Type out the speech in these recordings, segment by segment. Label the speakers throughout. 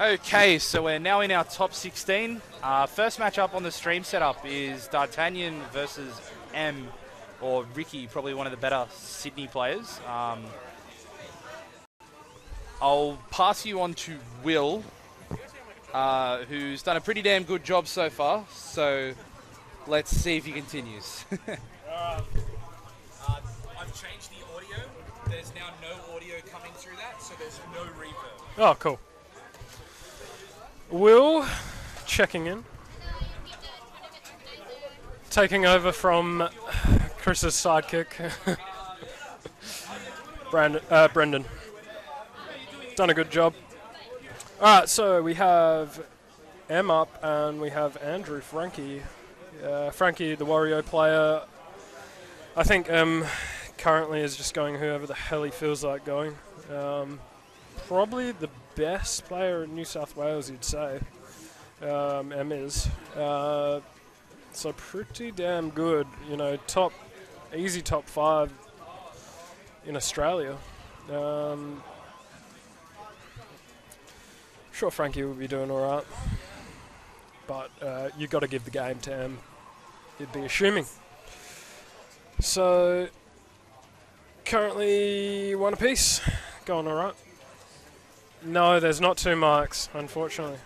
Speaker 1: Okay, so we're now in our top 16. First matchup on the stream setup is D'Artagnan versus M, or Ricky, probably one of the better Sydney players. I'll pass you on to Will, who's done a pretty damn good job so far. So let's see if he continues.
Speaker 2: I've changed the audio. There's now no audio coming through that, so there's no reverb.
Speaker 3: Oh, cool. Will checking in. Taking over from Chris's sidekick, Brendan. Done a good job. Alright, so we have M up and we have Andrew Frankie. Frankie, the Wario player. I think M currently is just going whoever the hell he feels like going. Probably the best player in New South Wales, you'd say. M is. So pretty damn good. You know, easy top 5 in Australia. Sure Frankie will be doing alright. But you got to give the game to M, you'd be assuming. So, currently 1 apiece. Going alright. No, there's not 2 mics, unfortunately.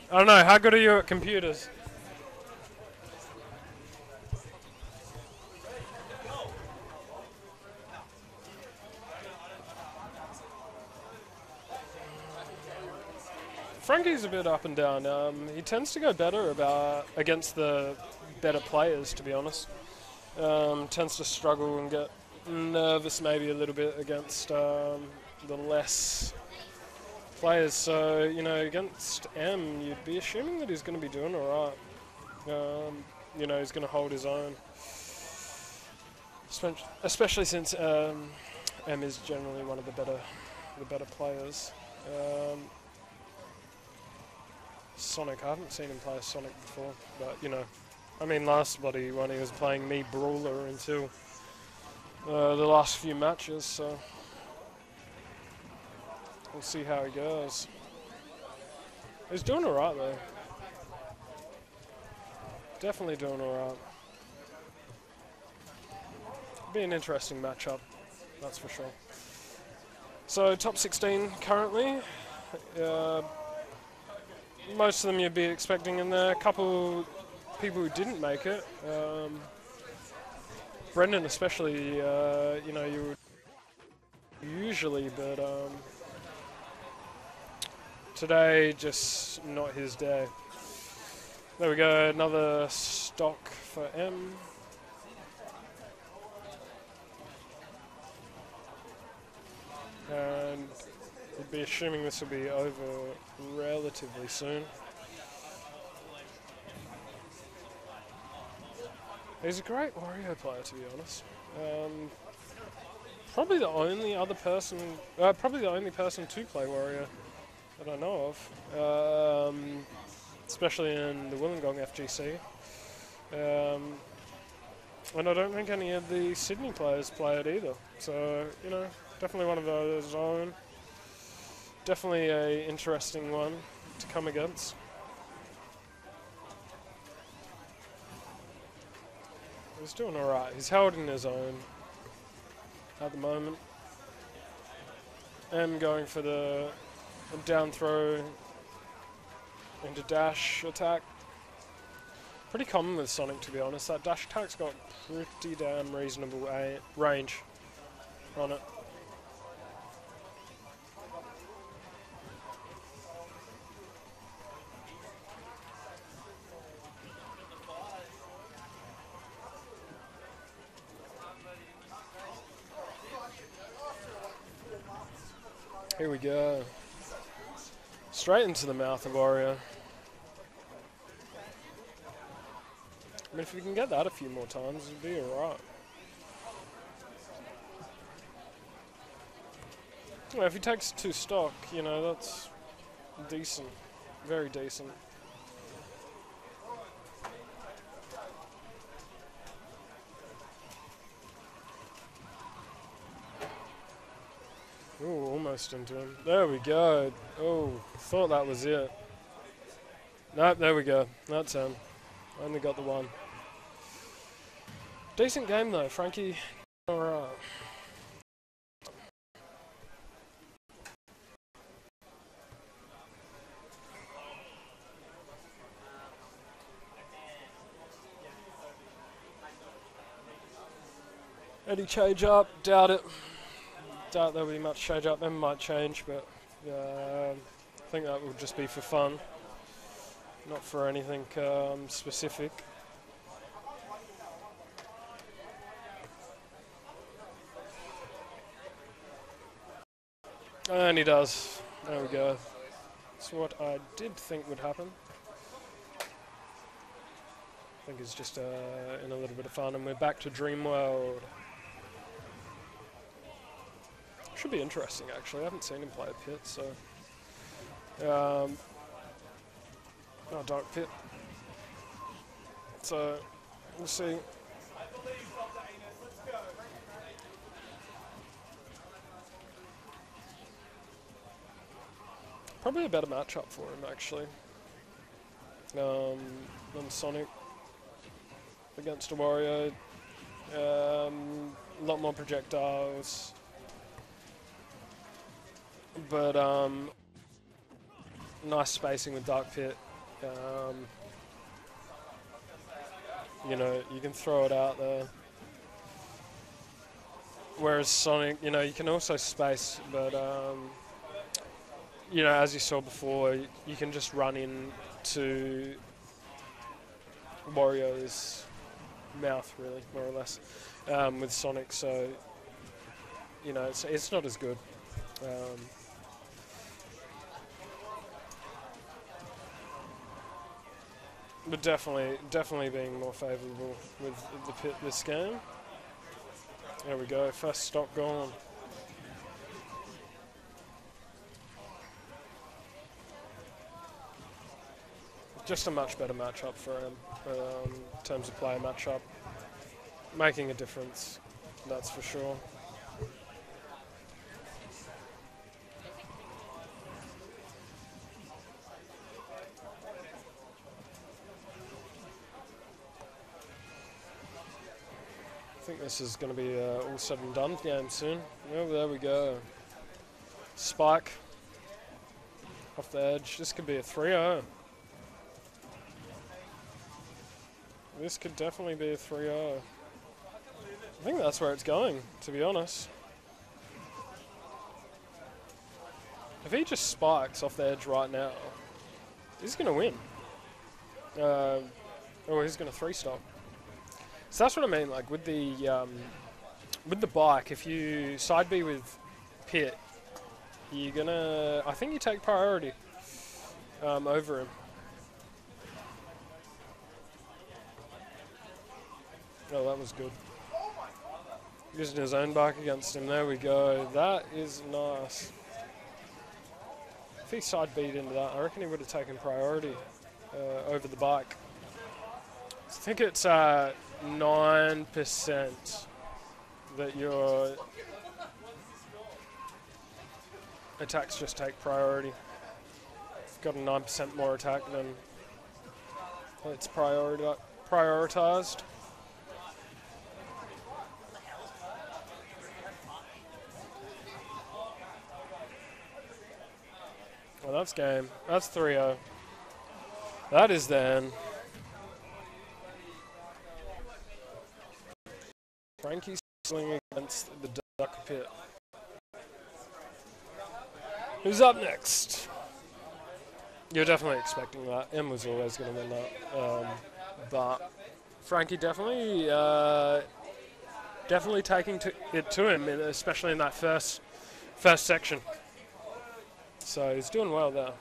Speaker 3: I don't know, how good are you at computers? Frankie's a bit up and down. He tends to go better against the better players, to be honest. Tends to struggle and get nervous maybe a little bit against the less players. So, you know, against M, you'd be assuming that he's going to be doing alright. You know, he's going to hold his own. Especially since M is generally one of the better players. Sonic, I haven't seen him play Sonic before, but, you know, I mean, last bloody one he was playing me Brawler until the last few matches, so we'll see how he goes. He's doing alright though. Definitely doing alright. Be an interesting matchup, that's for sure. So top 16 currently. Most of them you'd be expecting in there. A couple people who didn't make it. Brendan especially, you know, you would usually, but today just not his day. There we go, another stock for M. And we'd be assuming this will be over relatively soon. He's a great Wario player, to be honest. Probably the only person to play Wario that I know of, especially in the Wollongong FGC. And I don't think any of the Sydney players play it either. So, you know, definitely one of those own. Definitely a interesting one to come against. He's doing alright. He's holding his own at the moment. M going for the down throw into dash attack. Pretty common with Sonic, to be honest. That dash attack's got pretty damn reasonable range on it. Here we go. Straight into the mouth of Wario. I mean, if we can get that a few more times, it'd be alright. Well, if he takes 2 stock, you know, that's decent. Very decent. Ooh, Almost into him. There we go. Oh, thought that was it. Nope, there we go. That's him. Only got the one. Decent game though, Frankie. Alright. Any change up? Doubt it. Doubt there'll be much change up. Them might change, but I think that will just be for fun, not for anything specific. And he does. There we go. That's what I did think would happen. I think it's just in a little bit of fun, and we're back to Dream World. Should be interesting, actually. I haven't seen him play a pit, so... oh, Dark Pit. So, we'll see. Probably a better matchup for him, actually. Than Sonic against a Wario. A lot more projectiles. But, nice spacing with Dark Pit. You know, you can throw it out there. Whereas Sonic, you know, you can also space, but, you know, as you saw before, you can just run into Wario's mouth, really, more or less, with Sonic, so, you know, it's not as good. But definitely being more favourable with the pit this game. There we go, first stock gone. Just a much better matchup for him in terms of player matchup. Making a difference, that's for sure. I think this is going to be all said and done game soon. Oh, there we go. Spike off the edge. This could be a 3-0. This could definitely be a 3-0. I think that's where it's going, to be honest. If he just spikes off the edge right now, he's going to win. Or he's going to 3-stop. So that's what I mean, like with the bike, if you side B with Pit, you're gonna, I think you take priority over him. Oh, that was good. Using his own bike against him, there we go. That is nice. If he side B'd into that, I reckon he would have taken priority over the bike. So I think it's 9% that your attacks just take priority. It's got a 9% more attack than it's prioritized. Well, that's game. That's 3-0. That is then. Frankie's swinging against the Duck Pit. Who's up next? You're definitely expecting that. M was always going to win that. But Frankie definitely taking it to him, especially in that first section. So he's doing well there.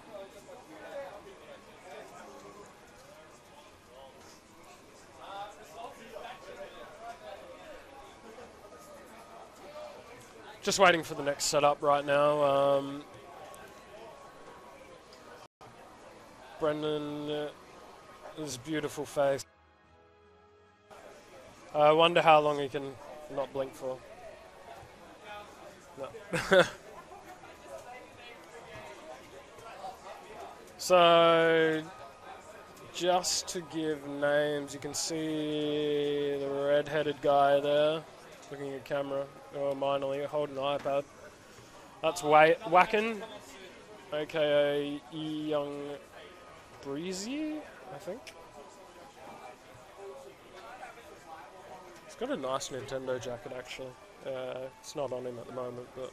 Speaker 3: Just waiting for the next setup right now. Brendan, his beautiful face. I wonder how long he can not blink for. No. So, just to give names, you can see the red-headed guy there, looking at camera, or minorly holding an iPad. That's Wacken, aka Young Breezy, I think. He's got a nice Nintendo jacket, actually. It's not on him at the moment, but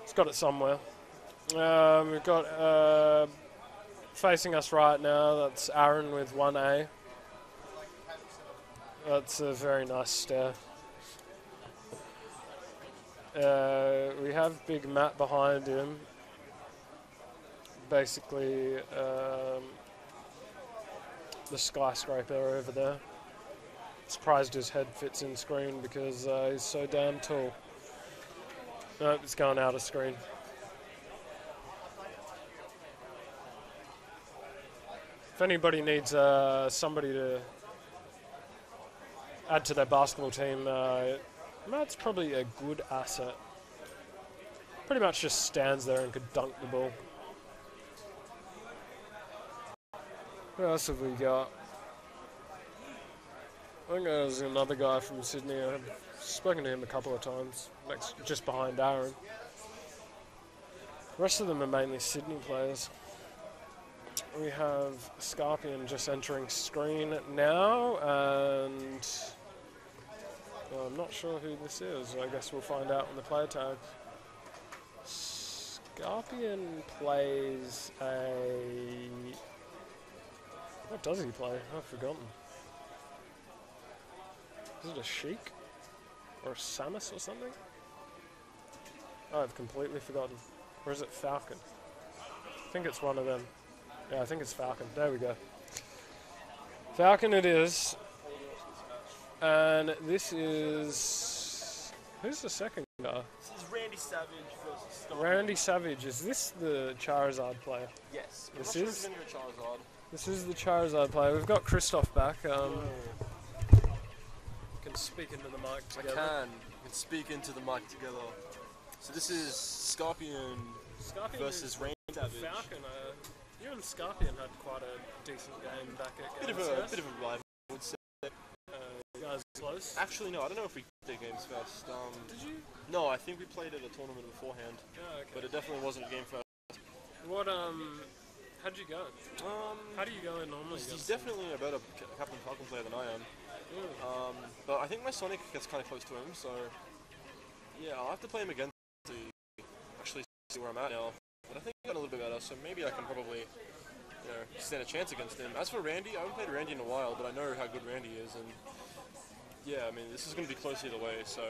Speaker 3: he's got it somewhere. We've got facing us right now, that's Aaron with 1A. That's a very nice stare. We have Big Matt behind him. Basically, the skyscraper over there. Surprised his head fits in screen because he's so damn tall. Nope, it's going out of screen. If anybody needs somebody to add to their basketball team, Matt's probably a good asset. Pretty much just stands there and could dunk the ball. What else have we got? I think there's another guy from Sydney. I've spoken to him a couple of times, just behind Aaron. The rest of them are mainly Sydney players. We have Scorpion just entering screen now, and well, I'm not sure who this is. I guess we'll find out on the player tag. Scorpion plays a... What does he play? I've forgotten. Is it a Sheik? Or a Samus or something? Oh, I've completely forgotten. Or is it Falcon? I think it's one of them. Yeah, I think it's Falcon. There we go. Falcon it is. And this is... Who's the second guy?
Speaker 4: This is Randy Savage versus Scorpion.
Speaker 3: Randy Savage. Is this the Charizard player?
Speaker 4: Yes.
Speaker 3: This
Speaker 4: I'm not
Speaker 3: is?
Speaker 4: sure if he's gonna go Charizard.
Speaker 3: This is the Charizard player. We've got Christoph back. Can speak into the mic together.
Speaker 4: I can speak into the mic together. So this is Scorpion versus Randy Savage.
Speaker 3: Falcon. You and Scorpion had quite a decent game back at
Speaker 4: Bit of a rival, I would say.
Speaker 3: You guys close?
Speaker 4: Actually, no. I don't know if we played games first.
Speaker 3: Did you?
Speaker 4: No, I think we played at a tournament beforehand.
Speaker 3: Oh, okay.
Speaker 4: But it definitely wasn't a game first.
Speaker 3: What how'd you go? How do you go in normally?
Speaker 4: He's definitely a better Captain Falcon player than I am. But I think my Sonic gets kind of close to him, so yeah, I'll have to play him again to actually see where I'm at now. But I think I got a little bit better, so maybe I can probably, stand a chance against him. As for Randy, I haven't played Randy in a while, but I know how good Randy is, and yeah, I mean, this is going to be close either way, so...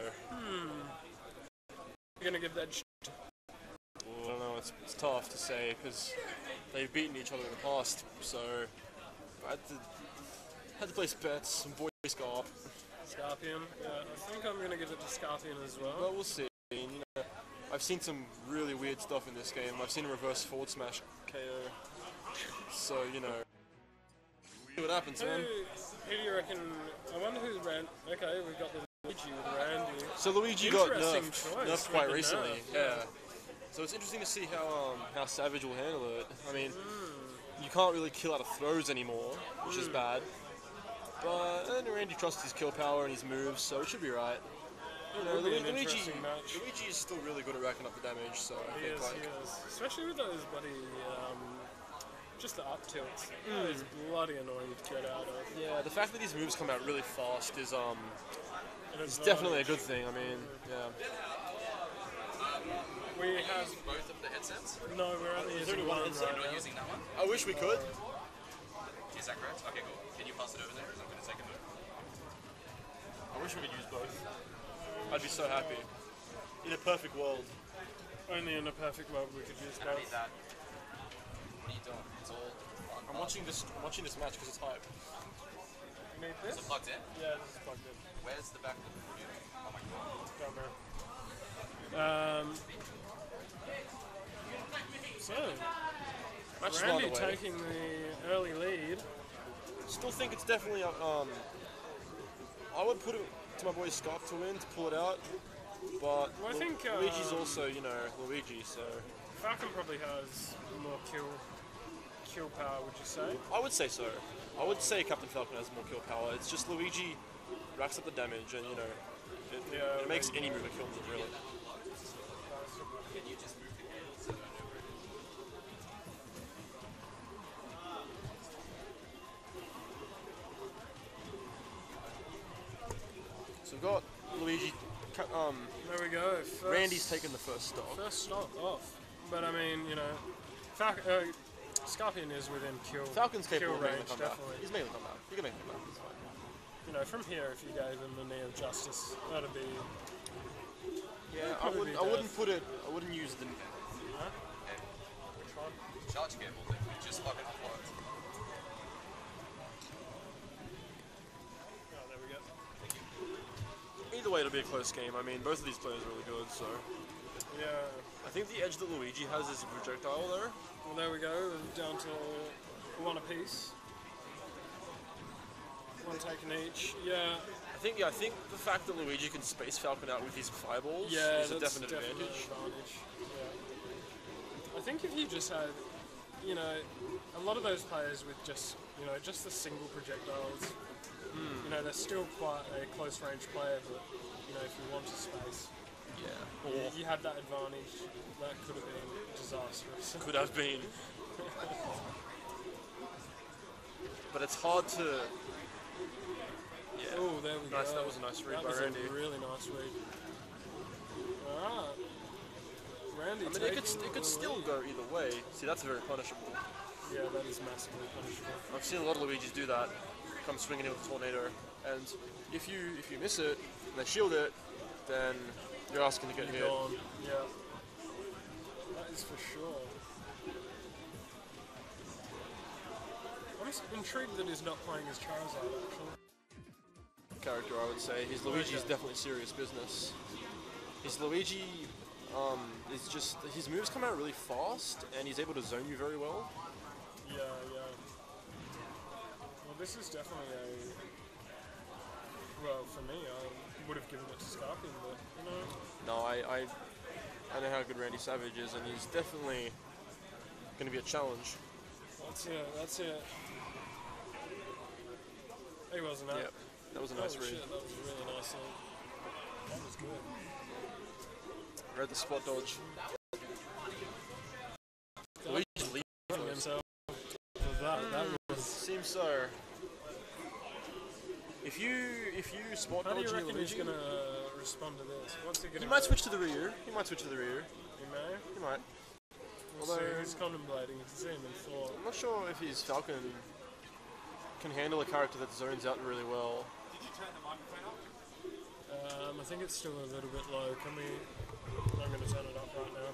Speaker 3: You're going to give that
Speaker 4: I don't know, it's tough to say, because they've beaten each other in the past, so I had to place bets, some voice Scarp.
Speaker 3: Scorpion. Yeah, I think I'm going to give it to Scorpion as well.
Speaker 4: But we'll see. I've seen some really weird stuff in this game. I've seen a reverse forward smash KO. So, see what happens, man.
Speaker 3: Who do you reckon? I wonder who ran. Okay, we've got Luigi with Randy.
Speaker 4: So Luigi got
Speaker 3: Interesting
Speaker 4: nerfed
Speaker 3: choice
Speaker 4: quite
Speaker 3: with the
Speaker 4: recently.
Speaker 3: nerf,
Speaker 4: Yeah. So it's interesting to see how Savage will handle it. I mean, you can't really kill out of throws anymore, which is bad. But Randy trusts his kill power and his moves, so it should be right. Luigi is still really good at racking up the damage, so I think
Speaker 3: He is. Especially with those bloody, just the up tilts. That is bloody annoying to get out of.
Speaker 4: Yeah, the fact that these moves come out really fast is definitely a good thing. I mean, yeah.
Speaker 3: We have
Speaker 2: Both of the headsets?
Speaker 3: no. We're only
Speaker 4: There's
Speaker 3: using
Speaker 4: only one
Speaker 3: one
Speaker 4: headset.
Speaker 3: right
Speaker 2: You're not
Speaker 3: now.
Speaker 2: using that one?
Speaker 4: I wish we could.
Speaker 2: Is that correct? Okay, cool. Can you pass it over there? Because I'm going to take a look.
Speaker 4: I wish we could use both. I'd be so happy. In a perfect world.
Speaker 3: Only in a perfect world we could use
Speaker 2: I need
Speaker 3: both.
Speaker 2: that. What are you doing? It's all...
Speaker 4: I'm watching this match because it's hype.
Speaker 3: You need
Speaker 2: Is
Speaker 3: this?
Speaker 2: it plugged in?
Speaker 3: Yeah, this is plugged in.
Speaker 2: Where's the back of the computer? Oh my god.
Speaker 3: Down there. So,
Speaker 4: Match is
Speaker 3: Randy
Speaker 4: underway.
Speaker 3: taking the early lead.
Speaker 4: Still think it's definitely I would put it to my boy Scott to win, to pull it out. But
Speaker 3: Well, I think,
Speaker 4: Luigi's also, Luigi, so...
Speaker 3: Falcon probably has more kill kill power, would you say?
Speaker 4: I would say so. I would say Captain Falcon has more kill power. It's just Luigi racks up the damage, and you know, it makes any move a kill move really. So we've got Luigi.
Speaker 3: There we go.
Speaker 4: Randy's taken the first stop.
Speaker 3: First stop off. But I mean, you know, Scorpion is within kill.
Speaker 4: Falcon's capable
Speaker 3: kill
Speaker 4: of making
Speaker 3: range,
Speaker 4: the comeback.
Speaker 3: definitely.
Speaker 4: He's making the comeback. He can make the comeback. It's fine.
Speaker 3: You know, from here, if you gave him the knee of justice, that'd be.
Speaker 4: Yeah, I wouldn't put it. I wouldn't use the.
Speaker 3: Huh? Which one?
Speaker 2: Charge cable, just fucking uploads.
Speaker 3: Oh, there we go.
Speaker 4: Either way, it'll be a close game. I mean, both of these players are really good, so.
Speaker 3: Yeah.
Speaker 4: I think the edge that Luigi has is a projectile there.
Speaker 3: Well, there we go. Down to one apiece. One taken each. Yeah.
Speaker 4: I think the fact that Luigi can space Falcon out with his fireballs
Speaker 3: Yeah,
Speaker 4: is a
Speaker 3: that's
Speaker 4: definite advantage.
Speaker 3: Yeah. I think if you just had, you know, a lot of those players with just, you know, just the single projectiles, you know, they're still quite a close range player, but, you know, if you want to space,
Speaker 4: Yeah.
Speaker 3: you had that advantage, that could have been disastrous.
Speaker 4: Could have been. But it's hard to. Yeah.
Speaker 3: Oh, there we
Speaker 4: Nice,
Speaker 3: go.
Speaker 4: that was a nice read
Speaker 3: That
Speaker 4: by
Speaker 3: was
Speaker 4: Randy.
Speaker 3: a really nice read. Alright. Randy,
Speaker 4: I mean, it could still go either way. See, that's very punishable.
Speaker 3: Yeah, that is massively punishable.
Speaker 4: I've seen a lot of Luigis do that, come swinging in with a tornado, and if you miss it and they shield it, then you're asking to get hit.
Speaker 3: Gone. Yeah. That is for sure. I'm just intrigued that he's not playing as Charizard, actually.
Speaker 4: Character, I would say. His Luigi's definitely serious business. His Luigi is just, his moves come out really fast, and he's able to zone you very well.
Speaker 3: Yeah, yeah. Well, this is definitely well, for me, I would have given it to Scorpion, but, you know.
Speaker 4: No, I know how good Randy Savage is, and he's definitely going to be a challenge.
Speaker 3: That's it. He wasn't out.
Speaker 4: Yep, that was a nice read.
Speaker 3: Shit, that was a really nice thing. That was good.
Speaker 4: Read the spot dodge. Luigi's leaving
Speaker 3: himself. That was.
Speaker 4: Seems so. If you spot
Speaker 3: How do
Speaker 4: dodge
Speaker 3: you
Speaker 4: your
Speaker 3: reckon he's
Speaker 4: Luigi,
Speaker 3: gonna respond to this? What's he gonna
Speaker 4: he might
Speaker 3: do?
Speaker 4: switch to the rear. He might switch to the rear.
Speaker 3: He may.
Speaker 4: He might.
Speaker 3: We'll
Speaker 4: Although-
Speaker 3: see. He's contemplating. He's seeing in thought.
Speaker 4: I'm not sure if his Falcon can handle a character that zones out really well.
Speaker 2: Did you turn the microphone up?
Speaker 3: I think it's still a little bit low. Can we? I'm gonna turn it up right now.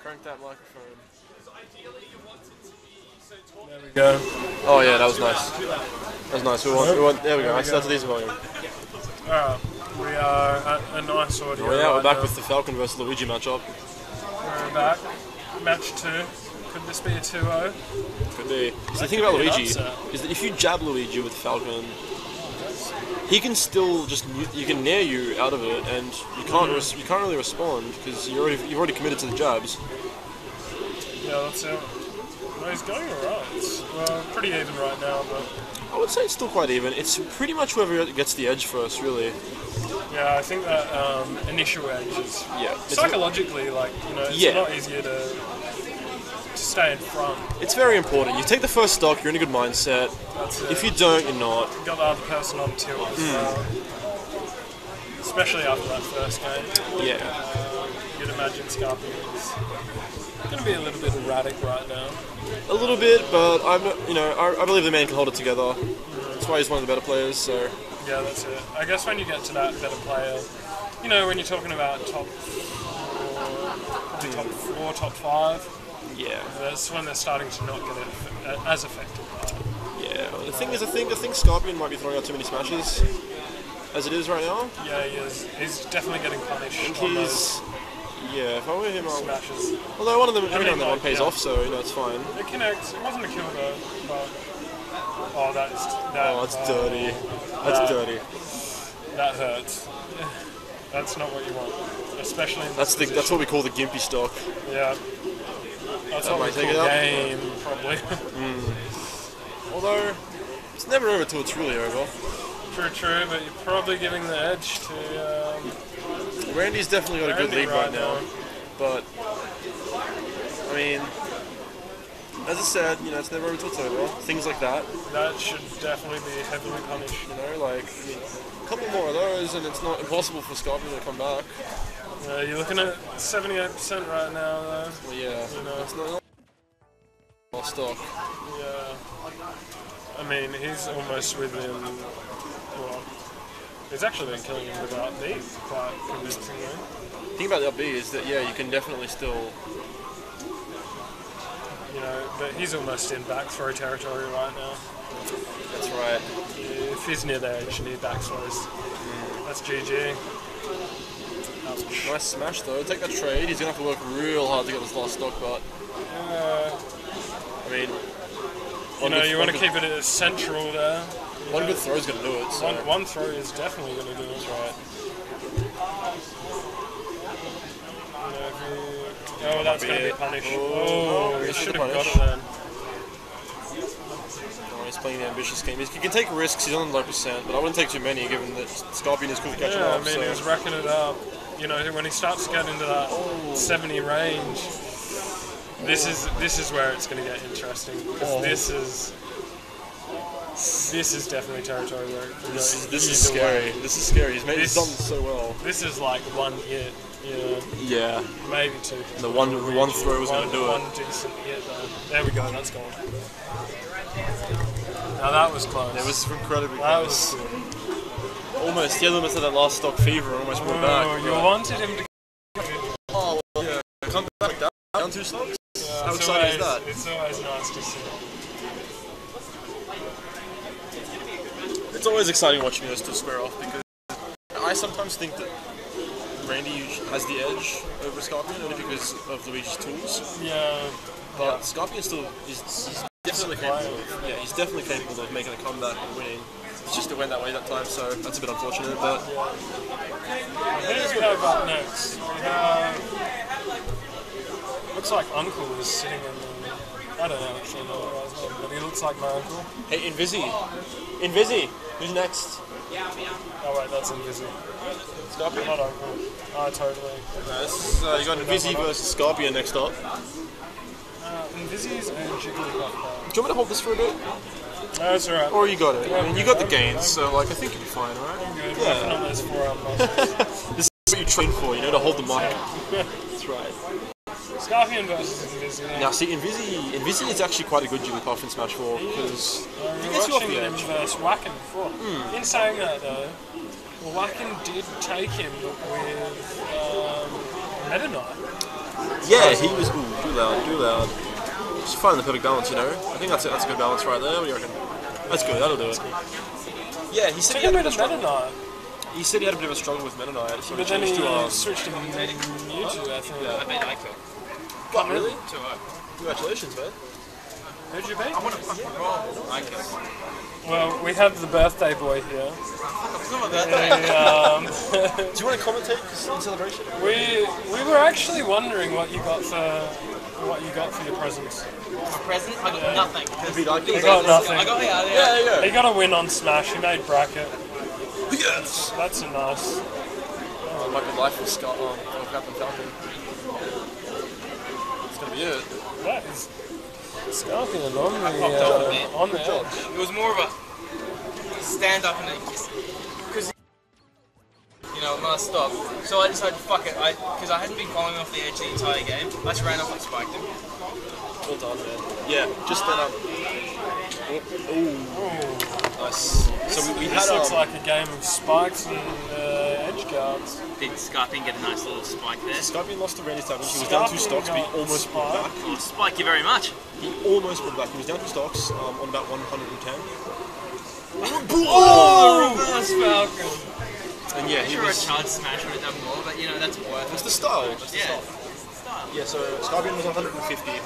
Speaker 4: Crank that microphone.
Speaker 2: Ideally, you want it to be so tall.
Speaker 3: There we go.
Speaker 4: Oh yeah, that was nice. That was nice. We want. There we go. That's a decent volume.
Speaker 3: Alright, we are at a nice audio.
Speaker 4: Oh yeah,
Speaker 3: right
Speaker 4: we're back
Speaker 3: now.
Speaker 4: with the Falcon versus Luigi matchup.
Speaker 3: We're back. Match 2. Could this be a 2-0?
Speaker 4: Could be. So the thing
Speaker 3: could
Speaker 4: about
Speaker 3: be an
Speaker 4: Luigi
Speaker 3: upset.
Speaker 4: is that if you jab Luigi with Falcon, he can still just you can nair you out of it, and you can't really respond because you've already committed to the jabs.
Speaker 3: Yeah, that's it. No, he's going alright. It's pretty even right now, but
Speaker 4: I would say it's still quite even. It's pretty much whoever gets the edge first, really.
Speaker 3: yeah, I think that initial edge is psychologically, like, you know, it's a lot easier to stay in front.
Speaker 4: It's very important. You take the first stock, you're in a good mindset.
Speaker 3: That's it.
Speaker 4: If you don't, you're not.
Speaker 3: You got the other person on tilt as well. Especially after that first game.
Speaker 4: Yeah.
Speaker 3: You'd imagine Scorpion is going to be a little bit erratic right now.
Speaker 4: A little bit, but I'm not, I believe the man can hold it together. That's why he's one of the better players. So
Speaker 3: Yeah, that's it. I guess when you get to that better player, you know, when you're talking about top 4, top 5,
Speaker 4: yeah,
Speaker 3: that's when they're starting to not get it as effective.
Speaker 4: yeah. The thing is, I think Scorpion might be throwing out too many smashes as it is right now.
Speaker 3: Yeah, he is. He's definitely getting punished.
Speaker 4: I think
Speaker 3: on
Speaker 4: he's. Yeah, if I were him, I would.
Speaker 3: smashes.
Speaker 4: Although one of them, every now and then one
Speaker 3: like,
Speaker 4: pays
Speaker 3: yeah.
Speaker 4: off, so it's fine.
Speaker 3: It connects. It wasn't a kill though, but oh, that's
Speaker 4: Dirty. That's dirty.
Speaker 3: That hurts. That's not what you want, especially in this
Speaker 4: That's what we call the gimpy stock.
Speaker 3: Yeah. That's
Speaker 4: That
Speaker 3: what we
Speaker 4: might take
Speaker 3: call
Speaker 4: it up.
Speaker 3: game, probably.
Speaker 4: Although, it's never over till it's really over.
Speaker 3: True, but you're probably giving the edge to
Speaker 4: Randy's definitely got a good
Speaker 3: Randy
Speaker 4: lead right now. But, I mean, as I said, you know, it's never over till it's over. Things like that,
Speaker 3: That should definitely be heavily punished.
Speaker 4: you know, like, I mean, a couple more of those and it's not impossible for Scorpion to come back.
Speaker 3: You're looking at 78% right now, though.
Speaker 4: Well, yeah,
Speaker 3: You know.
Speaker 4: it's not stock.
Speaker 3: Yeah. I mean, he's almost within. Well, he's actually been killing him without these quite convincingly.
Speaker 4: The thing about the LB is that, yeah, you can definitely still...
Speaker 3: You know, but he's almost in back throw territory right now.
Speaker 4: That's right.
Speaker 3: If he's near the edge and he back throws, that's GG. Ouch.
Speaker 4: Nice smash though. Take that trade. He's gonna have to work real hard to get this last stock, but I mean,
Speaker 3: You know, you want to keep it as central there.
Speaker 4: one good throw is gonna do it. So.
Speaker 3: One throw is definitely going to do it.
Speaker 4: That's right.
Speaker 3: Oh, that's going to be punished.
Speaker 4: Oh,
Speaker 3: He
Speaker 4: this is
Speaker 3: should
Speaker 4: the
Speaker 3: have got
Speaker 4: punish.
Speaker 3: it then.
Speaker 4: Oh, he's playing the ambitious game. He can take risks. He's on low percent, but I wouldn't take too many given that Scorpion is quickly catching
Speaker 3: Yeah,
Speaker 4: up.
Speaker 3: I mean, he was racking it up. You know, when he starts to get into that 70 range, this is where it's going to get interesting. Because this is definitely territory where
Speaker 4: This is scary. This is scary. He's done so well.
Speaker 3: This is like one hit.
Speaker 4: Yeah.
Speaker 3: Maybe two.
Speaker 4: The one throw was going to do
Speaker 3: One
Speaker 4: it.
Speaker 3: decent hit though. There we go, that's gone. Now that was close.
Speaker 4: It was incredibly
Speaker 3: That
Speaker 4: close.
Speaker 3: was good.
Speaker 4: Almost. He had almost had that last stock fever and almost brought back.
Speaker 3: Oh, you wanted him to.
Speaker 4: Oh, yeah. Come back down 2 stocks? How
Speaker 3: It's
Speaker 4: exciting is that?
Speaker 3: It's always nice to see.
Speaker 4: It's always exciting watching those two square off because I sometimes think that Randy has the edge over Scorpion only because of Luigi's tools.
Speaker 3: Yeah.
Speaker 4: But Scorpion still he's definitely capable. He's definitely capable of making a comeback and winning. It's just it went that way that time, so that's a bit unfortunate. But
Speaker 3: Who do we have up next? We have. Looks like Uncle is sitting in the. I don't actually know what guy's name, but he looks like my uncle.
Speaker 4: hey, Invisi, who's next?
Speaker 3: Oh wait, that's Invisi.
Speaker 4: Scorpion.
Speaker 3: Not Uncle. Oh, totally.
Speaker 4: You got Invisi versus Scorpion next up.
Speaker 3: Invisi's and Jigglypuff.
Speaker 4: Do you want me to hold this for a bit?
Speaker 3: No, it's alright.
Speaker 4: Or you got it? I mean, you got the gains, so like I think you'll be fine, right?
Speaker 3: I'm good.
Speaker 4: Yeah.
Speaker 3: Working on those forearm muscles.
Speaker 4: This is what you train for, you know, to hold the mic. That's right.
Speaker 3: Scorpion versus Invisi.
Speaker 4: Now, see, Invisi is actually quite a good Jigglypuff in Smash 4 because
Speaker 3: We
Speaker 4: he
Speaker 3: were
Speaker 4: gets you off
Speaker 3: watching
Speaker 4: the
Speaker 3: him
Speaker 4: edge.
Speaker 3: versus Wacken before. In saying that though, Wacken did take him with Meta Knight.
Speaker 4: Yeah, he was. Ooh, too loud. Just finding the perfect balance, you know. I think that's it. That's a good balance right there. What do you reckon? That's good. That'll do it. Yeah, he said he
Speaker 3: Took
Speaker 4: had
Speaker 3: him
Speaker 4: a bit of a
Speaker 3: with Meta
Speaker 4: struggle.
Speaker 3: Knight,
Speaker 4: He said he had a bit of a struggle with Meta Knight, so he
Speaker 3: but then
Speaker 4: changed
Speaker 3: he
Speaker 4: to arms.
Speaker 3: switched to Mewtwo, I think.
Speaker 4: Yeah.
Speaker 2: I made Ico.
Speaker 4: What, really?
Speaker 2: 2-0.
Speaker 4: Congratulations, man.
Speaker 3: Who'd you beat?
Speaker 2: I want to fucking roll. Ico.
Speaker 3: Well, we have the birthday boy here.
Speaker 2: It's not my birthday.
Speaker 4: Do you want to commentate in celebration?
Speaker 3: We were actually wondering what you got for your presents.
Speaker 2: My present? I got nothing.
Speaker 4: Beat Icon.
Speaker 3: He got nothing.
Speaker 2: I got
Speaker 4: Yeah, there you go.
Speaker 3: He got a win on Smash. He made bracket.
Speaker 4: Yes!
Speaker 3: That's a nice.
Speaker 4: Like a life with Scott Captain Falcon. That's gonna be it.
Speaker 3: That is Scorpion on the edge.
Speaker 2: It was more of a stand up and because you know, must stop. So I decided, fuck it, because I hadn't been falling off the edge the entire game. I just ran up and spiked him.
Speaker 4: Well done, man. Yeah, just stand up. Oh, nice. So we
Speaker 3: This
Speaker 4: had
Speaker 3: looks like a game of spikes and edge guards.
Speaker 2: Did Scorpion get a nice little spike there?
Speaker 4: Scorpion lost to Randy's time. He was down 2 stocks, but he almost brought back.
Speaker 2: Oh, spike you very much.
Speaker 4: He almost brought back. He was down 2 stocks on about 110.
Speaker 2: Oh, reverse Falcon.
Speaker 4: And yeah,
Speaker 2: I'm
Speaker 4: he
Speaker 2: sure a
Speaker 4: was.
Speaker 2: charge smash would have done more, but you know, that's worth
Speaker 4: That's
Speaker 2: it.
Speaker 4: the style. That's the
Speaker 2: Yeah.
Speaker 4: style. Yeah, so Scorpion was 150.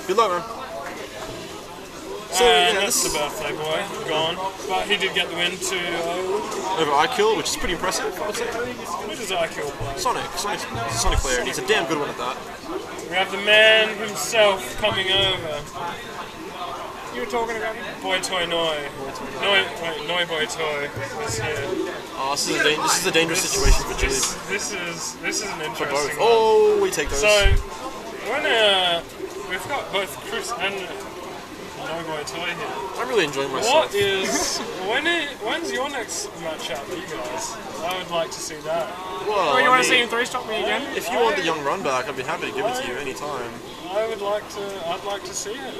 Speaker 4: Good luck, man. So,
Speaker 3: And
Speaker 4: yeah,
Speaker 3: that's
Speaker 4: this
Speaker 3: the birthday boy, gone. But he did get the win to.
Speaker 4: over iKill, which is pretty impressive, I would say.
Speaker 3: Who does I kill play?
Speaker 4: Sonic. He's a Sonic player, and he's a damn good one at that.
Speaker 3: We have the man himself coming over.
Speaker 5: You were talking about me?
Speaker 3: Boy Toy Noi. Noi Boy Toy is here.
Speaker 4: Oh, this is a dangerous situation for Julie.
Speaker 3: This is an
Speaker 4: For
Speaker 3: interesting
Speaker 4: both.
Speaker 3: one.
Speaker 4: Oh, we take those.
Speaker 3: So, when we've got both Chris and Noi Boy Toy here.
Speaker 4: I'm really enjoying myself.
Speaker 3: When's your next matchup, you guys? I would like to see that.
Speaker 4: Well,
Speaker 5: Oh, you
Speaker 4: I
Speaker 5: want to
Speaker 4: mean,
Speaker 5: see him three-stop me again?
Speaker 4: if you want the young run back, I'd be happy to give it to you anytime.
Speaker 3: I'd like to see it.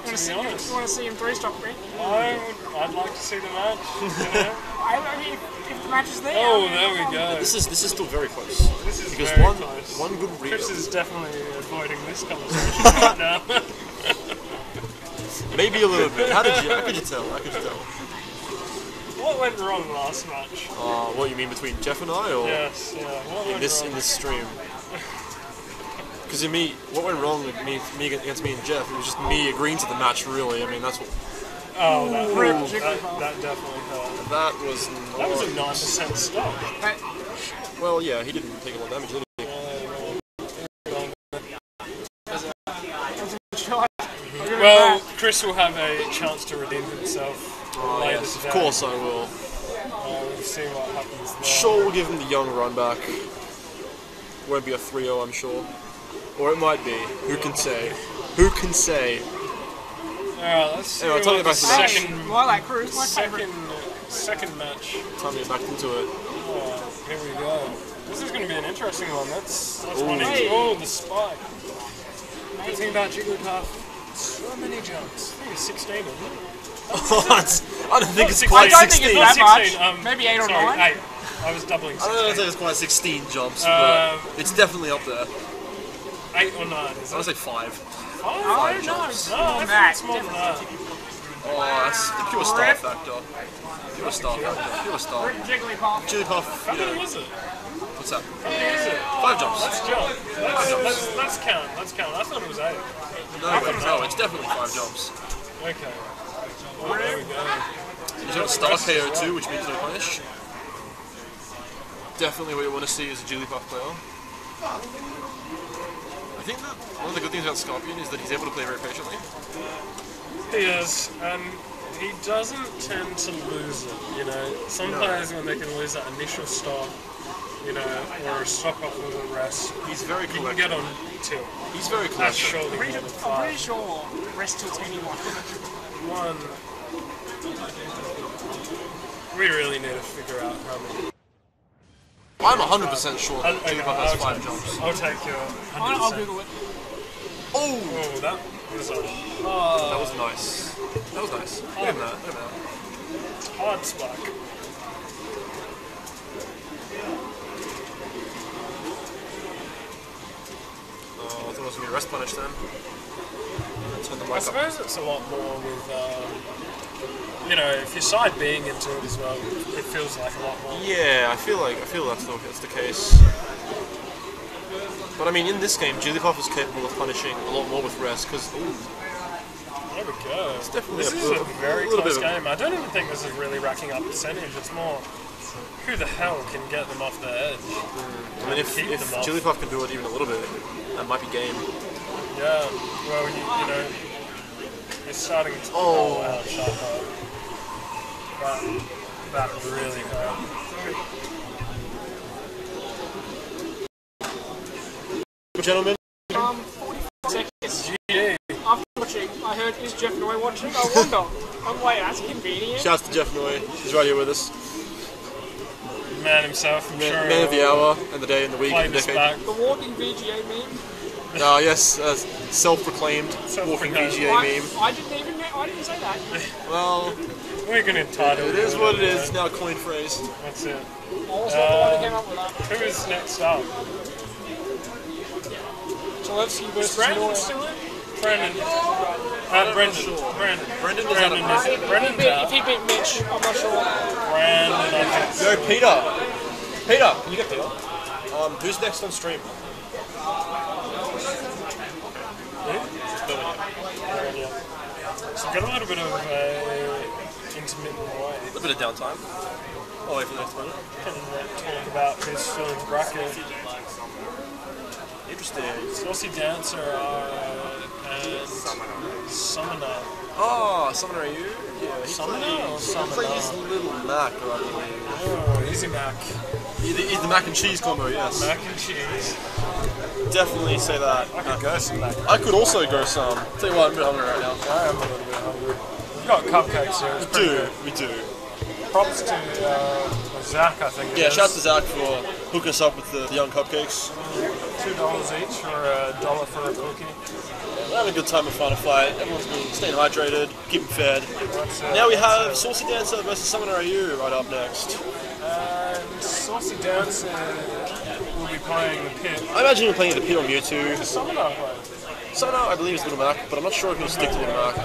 Speaker 3: To be honest,
Speaker 5: You want to see him three-stop me?
Speaker 3: I'd like to see the match. You know?
Speaker 5: I mean, if the match is there.
Speaker 3: Oh, there we go.
Speaker 4: This is still very close.
Speaker 3: This is
Speaker 4: Because
Speaker 3: very
Speaker 4: one
Speaker 3: close.
Speaker 4: good read.
Speaker 3: Chris is definitely avoiding this conversation right now.
Speaker 4: Maybe a little bit. How could you tell?
Speaker 3: What went wrong last match?
Speaker 4: What you mean between Jeff and I, or
Speaker 3: Yes, yeah. What went
Speaker 4: in this
Speaker 3: wrong?
Speaker 4: stream? Because what went wrong with me against me and Jeff? It was just me agreeing to the match. Really, I mean that's what.
Speaker 3: Oh, that definitely hurt.
Speaker 4: That was
Speaker 3: That was a 9% stop.
Speaker 4: well, yeah, he didn't take a lot of damage, did he?
Speaker 3: Well, Chris will have a chance to redeem himself later
Speaker 4: Yes,
Speaker 3: today.
Speaker 4: of course I will.
Speaker 3: We'll see what happens there.
Speaker 4: Sure, we'll give him the young run back. Won't be a 3-0, I'm sure. Or it might be. Who can say? Who can say?
Speaker 3: Alright, let's see
Speaker 4: Anyway,
Speaker 3: what
Speaker 4: tell me
Speaker 3: the
Speaker 4: about the match.
Speaker 3: second,
Speaker 5: Well, I like Cruz, my favourite.
Speaker 3: second match.
Speaker 4: Time to get back into it.
Speaker 3: Here we go. This is going to be an interesting one. That's
Speaker 4: Ooh.
Speaker 3: one
Speaker 5: Hey.
Speaker 3: each. Oh, the spike. Good thing about Jigglypuff. So many jumps. I think it's 16, isn't it?
Speaker 4: I don't think it's
Speaker 3: I
Speaker 4: quite
Speaker 5: don't think
Speaker 4: 16.
Speaker 5: it's that
Speaker 3: 16,
Speaker 5: much. Maybe 8 or
Speaker 3: sorry,
Speaker 5: 9.
Speaker 3: 8. I was doubling
Speaker 4: I don't
Speaker 3: 16.
Speaker 4: think it's quite 16 jumps, but it's definitely up there.
Speaker 3: 8 or 9, is
Speaker 4: I would
Speaker 3: it?
Speaker 4: say 5.
Speaker 3: Oh,
Speaker 5: no,
Speaker 3: jumps.
Speaker 5: no,
Speaker 3: No, I think
Speaker 5: Matt,
Speaker 3: it's more than that.
Speaker 4: Oh, that's the pure star factor. Pure star factor. Pure star.
Speaker 5: Jigglypuff.
Speaker 4: Jigglypuff,
Speaker 3: How
Speaker 4: you
Speaker 3: many
Speaker 4: know,
Speaker 3: is it?
Speaker 4: what's that?
Speaker 3: How many is it?
Speaker 4: 5 jumps.
Speaker 3: Let's jump. Let's count. Let's count. I thought it was 8.
Speaker 4: No, it's definitely 5 jumps.
Speaker 3: Okay. Oh, there we go.
Speaker 4: He's got star KO too, which means no punish. Definitely what you want to see is a Jigglypuff player. I think that one of the good things about Scorpion is that he's able to play very patiently.
Speaker 3: He is, and he doesn't tend to lose it, you know. Some players, when they can lose that initial stop, you know, or a stop off with a rest,
Speaker 4: He's very
Speaker 3: you can
Speaker 4: collected.
Speaker 3: get on tilt.
Speaker 4: He's very
Speaker 3: That's
Speaker 4: collected.
Speaker 3: surely more than
Speaker 5: I'm
Speaker 3: 5.
Speaker 5: pretty sure rest tilts anyone.
Speaker 3: One. We really need to figure out how many.
Speaker 4: I'm 100% sure that
Speaker 3: Okay,
Speaker 4: Jigglypuff has 5 jumps.
Speaker 3: I'll take your 100%.
Speaker 5: I'll Google it.
Speaker 4: Oh!
Speaker 3: Oh, that was a
Speaker 4: That was nice. That was nice. Look at that. Look at that.
Speaker 3: hard spike.
Speaker 4: Oh, I thought it was going to be a rest punish then. Turn the
Speaker 3: I
Speaker 4: mic up.
Speaker 3: suppose it's a lot more with, you know, if your side being into it as well, it feels like a lot more.
Speaker 4: Yeah, I feel that's the case. But I mean, in this game, Jigglypuff is capable of punishing a lot more with rest because
Speaker 3: There we go. It's
Speaker 4: definitely
Speaker 3: this
Speaker 4: a
Speaker 3: is
Speaker 4: little-
Speaker 3: a very
Speaker 4: little
Speaker 3: close
Speaker 4: bit of-
Speaker 3: game. I don't even think this is really racking up percentage. It's more who the hell can get them off the edge.
Speaker 4: I mean, if
Speaker 3: Keep them off.
Speaker 4: Jigglypuff can do it even a little bit, that might be game.
Speaker 3: Yeah, well, you know, you're starting to.
Speaker 4: Oh.
Speaker 3: Ouch, that hurt. That really hurt.
Speaker 4: Gentlemen,
Speaker 5: 45 seconds.
Speaker 3: GG.
Speaker 5: After watching, I heard, is Jeff Noy watching? I wonder. I'm like, that's convenient.
Speaker 4: shouts to Jeff Noy. He's right here with us.
Speaker 3: Man himself, I'm sure.
Speaker 4: Man of the hour, and the day, and the week,
Speaker 3: Played
Speaker 4: and the
Speaker 3: this
Speaker 4: decade.
Speaker 3: back.
Speaker 5: The walking VGA meme.
Speaker 4: Yes, self-proclaimed walking
Speaker 3: Self-proclaimed.
Speaker 4: VGA meme.
Speaker 5: I didn't say that.
Speaker 4: Well,
Speaker 3: We're gonna entitle
Speaker 4: it
Speaker 3: you
Speaker 4: is
Speaker 3: to
Speaker 4: what it
Speaker 3: yeah.
Speaker 4: is. It's now a coin phrase.
Speaker 3: That's it.
Speaker 5: I was not the one who came up with that.
Speaker 3: Who is next up?
Speaker 5: Zalewski
Speaker 3: Is
Speaker 5: versus
Speaker 3: Brandon
Speaker 5: Noy.
Speaker 3: still in? Brandon. Brendan.
Speaker 4: Brendan is out of
Speaker 3: Brendan's
Speaker 5: If
Speaker 3: out.
Speaker 5: he beat Mitch, I'm not sure.
Speaker 3: Brandon, I think.
Speaker 4: Yo, Peter. Peter, can you get Peter? Who's next on stream?
Speaker 3: So we've got a little bit of intermittent way.
Speaker 4: A little bit of downtime. Oh, wait for the next one.
Speaker 3: Can talk about who's still in the bracket.
Speaker 4: Interesting.
Speaker 3: Saucy Dancer and Summoner.
Speaker 4: Oh, Summoner, are you? Yeah,
Speaker 3: Summoner or
Speaker 4: he
Speaker 3: Summoner?
Speaker 4: plays Little Mac, I believe.
Speaker 3: Oh, easy Mac.
Speaker 4: He's the mac and cheese combo, yes.
Speaker 3: Mac and cheese.
Speaker 4: Definitely say that.
Speaker 3: I could go some mac.
Speaker 4: I could also go some. Tell you what, I'm a bit hungry right now.
Speaker 3: I am a little bit hungry. We've got cupcakes here. It's pretty good.
Speaker 4: We do.
Speaker 3: Props to Zach, I think.
Speaker 4: Yeah, shout out to Zach for hooking us up with the young cupcakes.
Speaker 3: $2 each or $1 for a cookie.
Speaker 4: We're having a good time at Final Fight. Everyone's been staying hydrated, keeping fed. Now we have Saucy Dancer versus Summoner AU right up next.
Speaker 3: And Saucy Dancer will be playing the pit.
Speaker 4: I imagine you're playing the pit on Mewtwo.
Speaker 3: Summoner play.
Speaker 4: Summoner, I believe, is Little Mac, but I'm not sure if he'll stick to Little Mac.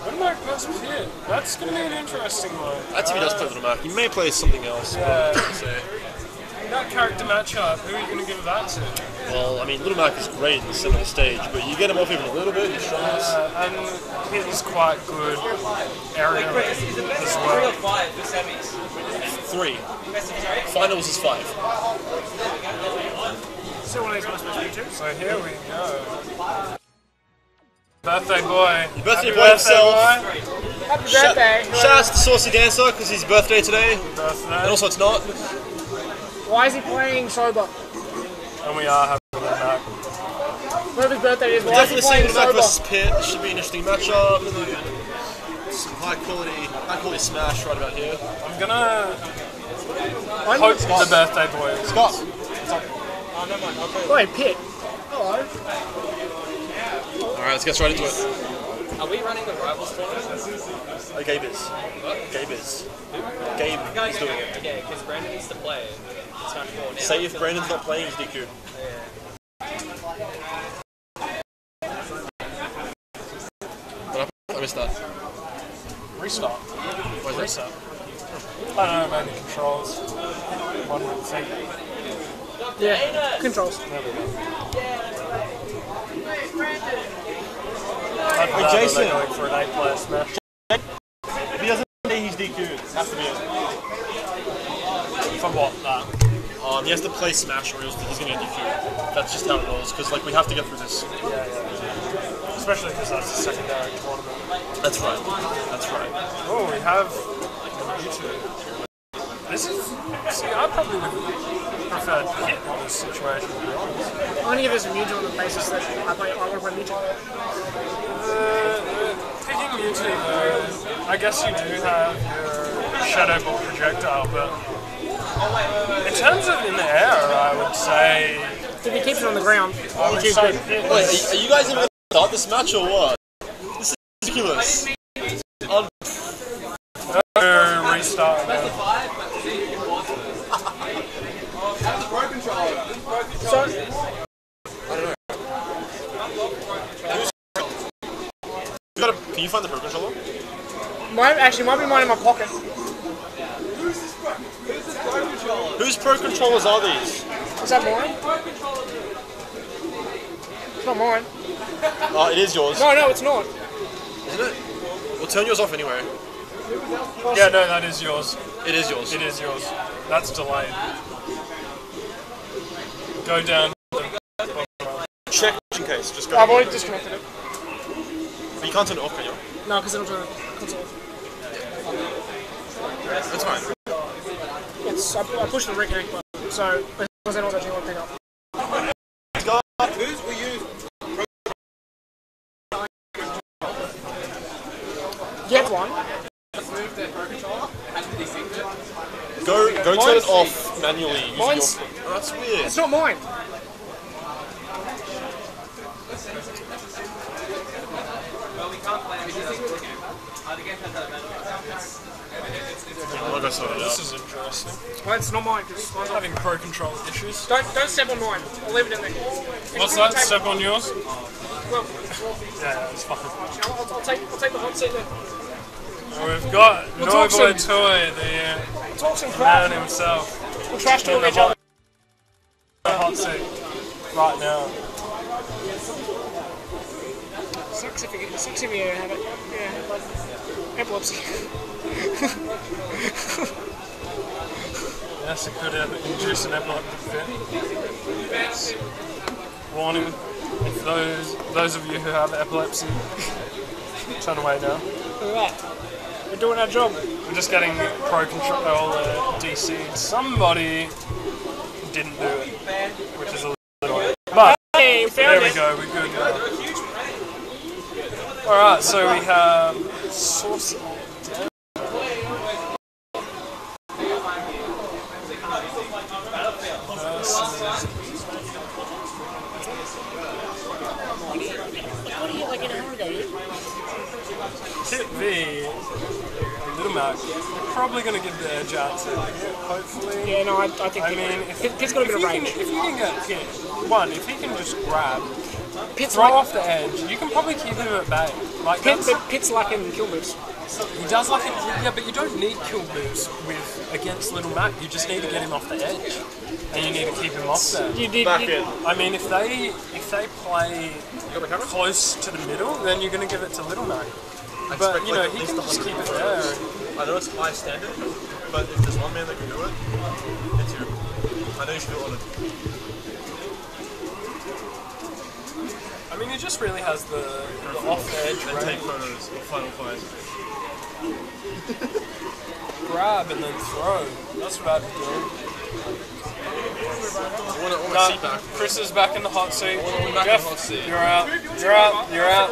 Speaker 3: Little Mac versus Pit. That's going to be an interesting one.
Speaker 4: That's if he does play Little Mac. He may play something else.
Speaker 3: Yeah.
Speaker 4: But I say.
Speaker 3: That character matchup, who are you going to give that to?
Speaker 4: Well, I mean, Little Mac is great in the center of the stage, but you get him off even a little bit, he's strong.
Speaker 3: And Pit is quite good area as well.
Speaker 2: 5 for semis.
Speaker 4: 3. Finals is 5.
Speaker 5: So one of these ones supposed to be 2.
Speaker 3: So here we go. Birthday boy.
Speaker 4: Your birthday
Speaker 3: Happy
Speaker 4: boy himself.
Speaker 5: Happy birthday.
Speaker 4: Shout out to Saucy Dancer, because it's his birthday today.
Speaker 3: Birthday.
Speaker 4: And also it's not.
Speaker 5: Why is he playing sober?
Speaker 3: And we are having a Mac.
Speaker 5: Whatever his birthday is, why is he
Speaker 4: Definitely
Speaker 5: playing
Speaker 4: seeing Little Mac
Speaker 5: sober?
Speaker 4: versus Pit. This should be an interesting matchup. Some high quality smash right about here.
Speaker 3: I'm gonna hope the birthday boy.
Speaker 4: Scott.
Speaker 2: Oh, never mind. I'll tell you.
Speaker 5: Wait, Pit. Hello.
Speaker 4: Alright, let's get straight into it.
Speaker 2: Are we running the Rivals tournament?
Speaker 4: Gabe is. Gabe is. Gabe is doing it.
Speaker 2: Okay, because Brandon needs to play. It's match 4 now.
Speaker 4: Say if Brandon's not playing, he's DQ'd. I missed that.
Speaker 3: Restart.
Speaker 4: Why is that?
Speaker 3: Reset. I don't know, maybe controls. One would think.
Speaker 5: Yeah, controls.
Speaker 3: There we go.
Speaker 4: Hey, Jason.
Speaker 3: Going for an 8-player smash.
Speaker 4: If he doesn't play, he's DQ'd. Has to be it.
Speaker 3: For what? That.
Speaker 4: He has to play Smash or else he's going to get DQ'd. That's just how it rolls, because like, we have to get through this.
Speaker 3: Yeah. Especially because that's a secondary tournament.
Speaker 4: That's right. That's right.
Speaker 3: Oh, we have YouTube. This is... See, I probably would prefer Pit in this situation, to be honest.
Speaker 5: I'm gonna give this a Mewtwo on the basis that I want to play Mewtwo.
Speaker 3: Picking Mewtwo, though, I guess you do have your Shadow Ball projectile, but in terms of in the air, I would say...
Speaker 5: If he keeps it on the ground,
Speaker 3: I would
Speaker 5: Mewtwo's
Speaker 3: say
Speaker 5: good.
Speaker 3: Pit
Speaker 4: Wait,
Speaker 3: is-
Speaker 4: are you guys even start this match or what? This is ridiculous.
Speaker 3: Restart again.
Speaker 5: So,
Speaker 4: Can you find the Pro Controller?
Speaker 5: might be mine in my pocket.
Speaker 4: Whose Pro Controllers are these?
Speaker 5: Is that mine? It's not mine.
Speaker 4: Oh, it is yours.
Speaker 5: No, it's not.
Speaker 4: Isn't it? Well, turn yours off anyway.
Speaker 3: Yeah, no, that is yours.
Speaker 4: It is yours.
Speaker 3: It is yours. That's delayed. Go down.
Speaker 4: Check in case. Just go.
Speaker 5: I've already disconnected it.
Speaker 4: But you can't turn it off, can you?
Speaker 5: No, because it'll turn the console.
Speaker 4: That's fine.
Speaker 5: I pushed the reconnect button, so because I know that you won't pick up.
Speaker 4: Whose were you?
Speaker 5: Get one.
Speaker 4: Go turn it off manually. Using
Speaker 5: Mine's-
Speaker 4: your... Oh, that's weird.
Speaker 5: It's not mine.
Speaker 3: This is interesting.
Speaker 5: Mine's not mine. Cause mine's not.
Speaker 3: Having Pro Control issues.
Speaker 5: Don't step on mine. I'll leave it in there.
Speaker 3: What's that? Step on yours?
Speaker 5: Well,
Speaker 3: Yeah, it's fine.
Speaker 5: I'll take the hot seat then.
Speaker 3: We've got
Speaker 5: We'll talk
Speaker 3: Noboy
Speaker 5: some-
Speaker 3: Toy, the
Speaker 5: Talk some crap.
Speaker 3: man himself.
Speaker 5: We'll trash talk
Speaker 3: in the
Speaker 5: each other.
Speaker 3: hot seat right now.
Speaker 5: Sucks if you have it. Yeah. Epilepsy.
Speaker 3: Yes, it could induce an epileptic fit. Warning, if those of you who have epilepsy, turn away now.
Speaker 5: Alright. We're doing our job.
Speaker 3: We're just getting Pro Controller DC'd. Somebody didn't do it, which is a little annoying. But
Speaker 5: Hey, we
Speaker 3: there
Speaker 5: found
Speaker 3: we
Speaker 5: it.
Speaker 3: go, we're good now. Alright, so we have Saucy.
Speaker 5: Like an hour ago,
Speaker 3: Tip V, Little Mac, they're probably going to give the edge out to hopefully.
Speaker 5: Yeah, no, I think.
Speaker 3: I mean,
Speaker 5: Pitt's got a bit of range.
Speaker 3: If you can get Pitt, one, if he can just grab,
Speaker 5: Pitt's
Speaker 3: throw
Speaker 5: like,
Speaker 3: off the edge, you can probably keep him at bay. Like
Speaker 5: Pitt's lacking kill moves.
Speaker 3: he does like it, yeah, but you don't need kill moves against Little Mac. You just need to get him off the edge, and you need to keep him off there. I mean, if they play close to the middle, then you're going to give it to Little Mac. But you know, he can just keep it there.
Speaker 4: I know it's high standard, but if there's one man that can do it, it's you. I know you should do it on it.
Speaker 3: I mean, he just really has the off-edge
Speaker 4: And take
Speaker 3: range.
Speaker 4: photos of Final Fight.
Speaker 3: Grab and then throw. That's what I'd be doing.
Speaker 4: I want my seat back.
Speaker 3: Chris is back in the hot seat.
Speaker 4: I want back in
Speaker 3: Jeff,
Speaker 4: the hot seat.
Speaker 3: you're out. You're out. You're out.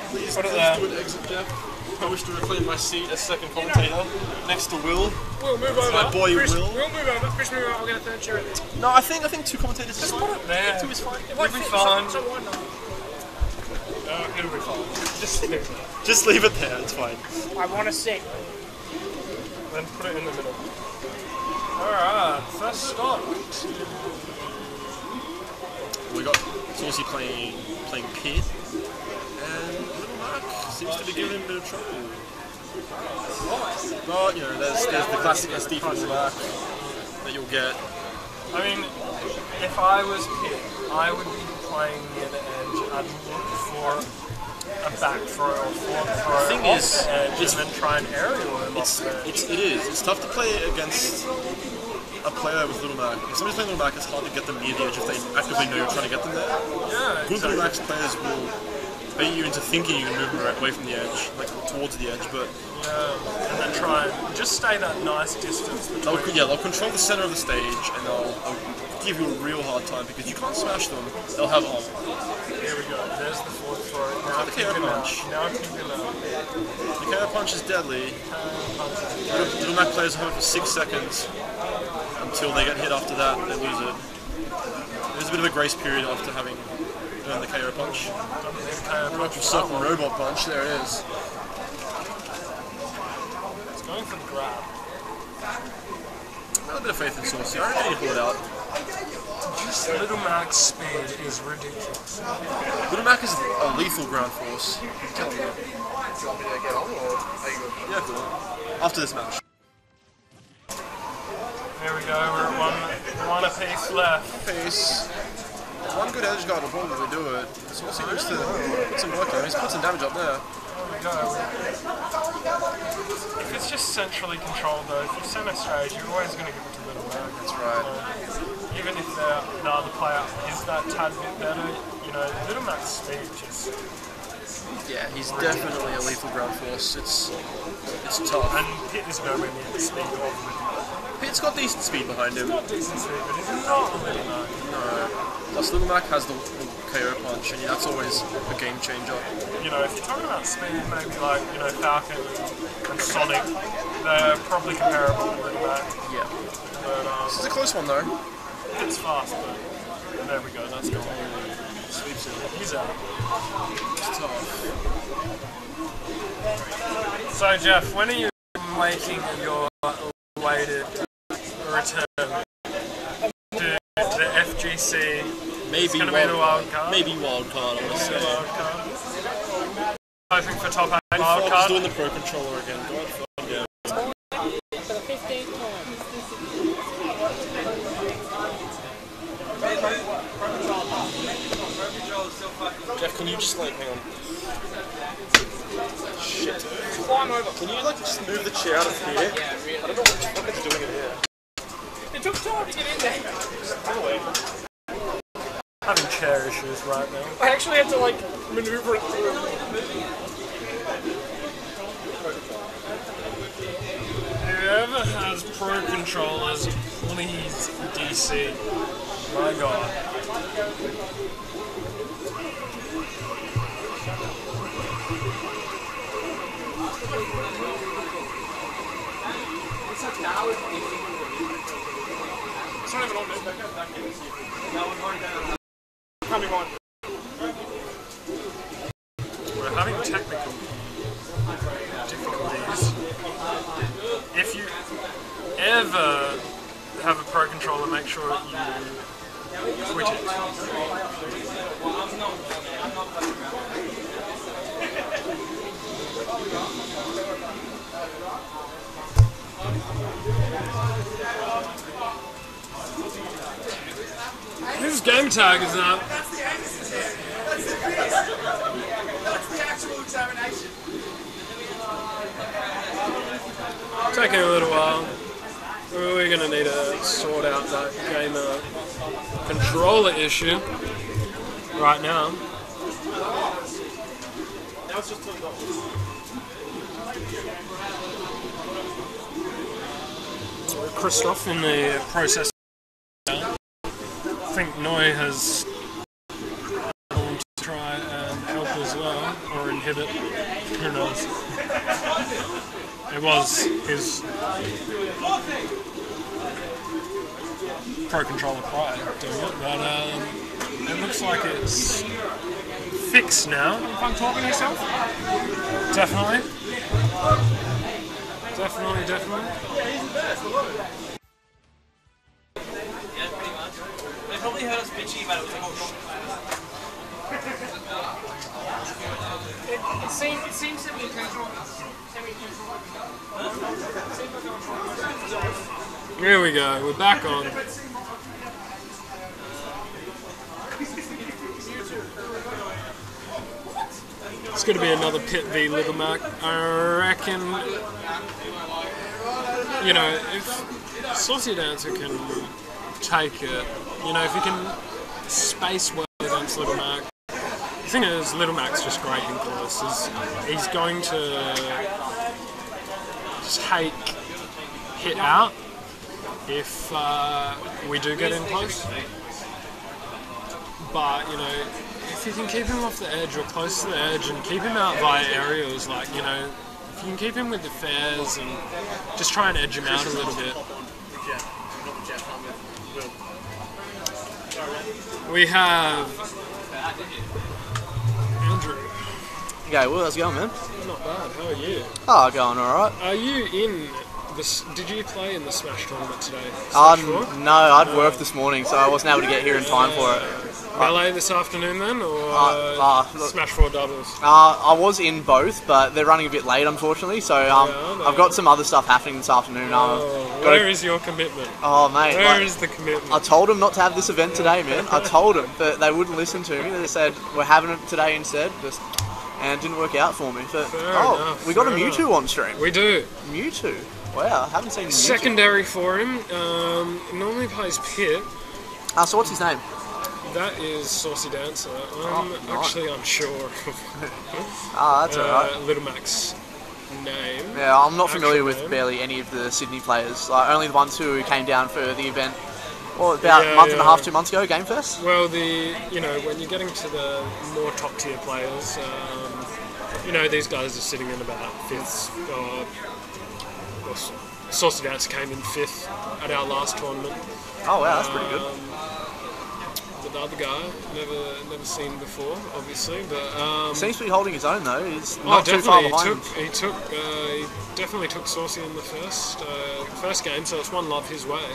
Speaker 4: Please,
Speaker 3: Put it
Speaker 4: please
Speaker 3: there.
Speaker 4: do an exit, Jeff. I wish to reclaim my seat as second commentator next to Will.
Speaker 5: We'll move over.
Speaker 4: My boy
Speaker 5: Chris,
Speaker 4: Will.
Speaker 5: We'll move over. Chris, move over. I'll get a third chair.
Speaker 4: No, I think two commentators is fine.
Speaker 3: Put it there.
Speaker 4: Two is fine.
Speaker 3: It'll be fine.
Speaker 5: So why not?
Speaker 3: It'll be fine.
Speaker 4: Just leave it there. It's fine.
Speaker 5: I want to sit.
Speaker 3: Then put it in the middle. Alright, first stop.
Speaker 4: We got Saucy playing Pit, and Little Mac seems to be giving him a bit of trouble. But you know, there's the classic SD from Little Mac that you'll get.
Speaker 3: I mean, if I was Pitt, I would be playing near the edge. I'd look for a back throw or forward throw
Speaker 4: thing
Speaker 3: off
Speaker 4: is,
Speaker 3: the edge
Speaker 4: it's-
Speaker 3: and then try and aerial him off there.
Speaker 4: It is. It's tough to play against a player with Little Mac. If somebody's playing Little Mac, it's hard to get them near the edge if they actively know you're trying to get them there.
Speaker 3: Yeah,
Speaker 4: Good
Speaker 3: exactly.
Speaker 4: Little Mac's players will bait you into thinking you can move them away from the edge, like towards the edge, but
Speaker 3: Yeah, and then try and just stay that nice distance between.
Speaker 4: they'll control the center of the stage and they'll give you a real hard time because you can't smash them. They'll have armor.
Speaker 3: Here we go. There's the forward throw. Now
Speaker 4: the
Speaker 3: keep
Speaker 4: KO
Speaker 3: him out.
Speaker 4: punch.
Speaker 3: Now keep him out.
Speaker 4: The KO punch is deadly. Little Mac players hold for 6 seconds until they get hit. After that, they lose it. There's a bit of a grace period after having done the KO punch. Punch of Circle Robot Punch. There it is.
Speaker 3: It's going for the grab.
Speaker 4: A bit of faith in Saucy. I don't think he pulled it out.
Speaker 3: Just Little Mac's speed is ridiculous.
Speaker 4: Little Mac is a lethal ground force. I'm telling you. Yeah, cool. After this match.
Speaker 3: There we go. We're at one apiece left.
Speaker 4: Pace. One good edge guard will probably do it. Saucy needs to put some work on. He's put some damage up there.
Speaker 3: There we go. If it's just centrally controlled though, if you center stage, you're always going to give it to Little Mac.
Speaker 4: That's right.
Speaker 3: Even if the other player is that tad bit better, you know, Little Mac's speed just...
Speaker 4: Yeah, he's definitely a lethal ground force. It's tough.
Speaker 3: And Pitt is nowhere near the speed of Little Mac.
Speaker 4: Pitt's got decent speed behind him.
Speaker 3: He's got decent speed, but he's not a Little Mac.
Speaker 4: No. Plus, Little Mac has the KO punch, and that's always a game changer.
Speaker 3: You know, if you're talking about speed, maybe like, you know, Falcon and Sonic, they're probably comparable to Little Mac.
Speaker 4: Yeah.
Speaker 3: But,
Speaker 4: This is a close one, though.
Speaker 3: it's fast, but there we go, that's gone.
Speaker 4: Sweeps it.
Speaker 3: He's out.
Speaker 4: It's tough.
Speaker 3: So, Jeff, when are you making your awaited return to the FGC?
Speaker 4: Maybe
Speaker 3: Gonna be the wild card.
Speaker 4: Maybe wild card, I want to say.
Speaker 3: Wild card. Hoping for top 8 wild
Speaker 4: Fox
Speaker 3: card.
Speaker 4: doing the Pro Controller again. God fuck yeah.
Speaker 5: For the 15th time.
Speaker 4: Jeff, can you just hang on? Shit.
Speaker 5: Climb over.
Speaker 4: Can you just move the chair out of here? I don't know what the fuck it's doing in here.
Speaker 5: It took time to get in there.
Speaker 3: Having chair issues right now.
Speaker 5: I actually had to like maneuver it through.
Speaker 3: Whoever has pro controllers, please DC. My god.
Speaker 5: It's not even on there. Coming on.
Speaker 3: We're having technical difficulties. If you ever have a pro controller, make sure you switch it. This game tag is up.
Speaker 6: That's the actual examination.
Speaker 3: Taking a little while. We're going to need to sort out that gamer controller issue right now. Christoph in the process. I think Noi has to try and help as well, or inhibit. Who knows? It was his pro controller prior doing it, but it looks like it's fixed now.
Speaker 5: Fun talking to yourself?
Speaker 3: Definitely. Definitely.
Speaker 2: Yeah, pretty much. They probably heard us bitching about it. It was like, oh shit.
Speaker 5: It seems semi-intentional.
Speaker 3: Here we go, we're back on. It's going to be another Pit v Little Mac. I reckon, you know, if Saucy Dancer can take it, you know, if he can space well against Little Mac. The thing is, Little Mac's just great in close. He's going to just hit out if we do get in close. But, you know, if you can keep him off the edge or close to the edge and keep him out via aerials, like, you know, if you can keep him with the fairs and just try and edge him out a little bit. We have Andrew.
Speaker 2: Okay, well, how's it going, man?
Speaker 3: Not bad, how are you?
Speaker 2: Oh, going alright.
Speaker 3: Are you in this? Did you play in the Smash tournament today?
Speaker 2: No, I'd worked this morning, so I wasn't able to get here in time for it.
Speaker 3: Melee this afternoon then, or Smash 4 doubles?
Speaker 2: I was in both, but they're running a bit late, unfortunately, so I've got some other stuff happening this afternoon.
Speaker 3: Where is your commitment?
Speaker 2: Oh, mate.
Speaker 3: Where is the commitment?
Speaker 2: I told them not to have this event today, man. I told them, but they wouldn't listen to me. They said, we're having it today instead, and it didn't work out for me. But,
Speaker 3: enough,
Speaker 2: we got a
Speaker 3: fair
Speaker 2: Mewtwo
Speaker 3: enough.
Speaker 2: on stream.
Speaker 3: We do.
Speaker 2: Mewtwo. Wow, I haven't seen Mewtwo.
Speaker 3: Secondary for him. Normally plays Pit.
Speaker 2: So what's his name?
Speaker 3: That is Saucy Dancer. I'm actually unsure of
Speaker 2: That's alright.
Speaker 3: Little Mac's name.
Speaker 2: Yeah, I'm not familiar with
Speaker 3: name.
Speaker 2: barely any of the Sydney players. Like, only the ones who came down for the event, about a month and a half, 2 months ago, Game Fest.
Speaker 3: Well, you know, when you're getting to the more top tier players, you know, these guys are sitting in about 5th. Saucy Dancer came in 5th at our last tournament.
Speaker 2: Oh wow, that's pretty good.
Speaker 3: The other guy, never seen before, obviously, but
Speaker 2: Seems to be holding his own though. He's not too far behind.
Speaker 3: He definitely took Saucy in the first game, so it's one love his way.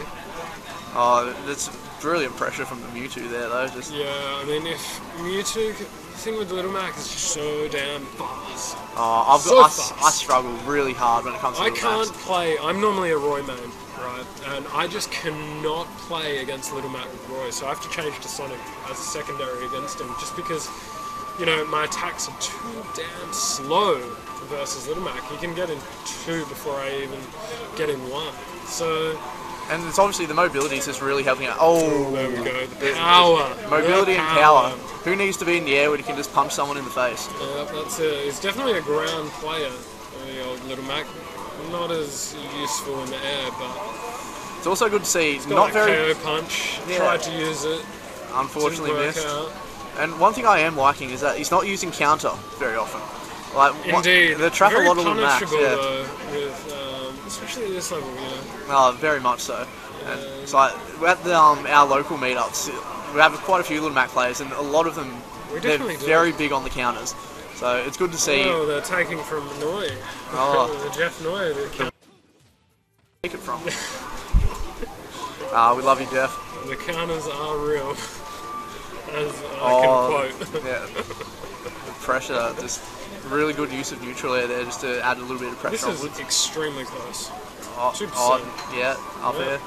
Speaker 2: Oh, that's brilliant pressure from the Mewtwo there though.
Speaker 3: Yeah, I mean, if Mewtwo, the thing with Little Mac is just so damn fast.
Speaker 2: I struggle really hard when it comes to Little Macs.
Speaker 3: Play. I'm normally a Roy main, right? And I just cannot play against Little Mac with Roy, so I have to change to Sonic as a secondary against him, just because, you know, my attacks are too damn slow versus Little Mac. He can get in 2 before I even get in 1. So,
Speaker 7: And it's obviously the mobility is just really helping out. Oh,
Speaker 3: There we go. The power.
Speaker 7: mobility
Speaker 3: The
Speaker 7: and power. Who needs to be in the air when you can just punch someone in the face?
Speaker 3: Yeah, that's it. He's definitely a ground player, the old Little Mac. Not as useful in the air, but
Speaker 7: It's also good to see.
Speaker 3: got
Speaker 7: Not
Speaker 3: a
Speaker 7: very,
Speaker 3: KO punch.
Speaker 7: Yeah.
Speaker 3: Tried to use it.
Speaker 7: unfortunately
Speaker 3: Didn't work
Speaker 7: missed.
Speaker 3: out.
Speaker 7: And one thing I am liking is that he's not using counter very often. Like
Speaker 3: Indeed.
Speaker 7: they trap
Speaker 3: Very
Speaker 7: a lot of the max.
Speaker 3: punishable
Speaker 7: Yeah.
Speaker 3: though, with especially at this level. Yeah.
Speaker 7: Oh, very much so. And it's like at the, our local meetups, we have quite a few Little Mac players, and a lot of them
Speaker 3: We
Speaker 7: they're
Speaker 3: definitely do.
Speaker 7: very big on the counters. So it's good to see.
Speaker 3: Oh, they're taking from Noy.
Speaker 7: Oh.
Speaker 3: The Jeff Noy.
Speaker 7: Take it from. We love you, Jeff.
Speaker 3: The counters are real, as I
Speaker 7: Oh,
Speaker 3: can quote.
Speaker 7: Yeah. The pressure, just really good use of neutral air there, just to add a little bit of pressure
Speaker 3: This is
Speaker 7: onwards.
Speaker 3: extremely close.
Speaker 7: Oh,
Speaker 3: 2%.
Speaker 7: yeah, up
Speaker 3: Yeah.
Speaker 7: there.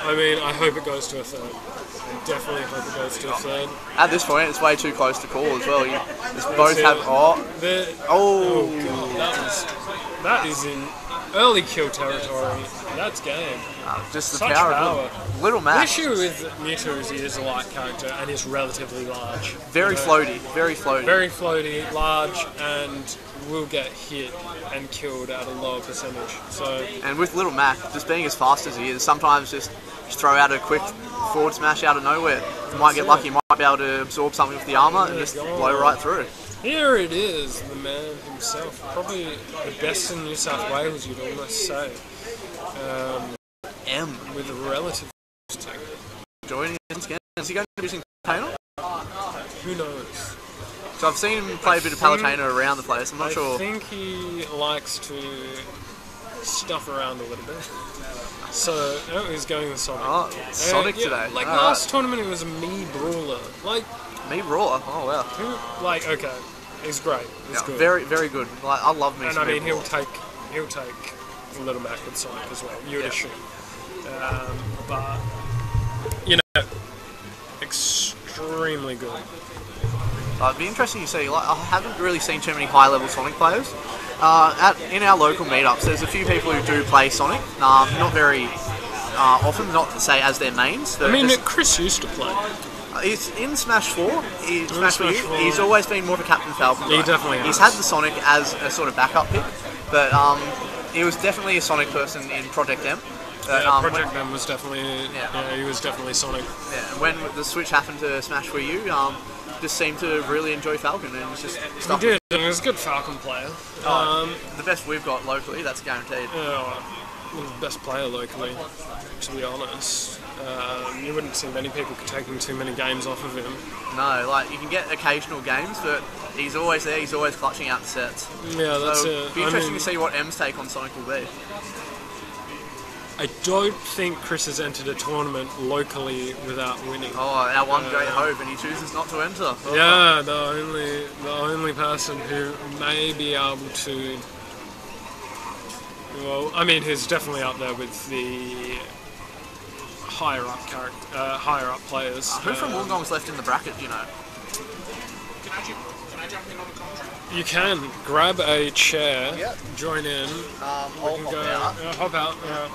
Speaker 3: I mean, I hope it goes to a third. I definitely hope it goes to a third.
Speaker 7: At this point, it's way too close to call as well. You just both
Speaker 3: it.
Speaker 7: have.
Speaker 3: The,
Speaker 7: Oh.
Speaker 3: God, that is in early kill territory. That's game.
Speaker 7: Just the
Speaker 3: Such
Speaker 7: power
Speaker 3: power.
Speaker 7: of Little
Speaker 3: The
Speaker 7: Mac.
Speaker 3: issue with Mewtwo is he is a light character and is relatively large.
Speaker 7: Very
Speaker 3: You know,
Speaker 7: floaty, very floaty.
Speaker 3: Very floaty, large, and will get hit and killed at a lower percentage. So
Speaker 7: And with Little Mac, just being as fast as he is, sometimes just throw out a quick forward smash out of nowhere. You might get lucky, you might be able to absorb something with the armor and just blow right through.
Speaker 3: here it is, the man himself, probably the best in New South Wales, you'd almost say,
Speaker 7: M
Speaker 3: with a relative.
Speaker 7: joining us again. Is he going to be using Palutena?
Speaker 3: Who knows?
Speaker 7: So I've seen him play a bit of Palutena around the place. I'm not
Speaker 3: I
Speaker 7: sure.
Speaker 3: think he likes to stuff around a little bit. So, he's going with Sonic.
Speaker 7: Oh, Sonic
Speaker 3: yeah,
Speaker 7: today.
Speaker 3: Like
Speaker 7: Alright.
Speaker 3: last tournament, it was a me brawler. Like,
Speaker 7: Me Raw. Oh wow.
Speaker 3: who? Like, okay, he's great. He's
Speaker 7: Yeah,
Speaker 3: good.
Speaker 7: very, very good. Like I love me
Speaker 3: and
Speaker 7: some
Speaker 3: I mean,
Speaker 7: Me Raw.
Speaker 3: he'll take a Little Mac with Sonic as well. You'd
Speaker 7: Yeah.
Speaker 3: assume. But you know, extremely good.
Speaker 7: It'd be interesting to see. Like I haven't really seen too many high-level Sonic players. In our local meetups, there's a few people who do play Sonic. Not very often, not to say as their mains.
Speaker 3: I mean,
Speaker 7: just-
Speaker 3: Chris used to play.
Speaker 7: he's in Smash 4. Smash 4.
Speaker 3: Smash 4.
Speaker 7: He's always been more of a Captain Falcon guy.
Speaker 3: He definitely
Speaker 7: He's
Speaker 3: has.
Speaker 7: had the Sonic as a sort of backup pick, but he was definitely a Sonic person in Project M. But,
Speaker 3: Yeah,
Speaker 7: when-
Speaker 3: Project M was definitely.
Speaker 7: Yeah.
Speaker 3: Yeah, he was definitely Sonic.
Speaker 7: Yeah, when the switch happened to Smash for you, just seemed to really enjoy Falcon and it's just
Speaker 3: He
Speaker 7: stuff.
Speaker 3: did. He was a good Falcon player.
Speaker 7: The best we've got locally, that's guaranteed.
Speaker 3: The best player locally, to be honest. You wouldn't see many people taking too many games off of him.
Speaker 7: No, like you can get occasional games, but he's always there. He's always clutching out the sets.
Speaker 3: Yeah, that's
Speaker 7: So
Speaker 3: it.
Speaker 7: it'd be
Speaker 3: I
Speaker 7: interesting
Speaker 3: mean,
Speaker 7: to see what M's take on Sonic will be.
Speaker 3: I don't think Chris has entered a tournament locally without winning.
Speaker 7: Oh, our one great hope, and he chooses not to enter.
Speaker 3: Yeah, the only person who may be able to. Well, I mean, he's definitely up there with the higher up players.
Speaker 7: Who from Wollongong's left in the bracket, do you know?
Speaker 6: Can I jump in on the contract?
Speaker 3: You can grab a chair,
Speaker 7: Yep.
Speaker 3: join in,
Speaker 7: I'll
Speaker 3: and
Speaker 7: hop
Speaker 3: go
Speaker 7: out.
Speaker 3: hop out. Yeah.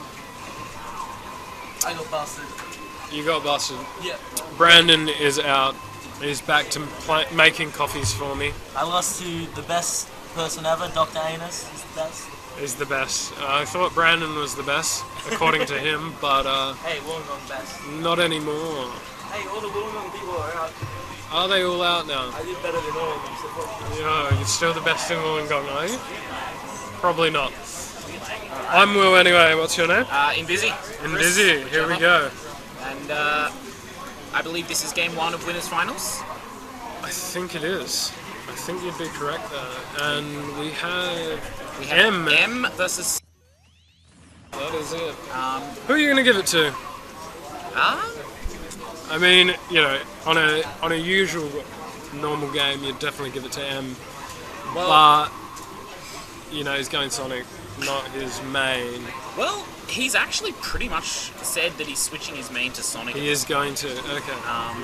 Speaker 2: I got busted.
Speaker 3: You got busted.
Speaker 2: Yeah.
Speaker 3: Brandon is out. He's back to making coffees for me.
Speaker 8: I lost to the best person ever, Dr. Anus. He's the best.
Speaker 3: He's the best. I thought Brandon was the best, according to him, but
Speaker 8: Hey, Wollongong best.
Speaker 3: not anymore.
Speaker 8: Hey, all the Wollongong people are out.
Speaker 3: Are they all out now?
Speaker 8: I did better than all of them, so fuck you.
Speaker 3: Yeah, you're still the best in Wollongong, are you? Probably not. I'm Will anyway. What's your name?
Speaker 6: In busy.
Speaker 3: In Busy. Here we go.
Speaker 6: And I believe this is game 1 of Winners Finals.
Speaker 3: I think it is. I think you'd be correct there. And we have M.
Speaker 6: M versus.
Speaker 3: That is it. Who are you going to give it to? I mean, you know, on a usual normal game, you'd definitely give it to M.
Speaker 6: Well,
Speaker 3: But you know, he's going Sonic, not his main.
Speaker 6: well, he's actually pretty much said that he's switching his main to Sonic.
Speaker 3: He is going to. Okay.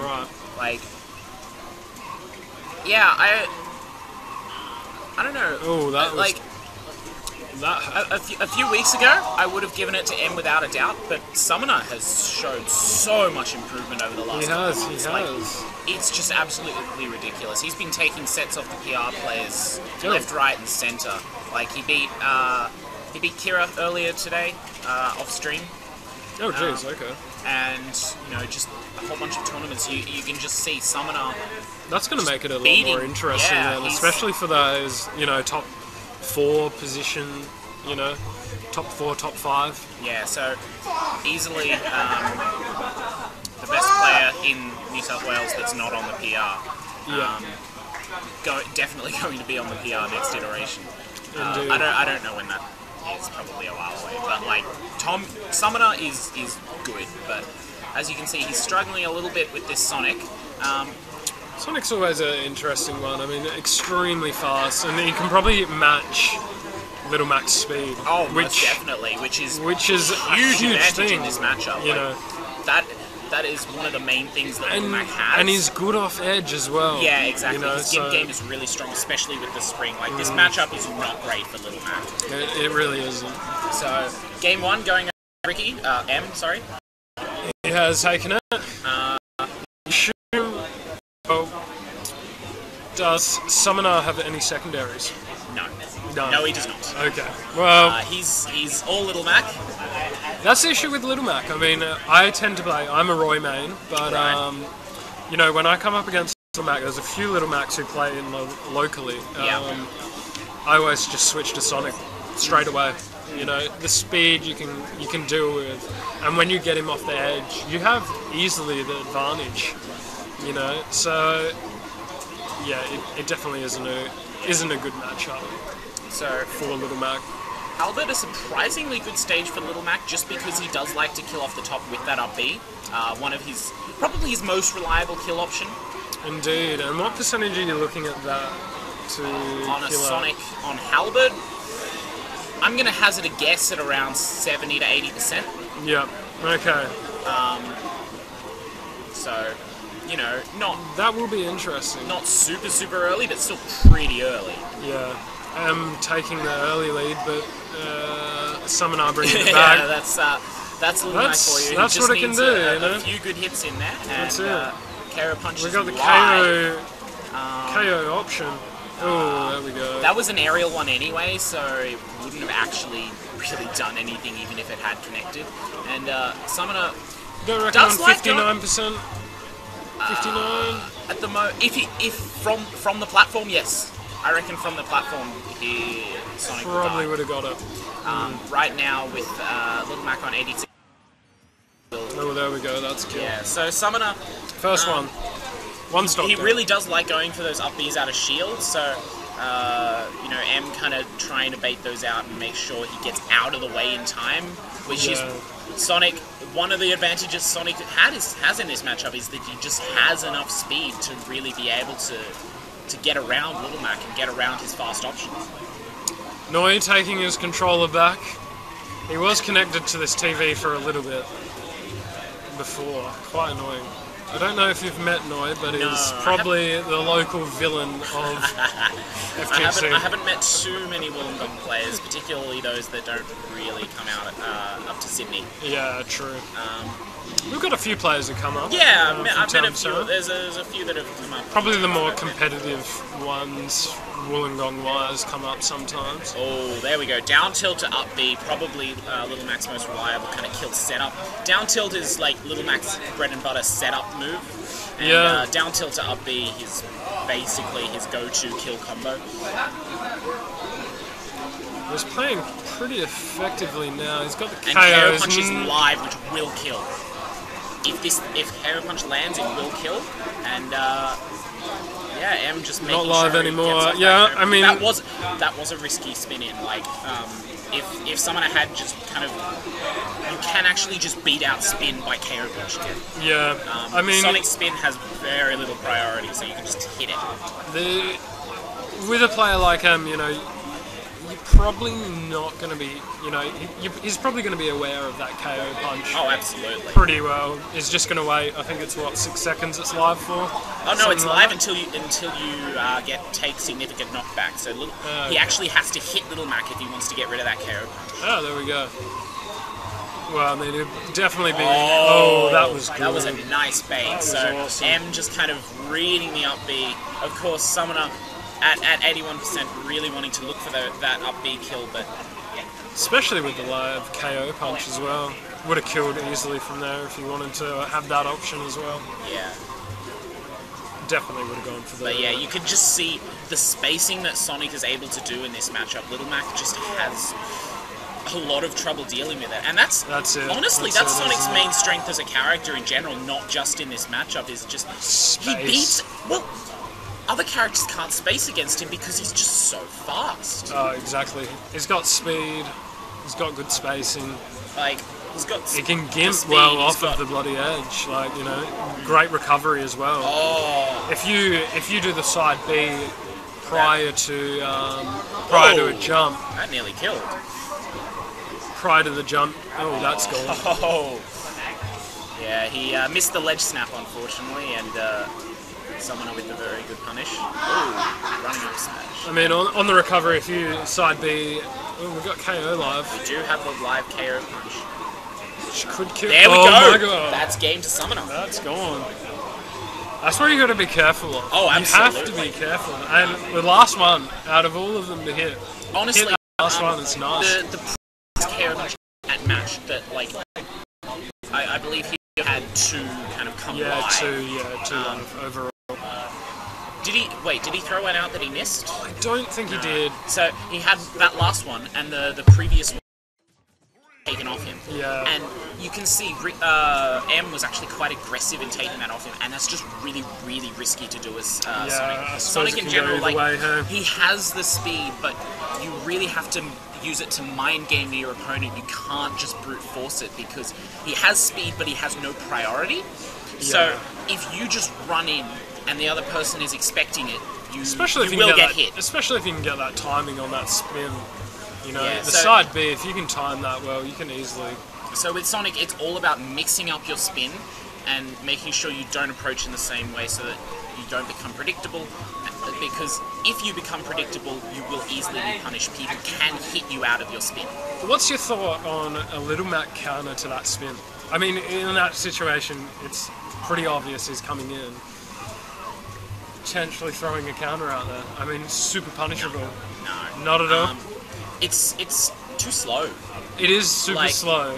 Speaker 3: Right.
Speaker 6: Like, yeah, I don't know.
Speaker 3: Oh, that was
Speaker 6: Like, A few weeks ago, I would have given it to M without a doubt, but Summoner has showed so much improvement over the last couple of months.
Speaker 3: He has.
Speaker 6: It's just absolutely ridiculous. He's been taking sets off the PR players left, right, and centre. Like he beat Kira earlier today off stream.
Speaker 3: Oh jeez, okay.
Speaker 6: And just a whole bunch of tournaments. You can just see Summoner.
Speaker 3: That's going to make it a lot more interesting, then, especially for those top 4 position, top 4, top 5.
Speaker 6: Yeah, so easily the best player in New South Wales that's not on the PR.
Speaker 3: Yeah.
Speaker 6: Definitely going to be on the PR next iteration.
Speaker 3: Indeed.
Speaker 6: I don't know when that is, probably a while away. But like Summoner is good, but as you can see, he's struggling a little bit with this Sonic.
Speaker 3: Sonic's always an interesting one. I mean, extremely fast, and he can probably match Little Mac's speed.
Speaker 6: Oh, most definitely, which is
Speaker 3: a huge
Speaker 6: advantage
Speaker 3: thing
Speaker 6: in this matchup. That is one of the main things that Little Mac has.
Speaker 3: And he's good off edge as well.
Speaker 6: Yeah, exactly. His game is really strong, especially with the spring. Like this matchup is not great for Little Mac.
Speaker 3: It really isn't.
Speaker 6: So game 1 going Ricky. M, sorry.
Speaker 3: He has taken it. Does Summoner have any secondaries?
Speaker 6: No, he does not.
Speaker 3: Okay. Well,
Speaker 6: he's all Little Mac.
Speaker 3: That's the issue with Little Mac. I mean, I tend to play. I'm a Roy main, but when I come up against Little Mac, there's a few Little Macs who play in locally. I always just switch to Sonic straight away. The speed you can deal with, and when you get him off the edge, you have easily the advantage. So yeah, it definitely isn't a good matchup.
Speaker 6: So
Speaker 3: for Little Mac.
Speaker 6: Halberd, a surprisingly good stage for Little Mac, just because he does like to kill off the top with that up B. One of probably his most reliable kill option.
Speaker 3: Indeed. And what percentage are you looking at that to
Speaker 6: on a
Speaker 3: kill
Speaker 6: Sonic on Halberd? I'm going to hazard a guess at around 70 to 80%.
Speaker 3: Yeah. Okay.
Speaker 6: So, not...
Speaker 3: That will be interesting.
Speaker 6: Not super early, but still pretty early.
Speaker 3: Yeah. I'm taking the early lead, but Summoner bringing it back.
Speaker 6: Yeah, that's Little Mac for you.
Speaker 3: That's what it can do,
Speaker 6: A few good hits in there, and
Speaker 3: that's it.
Speaker 6: KO punches.
Speaker 3: We got the KO option. Oh, there we go.
Speaker 6: That was an aerial one anyway, so it wouldn't have actually really done anything, even if it had connected. And Summoner
Speaker 3: does like 59%. 59
Speaker 6: at the if from the platform, yes. I reckon from the platform, Sonic
Speaker 3: probably would have got it.
Speaker 6: Right now with Little Mac on 86.
Speaker 3: Oh, there we go. That's kill.
Speaker 6: Yeah. So Summoner.
Speaker 3: First one. One stop.
Speaker 6: He really does like going for those up Bs out of shield. So M kind of trying to bait those out and make sure he gets out of the way in time, which is Sonic. One of the advantages Sonic has in this matchup is that he just has enough speed to really be able to get around Little Mac and get around his fast options.
Speaker 3: Noi taking his controller back. He was connected to this TV for a little bit before. Quite annoying. I don't know if you've met Noi, but he's probably the local villain of FGC.
Speaker 6: I haven't met too many Wollongong players, particularly those that don't really come out up to Sydney.
Speaker 3: Yeah, true. We've got a few players that come up.
Speaker 6: Yeah, I've met a few. There's a few that have come up.
Speaker 3: Probably the more competitive ones, Wollongong-wise, come up sometimes.
Speaker 6: Oh, there we go. Down tilt to up B, probably Little Mac's most reliable kind of kill setup. Down tilt is like Little Mac's bread and butter setup move. And down tilt to up B is basically his go-to kill combo.
Speaker 3: He's playing pretty effectively now. He's got the KOs.
Speaker 6: And KO Punch is live, which will kill. If KO Punch lands, it will kill. And M just making
Speaker 3: not live
Speaker 6: sure
Speaker 3: anymore. Yeah, I mean
Speaker 6: that was a risky spin in. Like if someone had just kind of, you can actually just beat out spin by KO Punch again.
Speaker 3: Yeah, I mean
Speaker 6: Sonic spin has very little priority, so you can just hit it.
Speaker 3: With a player like him, you probably not going to be, you know, he's probably going to be aware of that KO punch.
Speaker 6: Oh, absolutely.
Speaker 3: Pretty well. He's just going to wait. I think it's what, 6 seconds it's live for.
Speaker 6: Oh no, it's live until you take significant knockback. So he actually has to hit Little Mac if he wants to get rid of that KO punch.
Speaker 3: Oh, there we go. Well, I mean, it'd definitely be. Oh, that was good.
Speaker 6: That was a nice bait. So
Speaker 3: awesome.
Speaker 6: M just kind of reading the up B. Of course, Summoner at 81% really wanting to look for that up B kill, but
Speaker 3: especially with the live KO punch as well. Would have killed easily from there if he wanted to have that option as well.
Speaker 6: Yeah.
Speaker 3: Definitely would have gone for that.
Speaker 6: But yeah, you could just see the spacing that Sonic is able to do in this matchup. Little Mac just has a lot of trouble dealing with it, and that's it. Honestly, that's Sonic's main strength as a character in general, not just in this matchup. Is just
Speaker 3: space.
Speaker 6: He beats other characters can't space against him because he's just so fast.
Speaker 3: Oh, exactly. He's got speed. He's got good spacing.
Speaker 6: Like he's got.
Speaker 3: He can gimp well off of the bloody edge. Like, you know, great recovery as well.
Speaker 6: Oh.
Speaker 3: If you do the side B prior to a jump.
Speaker 6: That nearly killed.
Speaker 3: Prior to the jump. Oh, that's gone.
Speaker 6: Oh. Yeah, he missed the ledge snap, unfortunately, and Summoner with a very good punish. Oh, running up smash.
Speaker 3: I mean, on the recovery, if you side B, we've got KO live.
Speaker 6: We do have the live KO punch.
Speaker 3: Which could kill.
Speaker 6: There we go.
Speaker 3: My God.
Speaker 6: That's game to Summoner.
Speaker 3: That's gone. That's where you got to be careful of.
Speaker 6: Oh, absolutely.
Speaker 3: You have to be careful. And the last one, out of all of them to hit,
Speaker 6: honestly,
Speaker 3: the last one is nice.
Speaker 6: The KO punch at match that, like, I believe he had 2 kind of come live.
Speaker 3: Two overall.
Speaker 6: Did he throw one out that he missed?
Speaker 3: I don't think he did.
Speaker 6: So he had that last one and the previous one taken off him.
Speaker 3: Yeah.
Speaker 6: And you can see M was actually quite aggressive in taking that off him, and that's just really, really risky to do as Sonic. Sonic in general, he has the speed, but you really have to use it to mind game your opponent. You can't just brute force it because he has speed, but he has no priority. Yeah. So if you just run in and the other person is expecting it, you will get hit.
Speaker 3: Especially if you can get that timing on that spin. You know,
Speaker 6: yeah,
Speaker 3: the side B, if you can time that well, you can easily...
Speaker 6: So with Sonic, it's all about mixing up your spin and making sure you don't approach in the same way so that you don't become predictable. Because if you become predictable, you will easily be punished. People can hit you out of your spin.
Speaker 3: What's your thought on a Little Mac counter to that spin? I mean, in that situation, it's pretty obvious he's coming in. Potentially throwing a counter out there. I mean, super punishable.
Speaker 6: No.
Speaker 3: Not at all?
Speaker 6: It's too slow.
Speaker 3: It is super slow.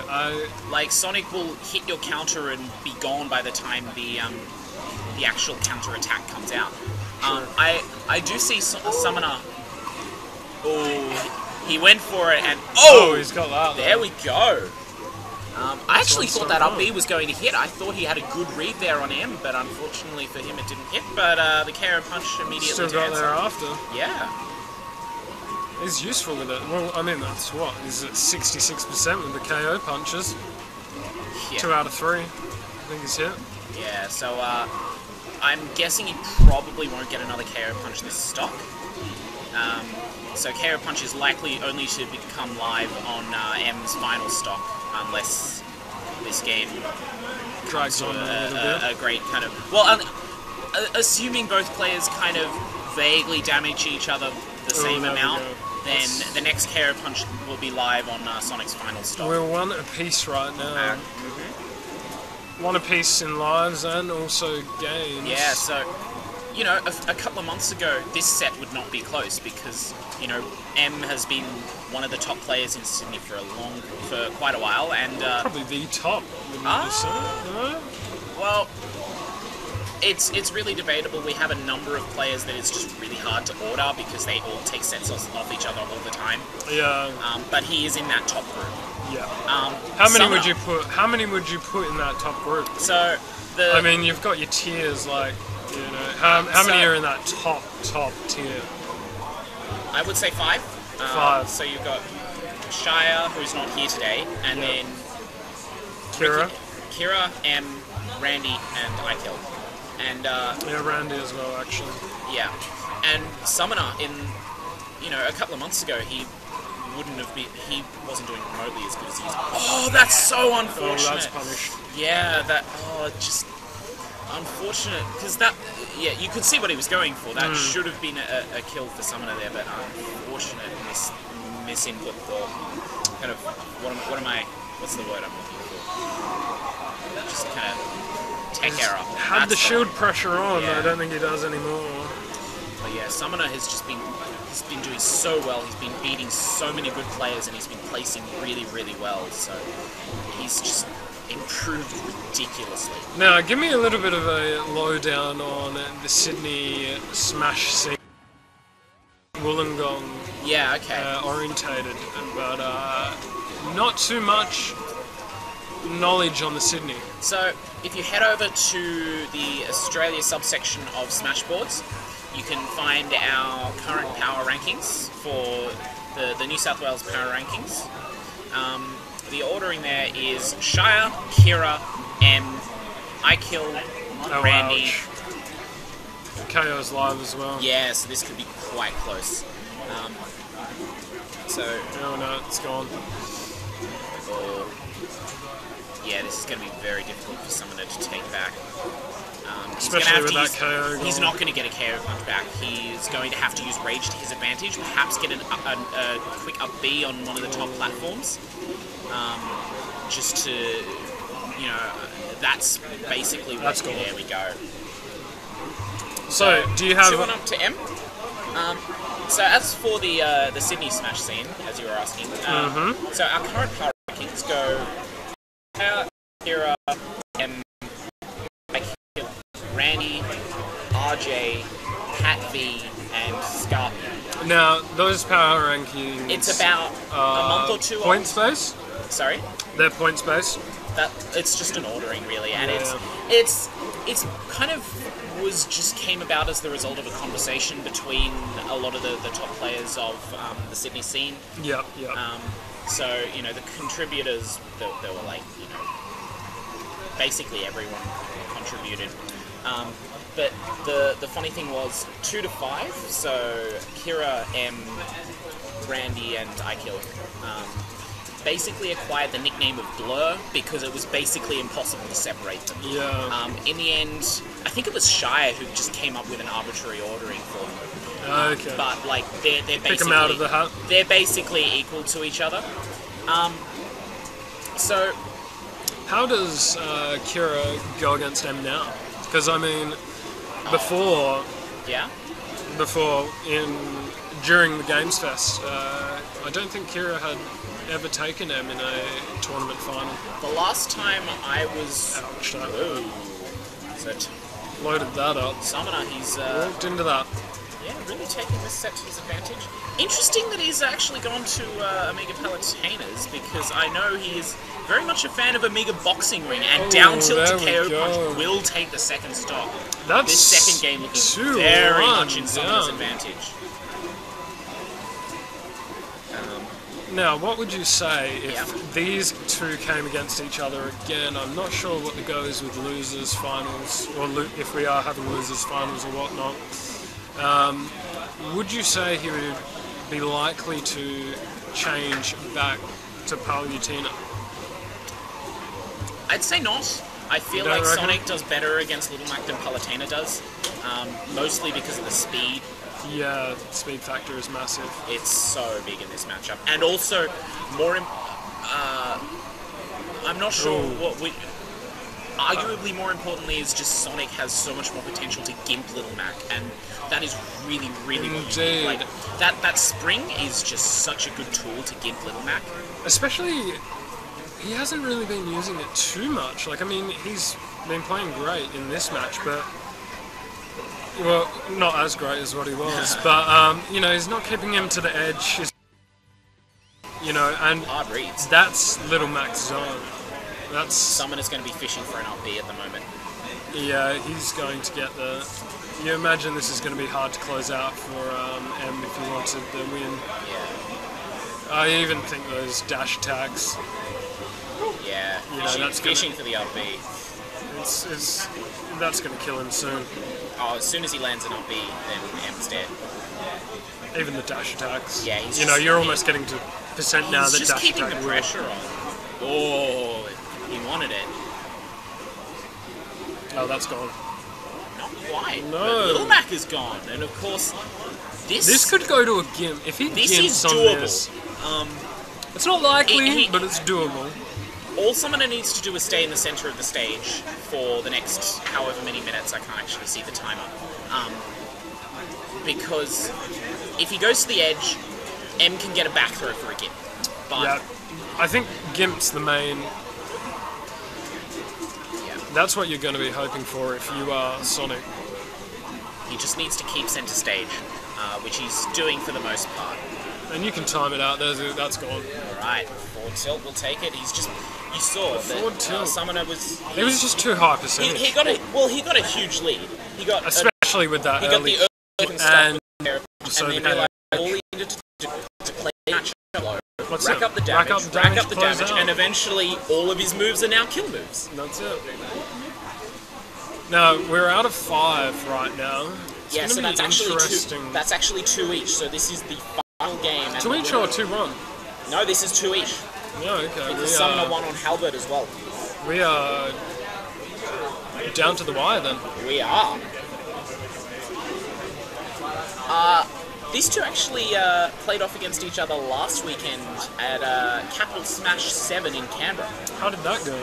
Speaker 6: Like, Sonic will hit your counter and be gone by the time the actual counter attack comes out. Sure. I do see Summoner. Oh, he went for it and
Speaker 3: he's got that.
Speaker 6: There we go. I actually thought that up B was going to hit. I thought he had a good read there on M, but unfortunately for him it didn't hit. But the KO punch immediately
Speaker 3: still got there after.
Speaker 6: Yeah.
Speaker 3: He's useful with it. Well, I mean, that's what? He's at 66% with the KO punches. Yeah. 2 out of 3. I think he's hit.
Speaker 6: Yeah, so I'm guessing he probably won't get another KO punch this stock. So KO punch is likely only to become live on M's final stock, unless this game
Speaker 3: drags on
Speaker 6: a great kind of... Well, assuming both players kind of vaguely damage each other the same amount, then the next KO punch will be live on Sonic's final stop.
Speaker 3: We're 1 apiece right now. 1 apiece in lives and also games.
Speaker 6: Yeah, so, you know, a couple of months ago, this set would not be close because, you know, M has been one of the top players in Sydney for quite a while, and
Speaker 3: probably the top. No?
Speaker 6: Well, it's really debatable. We have a number of players that it's just really hard to order because they all take sets off each other all the time.
Speaker 3: Yeah.
Speaker 6: But he is in that top group.
Speaker 3: Yeah. How many would you put? How many would you put in that top group?
Speaker 6: So
Speaker 3: I mean, you've got your tiers, like, you know, how many are in that top tier?
Speaker 6: I would say 5.
Speaker 3: 5.
Speaker 6: So you've got Shire, who's not here today, and then Kira, M, Randy, and Ikel. And
Speaker 3: yeah, Randy as well, actually.
Speaker 6: Yeah, and Summoner in, you know, a couple of months ago, he wouldn't have been. He wasn't doing remotely as good as he is. Oh, that's so unfortunate.
Speaker 3: Oh, that's punished.
Speaker 6: Yeah, that. Oh, just unfortunate because that. Yeah, you could see what he was going for. That should have been a kill for Summoner there, but unfortunate misinput or kind of what am I? What's the word I'm looking for? Just kind of tech error.
Speaker 3: Had the shield pressure on.
Speaker 6: Yeah.
Speaker 3: I don't think he does anymore.
Speaker 6: But yeah, Summoner has just been. He's been doing so well. He's been beating so many good players, and he's been placing really, really well. So he's just improved ridiculously.
Speaker 3: Now, give me a little bit of a lowdown on the Sydney Smash scene. Wollongong
Speaker 6: Yeah. Okay.
Speaker 3: orientated, but not too much knowledge on the Sydney.
Speaker 6: So if you head over to the Australia subsection of Smashboards, you can find our current power rankings for the New South Wales power rankings. The ordering there is Shire, Kira, M, Ikill, Randy.
Speaker 3: Ouch. KO's live as well.
Speaker 6: Yeah, so this could be quite close.
Speaker 3: Oh no, it's gone.
Speaker 6: Yeah, this is going to be very difficult for Summoner to take back.
Speaker 3: Especially with that KO
Speaker 6: He's
Speaker 3: gone.
Speaker 6: not going to get a KO punch back. He's going to have to use Rage to his advantage, perhaps get a quick up B on one of the top platforms. Just to, you know, that's basically what...
Speaker 3: That's cool.
Speaker 6: There we go.
Speaker 3: So, do you have...
Speaker 6: 2-1 up to M. So as for the Sydney Smash scene, as you were asking, so our current power rankings go Kira, M, Randy, RJ, Pat V, and Scorpion.
Speaker 3: Now, those power rankings...
Speaker 6: It's about a month or two
Speaker 3: point
Speaker 6: old.
Speaker 3: space?
Speaker 6: Sorry?
Speaker 3: They're point space?
Speaker 6: It's just an ordering, really, and
Speaker 3: Yeah.
Speaker 6: it's kind of came about as the result of a conversation between a lot of the top players of the Sydney scene.
Speaker 3: Yep.
Speaker 6: So, you know, the contributors, they were like, you know, basically everyone contributed. But the funny thing was 2 to 5, so Kira, M, Randy, and Ikill basically acquired the nickname of Blur because it was basically impossible to separate them.
Speaker 3: Yeah.
Speaker 6: In the end, I think it was Shire who just came up with an arbitrary ordering for them.
Speaker 3: Okay.
Speaker 6: But like they're
Speaker 3: Pick
Speaker 6: basically
Speaker 3: them out of the hat.
Speaker 6: they're basically equal to each other. So
Speaker 3: How does Kira go against M now? Because, I mean, before
Speaker 6: yeah,
Speaker 3: during the Games Fest, I don't think Kira had ever taken M in a tournament final.
Speaker 6: the last time I was
Speaker 3: Ouch, that
Speaker 6: so
Speaker 3: loaded that up.
Speaker 6: Summoner, he's
Speaker 3: Walked into that.
Speaker 6: yeah, really taking this set to his advantage. Interesting that he's actually gone to Amiga Palatinas because I know he is very much a fan of Amiga Boxing Ring, and down tilt to
Speaker 3: there we
Speaker 6: KO
Speaker 3: go.
Speaker 6: punch will take the second stock.
Speaker 3: That's
Speaker 6: This second game looking
Speaker 3: 2-1
Speaker 6: very much in Summoner's
Speaker 3: down.
Speaker 6: advantage.
Speaker 3: Now, what would you say if
Speaker 6: Yeah.
Speaker 3: these two came against each other again? I'm not sure what the go is with losers finals, or if we are having losers finals or whatnot. Would you say he would be likely to change back to Palutena?
Speaker 6: I'd say not. I feel
Speaker 3: You don't
Speaker 6: like
Speaker 3: reckon?
Speaker 6: Sonic does better against Little Mac than Palutena does, mostly because of the speed.
Speaker 3: Yeah, speed factor is massive.
Speaker 6: It's so big in this matchup, and also I'm not sure what we. Arguably, more importantly, is just Sonic has so much more potential to gimp Little Mac, and that is really, really what you need.
Speaker 3: Indeed.
Speaker 6: Like that spring is just such a good tool to gimp Little Mac.
Speaker 3: Especially, he hasn't really been using it too much. Like, I mean, he's been playing great in this match, but... Well, not as great as what he was, but, you know, he's not keeping him to the edge. You know, and
Speaker 6: Hard reads.
Speaker 3: that's Little Mac's zone. That's...
Speaker 6: Summoner's going to be fishing for an up B at the moment.
Speaker 3: Yeah, he's going to get the... You imagine this is going to be hard to close out for M if he wanted the win.
Speaker 6: Yeah.
Speaker 3: I even think those dash attacks...
Speaker 6: Yeah.
Speaker 3: You know, that's
Speaker 6: fishing for the up B.
Speaker 3: That's going to kill him soon.
Speaker 6: Oh, as soon as he lands an up B, then M's dead.
Speaker 3: Even the dash attacks.
Speaker 6: Yeah, he's
Speaker 3: you know,
Speaker 6: just-
Speaker 3: you're almost getting to now
Speaker 6: He's
Speaker 3: that
Speaker 6: just
Speaker 3: dash
Speaker 6: keeping
Speaker 3: attack
Speaker 6: the
Speaker 3: will.
Speaker 6: pressure on. Oh, he wanted it.
Speaker 3: Oh, that's gone.
Speaker 6: Not quite.
Speaker 3: No.
Speaker 6: But Little Mac is gone, and of course,
Speaker 3: This could go to a Gimp. If he
Speaker 6: This
Speaker 3: Gimps
Speaker 6: is
Speaker 3: on
Speaker 6: doable.
Speaker 3: this, it's not likely, but it's doable.
Speaker 6: all Summoner needs to do is stay in the center of the stage for the next however many minutes. I can't actually see the timer. Because if he goes to the edge, M can get a back throw for a Gimp. But
Speaker 3: Yeah, I think Gimp's the main. That's what you're going to be hoping for if you are Sonic.
Speaker 6: he just needs to keep center stage, which he's doing for the most part.
Speaker 3: And you can time it out. That's gone.
Speaker 6: Alright, forward tilt will take it. He's just... You saw
Speaker 3: Forward
Speaker 6: that
Speaker 3: tilt.
Speaker 6: Summoner was...
Speaker 3: It was just too high percentage.
Speaker 6: He got a huge lead. He got
Speaker 3: Especially with that
Speaker 6: he got
Speaker 3: early.
Speaker 6: the early stuff
Speaker 3: And
Speaker 6: there,
Speaker 3: so
Speaker 6: and then
Speaker 3: the
Speaker 6: realized all he needed to do to play the match low,
Speaker 3: What's
Speaker 6: rack
Speaker 3: it?
Speaker 6: up the damage,
Speaker 3: close out.
Speaker 6: and eventually all of his moves are now kill moves.
Speaker 3: That's it. Now, we're out of 5 right now. It's
Speaker 6: Yeah,
Speaker 3: going
Speaker 6: so
Speaker 3: to
Speaker 6: that's
Speaker 3: be
Speaker 6: actually
Speaker 3: interesting.
Speaker 6: two. That's actually 2 each. So this is the final game. And
Speaker 3: 2 each or 2-1?
Speaker 6: No, this is 2 each.
Speaker 3: Yeah, okay.
Speaker 6: Because Summoner won on Halberd as well.
Speaker 3: We are down to the wire then.
Speaker 6: We are. These two actually played off against each other last weekend at Capital Smash 7 in Canberra.
Speaker 3: How did that go?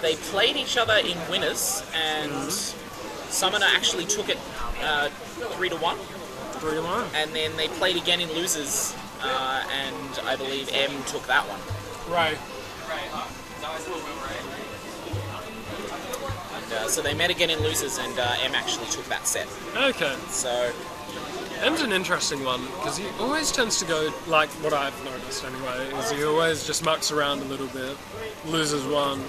Speaker 6: They played each other in winners, and Summoner actually took it 3-1.
Speaker 3: 3-1.
Speaker 6: And then they played again in losers, and I believe M took that one.
Speaker 3: Right.
Speaker 6: And, so they met again in losers, and M actually took that set.
Speaker 3: Okay.
Speaker 6: So
Speaker 3: M's an interesting one, because he always tends to go, like what I've noticed anyway, is he always just mucks around a little bit, loses one,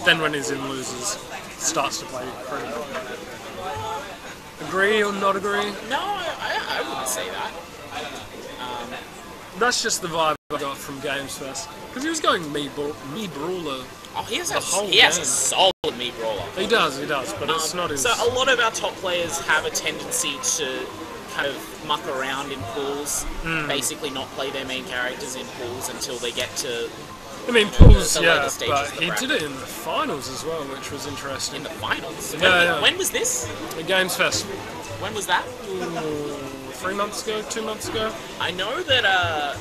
Speaker 3: then when he's in losers, starts to play pretty. Agree or not agree?
Speaker 6: no, I wouldn't say that.
Speaker 3: That's just the vibe I got from Games Fest. Because he was going me brawler.
Speaker 6: Oh, he has
Speaker 3: The whole
Speaker 6: a
Speaker 3: game.
Speaker 6: solid me brawler.
Speaker 3: He does, but it's not his...
Speaker 6: So a lot of our top players have a tendency to kind of muck around in pools, basically not play their main characters in pools until they get to
Speaker 3: I mean, pools,
Speaker 6: the
Speaker 3: yeah,
Speaker 6: later stages
Speaker 3: but
Speaker 6: of the
Speaker 3: he
Speaker 6: bracket.
Speaker 3: did it in the finals as well, which was interesting.
Speaker 6: in the finals.
Speaker 3: Yeah.
Speaker 6: When was this?
Speaker 3: The Games Fest,
Speaker 6: When was that?
Speaker 3: 3 months ago, 2 months ago.
Speaker 6: I know that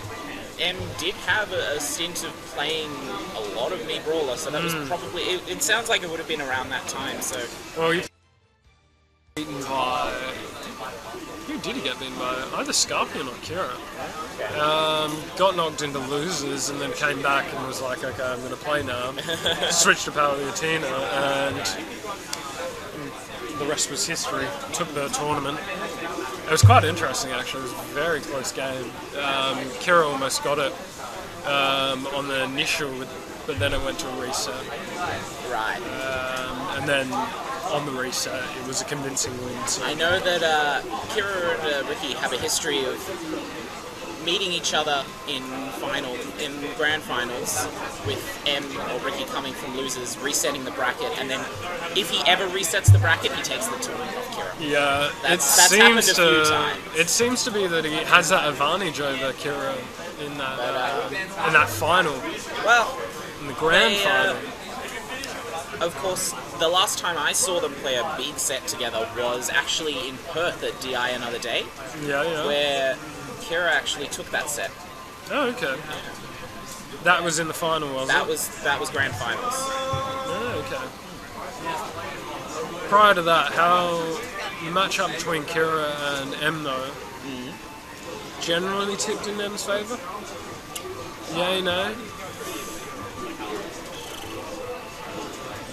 Speaker 6: M did have a stint of playing a lot of me brawler, so that was probably. It sounds like it would have been around that time. So
Speaker 3: Well, he beaten by... Who did he get beaten by? Either Scorpion or Kira. Got knocked into losers and then came back and was like, okay, I'm going to play now. Switched to Palutena and the rest was history. Took the tournament. It was quite interesting actually. It was a very close game. Kira almost got it on the initial, but then it went to a reset.
Speaker 6: right.
Speaker 3: And then on the reset, it was a convincing win. So.
Speaker 6: I know that Kira and Ricky have a history of meeting each other in grand finals, with M or Ricky coming from losers, resetting the bracket, and then if he ever resets the bracket, he takes the tournament off Kira.
Speaker 3: Yeah,
Speaker 6: That's happened a few times.
Speaker 3: It seems to be that he has that advantage over Kira in that final,
Speaker 6: Well,
Speaker 3: in the grand final.
Speaker 6: of course, the last time I saw them play a big set together was actually in Perth at DI Another Day,
Speaker 3: Yeah.
Speaker 6: where Kira actually took that set.
Speaker 3: Oh, okay. That was in the final, wasn't
Speaker 6: That
Speaker 3: it?
Speaker 6: was grand finals.
Speaker 3: Oh, okay. Prior to that, how the matchup between Kira and M though, generally tipped in M's favour? Yay, no?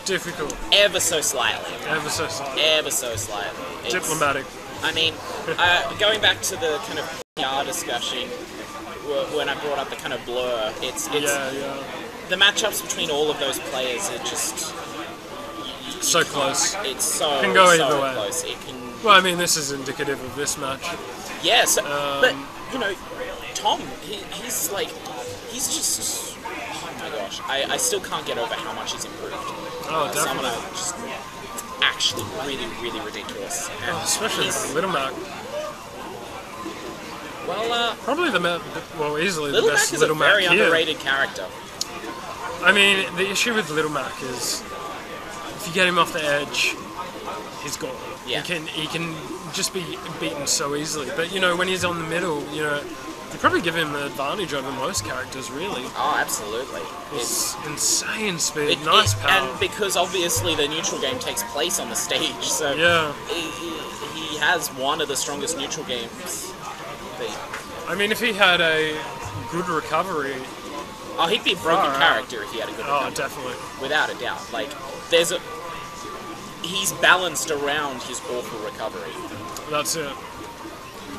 Speaker 3: Difficult.
Speaker 6: Ever so slightly.
Speaker 3: Ever so slightly.
Speaker 6: Ever so slightly. It's-
Speaker 3: Diplomatic.
Speaker 6: I mean, going back to the kind of PR discussion, when I brought up the kind of blur, it's
Speaker 3: Yeah.
Speaker 6: the matchups between all of those players are just
Speaker 3: So close.
Speaker 6: it's so
Speaker 3: Can go
Speaker 6: so
Speaker 3: either way.
Speaker 6: close. It can
Speaker 3: Well, I mean, this is indicative of this match.
Speaker 6: yes, but you know, Tom, he's just oh my gosh, I still can't get over how much he's improved.
Speaker 3: Oh,
Speaker 6: Summoner
Speaker 3: definitely.
Speaker 6: just actually really ridiculous. And
Speaker 3: Especially
Speaker 6: he's-
Speaker 3: with Little Mac.
Speaker 6: Well,
Speaker 3: Probably easily
Speaker 6: Little
Speaker 3: the best
Speaker 6: Mac is
Speaker 3: Little
Speaker 6: a very
Speaker 3: Mac here.
Speaker 6: underrated character.
Speaker 3: I mean, the issue with Little Mac is if you get him off the edge, he's gone.
Speaker 6: Yeah.
Speaker 3: He can just be beaten so easily. But you know, when he's on the middle, you know, you probably give him an advantage over most characters, really.
Speaker 6: Oh, absolutely.
Speaker 3: It's insane speed, nice power.
Speaker 6: And because obviously the neutral game takes place on the stage, so
Speaker 3: Yeah.
Speaker 6: he has one of the strongest neutral games.
Speaker 3: I mean, if he had a good recovery,
Speaker 6: Oh, he'd be a broken character if he had a good recovery.
Speaker 3: definitely.
Speaker 6: Without a doubt. Like, he's balanced around his awful recovery.
Speaker 3: That's it.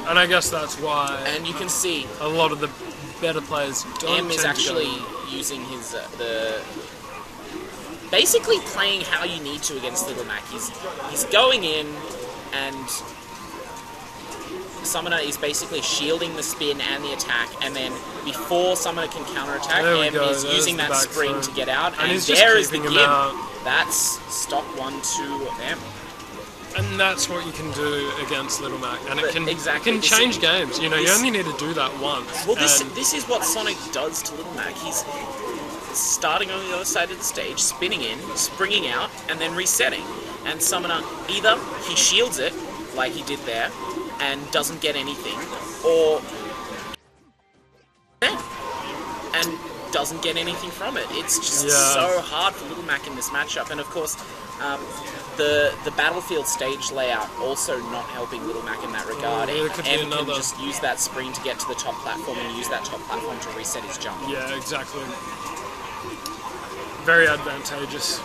Speaker 3: And I guess that's why
Speaker 6: And you can see
Speaker 3: a lot of the better players don't
Speaker 6: M is
Speaker 3: tend to go.
Speaker 6: actually using his basically playing how you need to against Little Mac. He's going in, and Summoner is basically shielding the spin and the attack, and then before Summoner can counterattack,
Speaker 3: There we
Speaker 6: M
Speaker 3: go,
Speaker 6: is
Speaker 3: there's
Speaker 6: using
Speaker 3: the
Speaker 6: that
Speaker 3: back
Speaker 6: spring
Speaker 3: throw.
Speaker 6: to get out,
Speaker 3: And
Speaker 6: and
Speaker 3: he's just
Speaker 6: there is the
Speaker 3: keeping
Speaker 6: give.
Speaker 3: him out.
Speaker 6: That's stock 1-2 M.
Speaker 3: And that's what you can do against Little Mac, and it
Speaker 6: But
Speaker 3: can
Speaker 6: exactly,
Speaker 3: can
Speaker 6: this
Speaker 3: change
Speaker 6: is-
Speaker 3: games. You know, you
Speaker 6: this-
Speaker 3: only need to do that once.
Speaker 6: Well, this
Speaker 3: and
Speaker 6: is what Sonic does to Little Mac. He's starting on the other side of the stage, spinning in, springing out, and then resetting. And Summoner, either he shields it, like he did there, and doesn't get anything, or and doesn't get anything from it. It's just so hard for Little Mac in this matchup. And of course, the battlefield stage layout also not helping Little Mac in that regard.
Speaker 3: there could be
Speaker 6: M can
Speaker 3: another-
Speaker 6: just use that spring to get to the top platform and use that top platform to reset his jump.
Speaker 3: yeah, exactly. Very advantageous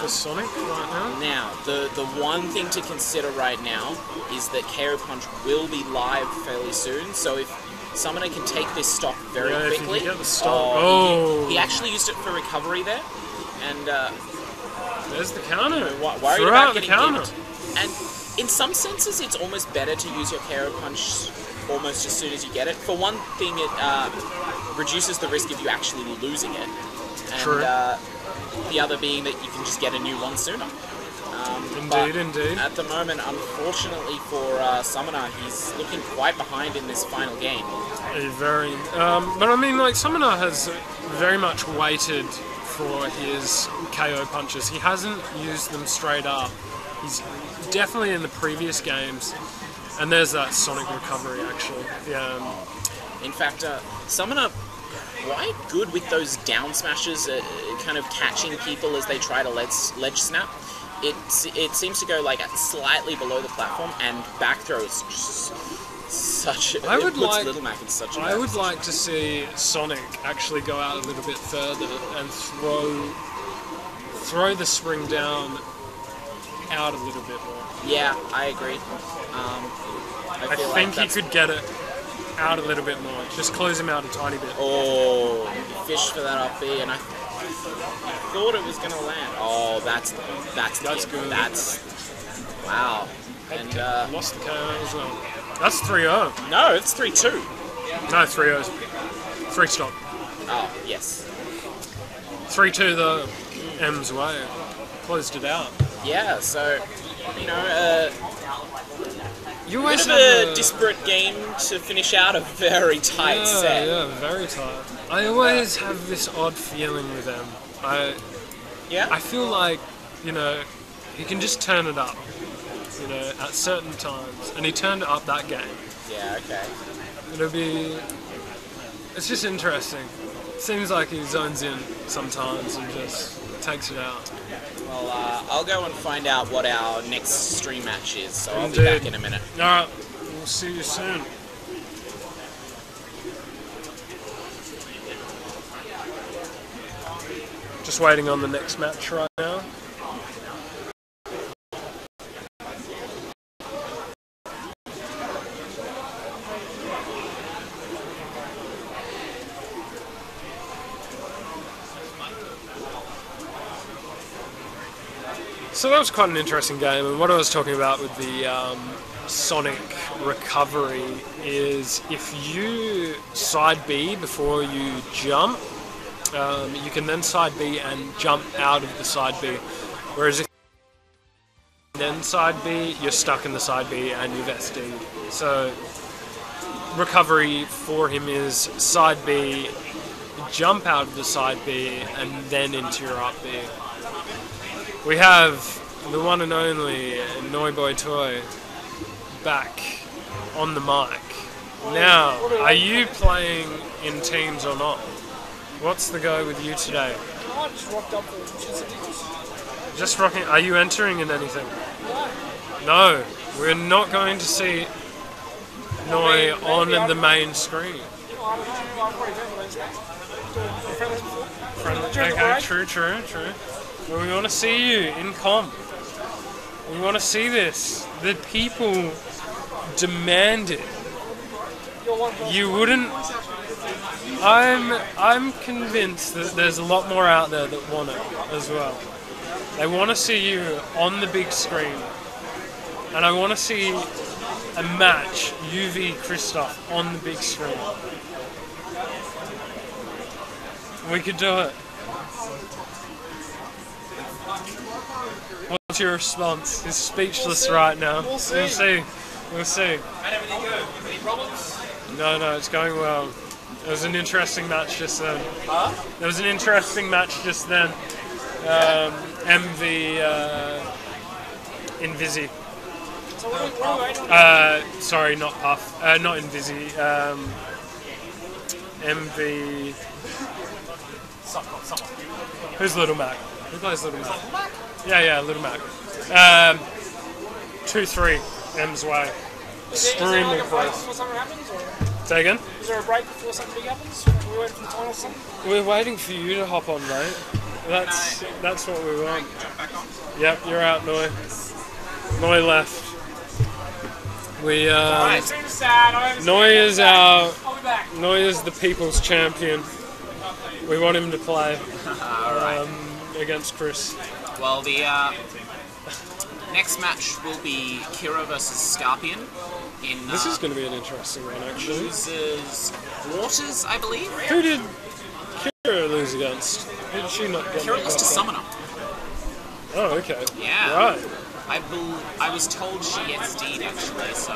Speaker 3: for Sonic right now.
Speaker 6: Now, the one thing to consider right now is that KO Punch will be live fairly soon, so if Summoner can take this stock very
Speaker 3: Yeah, if he
Speaker 6: quickly.
Speaker 3: can get the stock.
Speaker 6: He actually used it for recovery there, and
Speaker 3: There's the counter.
Speaker 6: worried
Speaker 3: Throw
Speaker 6: about
Speaker 3: out the
Speaker 6: getting
Speaker 3: counter.
Speaker 6: gimped. And in some senses, it's almost better to use your KO Punch almost as soon as you get it. For one thing, it reduces the risk of you actually losing it. And
Speaker 3: True.
Speaker 6: The other being that you can just get a new one sooner.
Speaker 3: Indeed.
Speaker 6: At the moment, unfortunately for Summoner, he's looking quite behind in this final game.
Speaker 3: Very. But I mean, like, Summoner has very much waited for his KO punches. He hasn't used them straight up. He's definitely in the previous games. And there's that Sonic recovery, actually. Yeah.
Speaker 6: In fact, Summoner quite good with those down smashes, kind of catching people as they try to ledge snap. It seems to go like slightly below the platform, and back throw is just such. It puts Little Mac in such a
Speaker 3: I
Speaker 6: bad
Speaker 3: would
Speaker 6: position.
Speaker 3: like to see Sonic actually go out a little bit further and throw the spring down out a little bit more.
Speaker 6: Yeah, I agree.
Speaker 3: I
Speaker 6: feel
Speaker 3: think
Speaker 6: like
Speaker 3: he could get it out a little bit more. Just close him out a tiny bit.
Speaker 6: Oh, he fished for that up B, and I thought it was going to land. Oh, that's
Speaker 3: good.
Speaker 6: That's wow. And
Speaker 3: Lost the KO as well. That's 3-0.
Speaker 6: no, it's 3-2.
Speaker 3: No, 3-0. 3 stop.
Speaker 6: Oh, yes.
Speaker 3: 3-2 the M's way. Closed it out.
Speaker 6: Yeah, so you know,
Speaker 3: You
Speaker 6: bit
Speaker 3: always
Speaker 6: of
Speaker 3: have
Speaker 6: a disparate game to finish out a very tight set.
Speaker 3: Yeah, very tight. I always have this odd feeling with them. I feel like, you know, he can just turn it up, you know, at certain times. And he turned it up that game.
Speaker 6: Yeah, okay.
Speaker 3: It's just interesting. Seems like he zones in sometimes and just takes it out.
Speaker 6: Well, I'll go and find out what our next stream match is, so I'll be
Speaker 3: Indeed.
Speaker 6: back in a minute.
Speaker 3: Alright, we'll see you soon. Just waiting on the next match right now. So that was quite an interesting game, and what I was talking about with the Sonic recovery is if you side B before you jump, you can then side B and jump out of the side B, whereas if you then side B, you're stuck in the side B and you've SD'd. So recovery for him is side B, jump out of the side B, and then into your up B. We have the one and only Noiboy Toy back on the mic. Now, are you playing in teams or not? What's the go with you today?
Speaker 5: I just rocked up for shits and giggles.
Speaker 3: Just rocking. Are you entering in anything? No, we're not going to see Noi on the main screen.
Speaker 5: I don't know, I've already done the main screen. Friendlies before.
Speaker 3: Okay, true. But we want to see you in comp. We want to see this. The people demand it. You wouldn't. I'm convinced that there's a lot more out there that want it as well. They want to see you on the big screen, and I want to see a match, UV Christoph, on the big screen. We could do it. What's your response? He's speechless right now. We'll see.
Speaker 2: How did everything go? Any problems?
Speaker 3: No, it's going well. There was an interesting match just then. There was an interesting match just then. MV Invisi.
Speaker 5: So what are we waiting on?
Speaker 3: Sorry, not Puff. Not Invisi. MV. Who's Little Mac? Who plays Little Mac? Yeah, Little Mac. 2-3 M's way.
Speaker 5: Is there
Speaker 3: Extremely
Speaker 5: like a break
Speaker 3: close.
Speaker 5: before something happens? Or
Speaker 3: Say again?
Speaker 5: is there a break before something big happens? Are we waiting for the final or something?
Speaker 3: We're waiting for you to hop on, mate. That's what we want. Yep, you're out, Noi. Noi left. We
Speaker 5: It seems sad.
Speaker 3: Noi is our.
Speaker 5: I'll be back.
Speaker 3: Noi is the people's champion. We want him to play against Chris.
Speaker 6: Well, the next match will be Kira versus Scorpion in
Speaker 3: This is going to be an interesting one, actually.
Speaker 6: Losers Waters, I believe.
Speaker 3: Who did Kira lose against? Who did she not get?
Speaker 6: Kira lost to Summoner.
Speaker 3: Oh, okay.
Speaker 6: Yeah.
Speaker 3: Right.
Speaker 6: I was told she SD'd actually, so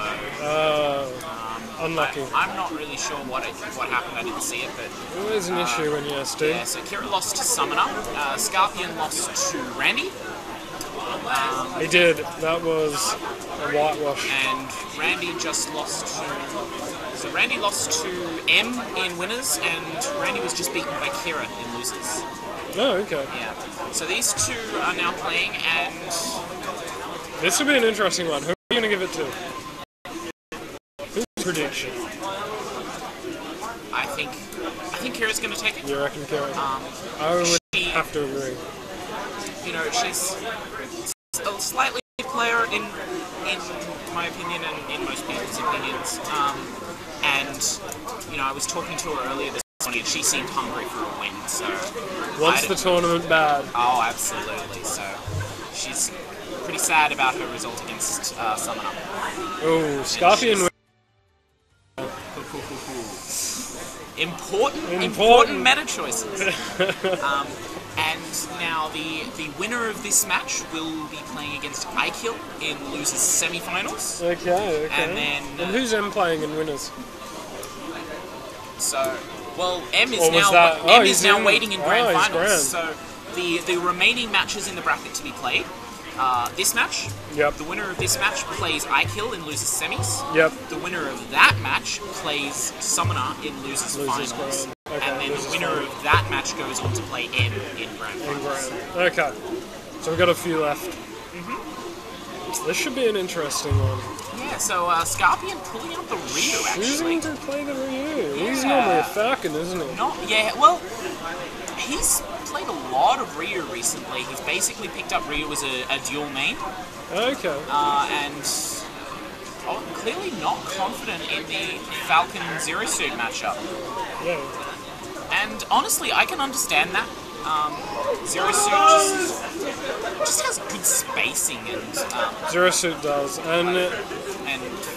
Speaker 3: Unlucky.
Speaker 6: I'm not really sure what happened. I didn't see it, but
Speaker 3: Always an issue when you SD.
Speaker 6: yeah. So Kira lost to Summoner. Scorpion lost to Randy.
Speaker 3: He did. That was a whitewash.
Speaker 6: And Randy just lost to... So Randy lost to M in winners, and Randy was just beaten by Kira in losers.
Speaker 3: Oh, okay.
Speaker 6: Yeah. So these two are now playing, and
Speaker 3: This will be an interesting one. Who are you going to give it to? Who's prediction?
Speaker 6: I think Kira's going to take it.
Speaker 3: You reckon, Kira? I would have to agree.
Speaker 6: You know, she's a slightly player in my opinion and in most people's opinions. And you know, I was talking to her earlier this morning, and she seemed hungry for a win. So
Speaker 3: Once the tournament bad.
Speaker 6: Oh, absolutely. So she's pretty sad about her result against Summoner.
Speaker 3: Oh, Scorpion.
Speaker 6: Important meta choices. And now the winner of this match will be playing against Aikill in losers semi-finals.
Speaker 3: Okay.
Speaker 6: And then
Speaker 3: And who's M playing in winners?
Speaker 6: so well M is
Speaker 3: Or was
Speaker 6: now
Speaker 3: that-
Speaker 6: M
Speaker 3: he's
Speaker 6: is now
Speaker 3: in-
Speaker 6: waiting in grand
Speaker 3: he's
Speaker 6: finals.
Speaker 3: grand.
Speaker 6: So the remaining matches in the bracket to be played. This match.
Speaker 3: Yep.
Speaker 6: The winner of this match plays Aikill in losers semis.
Speaker 3: Yep.
Speaker 6: The winner of that match plays Summoner in losers finals.
Speaker 3: grand. Okay,
Speaker 6: and then the
Speaker 3: losers
Speaker 6: winner
Speaker 3: final.
Speaker 6: of that match goes on to play M in grand finals.
Speaker 3: Okay. So we've got a few left. This should be an interesting one.
Speaker 6: Yeah, so Scorpion pulling out the Ryu actually.
Speaker 3: Choosing to play the Ryu. He's
Speaker 6: Yeah.
Speaker 3: normally a Falcon, isn't he?
Speaker 6: Well, he's played a lot of Ryu recently. He's basically picked up Ryu as a dual main,
Speaker 3: Okay.
Speaker 6: and clearly not confident in the Falcon Zero Suit matchup.
Speaker 3: Yeah.
Speaker 6: And honestly, I can understand that. Zero Suit just has good spacing and
Speaker 3: Zero Suit does. And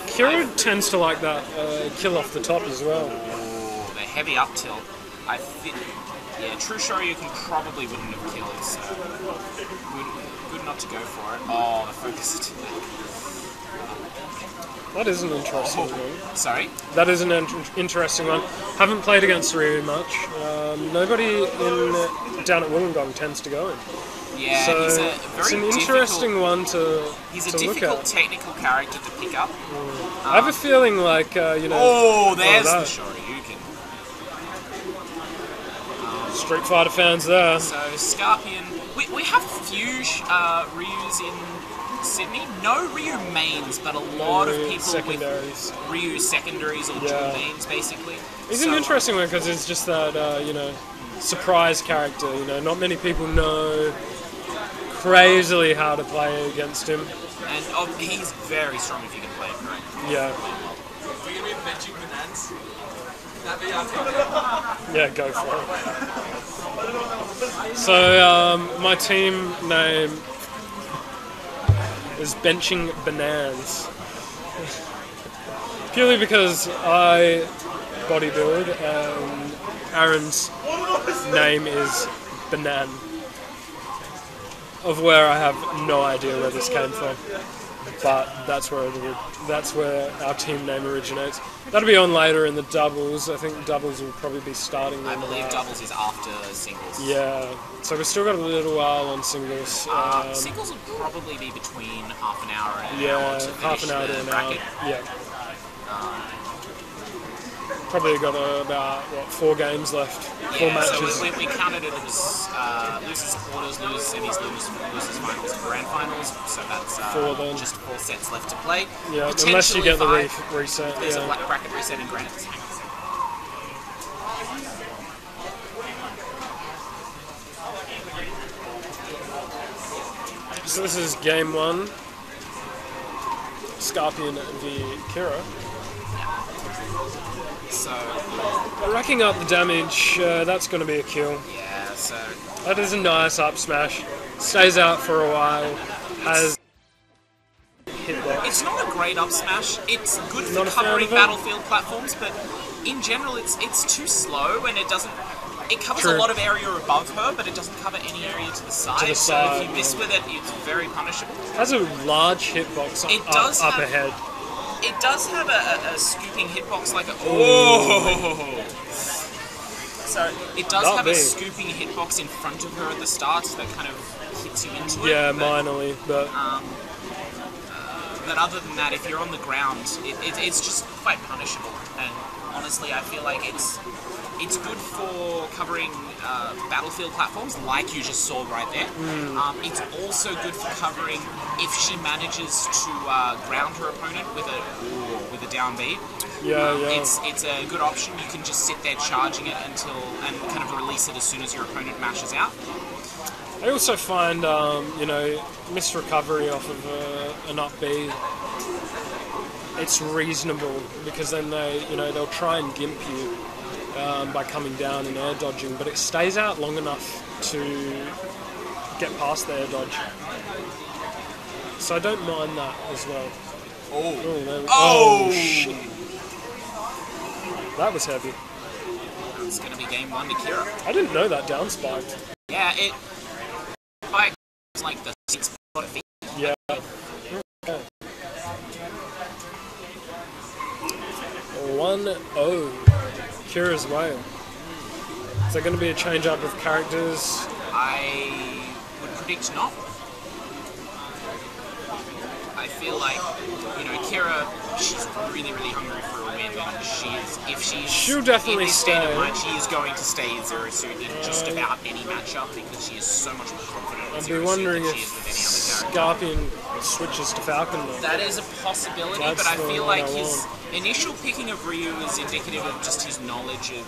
Speaker 3: Kira tends to like that kill off the top as well.
Speaker 6: the heavy up tilt. I think, yeah, True Shoryuken probably wouldn't have killed, so good not to go for it. Oh, the focus is too late.
Speaker 3: That is an interesting one.
Speaker 6: Sorry?
Speaker 3: That is an interesting one. Haven't played against Ryu much. Nobody down at Wollongong tends to go in.
Speaker 6: Yeah,
Speaker 3: So
Speaker 6: he's a
Speaker 3: it's
Speaker 6: very
Speaker 3: an interesting one to
Speaker 6: He's a
Speaker 3: to look
Speaker 6: difficult
Speaker 3: at.
Speaker 6: technical character to pick up.
Speaker 3: I have a feeling like you know.
Speaker 6: Oh, there's
Speaker 3: that.
Speaker 6: the Shoryuken.
Speaker 3: Street Fighter fans there.
Speaker 6: So Scorpion, we have a few Ryus in Sydney. No Ryu mains, but a lot of people
Speaker 3: secondaries.
Speaker 6: with Ryu secondaries or dual mains, basically.
Speaker 3: He's an interesting one because it's just that you know, surprise character. You know, not many people know crazily how to play against him.
Speaker 6: And he's very strong if you can play it correctly.
Speaker 3: Yeah.
Speaker 2: We're going to be benching bananas.
Speaker 3: Yeah, go for it. So my team name is Benching Bananas. Purely because I bodybuild and Aaron's name is Banan. Of where I have no idea where this came from. But that's where our team name originates. That'll be on later in the doubles. I think doubles will probably be starting.
Speaker 6: I believe doubles is after singles.
Speaker 3: Yeah, so we've still got a little while on singles.
Speaker 6: Singles will probably be between half an hour and an hour to
Speaker 3: half
Speaker 6: finish
Speaker 3: an hour
Speaker 6: the
Speaker 3: to an
Speaker 6: bracket.
Speaker 3: hour. Yeah. Probably got about 4 games left. 4 matches.
Speaker 6: So we counted it as losers quarters, losers semis, losers finals, and grand finals. So that's
Speaker 3: 4 then.
Speaker 6: just 4 sets left to play.
Speaker 3: Yeah, unless you get the reset.
Speaker 6: There's
Speaker 3: Yeah.
Speaker 6: a bracket reset in grand.
Speaker 3: So this is game 1. Scorpion v Kira.
Speaker 6: So
Speaker 3: Racking up the damage, that's going to be a kill.
Speaker 6: yeah, so
Speaker 3: That is a nice up smash. Stays out for a while. Has hitbox.
Speaker 6: it's not a great up smash. It's good for
Speaker 3: Not a fan
Speaker 6: covering
Speaker 3: of it?
Speaker 6: battlefield platforms, but in general, it's too slow and it doesn't. It covers a
Speaker 3: True.
Speaker 6: lot of area above her, but it doesn't cover any area to the side. So if
Speaker 3: side,
Speaker 6: you miss with it, it's very punishable.
Speaker 3: Has a large hitbox
Speaker 6: It does
Speaker 3: up
Speaker 6: have-
Speaker 3: ahead.
Speaker 6: It does have a scooping hitbox like a... Oh! So it does
Speaker 3: Not
Speaker 6: have
Speaker 3: me.
Speaker 6: a scooping hitbox in front of her at the start that kind of hits you into
Speaker 3: Yeah,
Speaker 6: it. But,
Speaker 3: minorly, but
Speaker 6: but other than that, if you're on the ground, it's just quite punishable. And honestly, I feel like it's good for covering battlefield platforms, like you just saw right there. It's also good for covering if she manages to ground her opponent with a down beat.
Speaker 3: yeah.
Speaker 6: It's a good option. You can just sit there charging it and kind of release it as soon as your opponent mashes out.
Speaker 3: I also find, you know, missed recovery off of an up B. It's reasonable because then they'll try and gimp you by coming down and air dodging, but it stays out long enough to get past the air dodge. So I don't mind that as well. Oh shit! That was heavy.
Speaker 6: It's going to be game 1 to Kira.
Speaker 3: I didn't know that down spiked.
Speaker 6: Yeah, it spikes like the 6 spot feet.
Speaker 3: Yeah. Okay. 1-0. Kira's way. Is there going to be a change up of characters?
Speaker 6: I would predict not. I feel like, Kira, she's really, really hungry for a win.
Speaker 3: She'll definitely
Speaker 6: in this state of
Speaker 3: stay.
Speaker 6: mind, she is going to stay zero suit in just about any matchup because she is so much more confident with
Speaker 3: I'd be
Speaker 6: zero
Speaker 3: wondering
Speaker 6: suit than she is with
Speaker 3: if
Speaker 6: any other character.
Speaker 3: Scorpion switches to Falcon though.
Speaker 6: That is a possibility,
Speaker 3: That's
Speaker 6: but I
Speaker 3: the
Speaker 6: feel
Speaker 3: one
Speaker 6: like
Speaker 3: I
Speaker 6: his initial picking of Ryu is indicative of just his knowledge of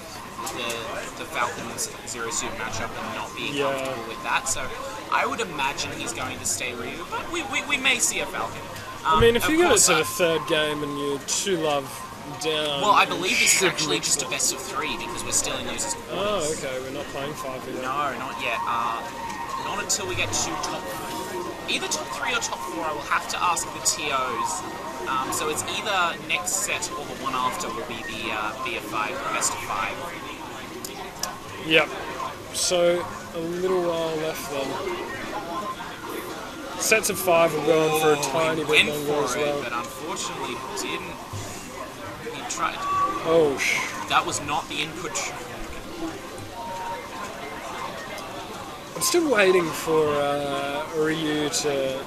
Speaker 6: the Falcons zero suit matchup and not being comfortable with that. So I would imagine he's going to stay Ryu, but we may see a Falcon.
Speaker 3: I mean, if
Speaker 6: of
Speaker 3: you get it
Speaker 6: course,
Speaker 3: to the 3rd game and you're 2 love down...
Speaker 6: well, I believe this is
Speaker 3: should
Speaker 6: actually
Speaker 3: reach
Speaker 6: just a
Speaker 3: the-
Speaker 6: best of 3 because we're still in losers quarters.
Speaker 3: Oh, okay, we're not playing 5 yet.
Speaker 6: No, not yet. Not until we get to either top 3 or top 4. I will have to ask the TOs. So it's either next set or the one after will be the BF5, best of 5.
Speaker 3: Yep. So, a little while left then. Sets of 5 will go on for a tiny
Speaker 6: he
Speaker 3: bit
Speaker 6: went
Speaker 3: longer as
Speaker 6: for it,
Speaker 3: well.
Speaker 6: but unfortunately didn't. He tried.
Speaker 3: Oh,
Speaker 6: That was not the input.
Speaker 3: I'm still waiting for Ryu to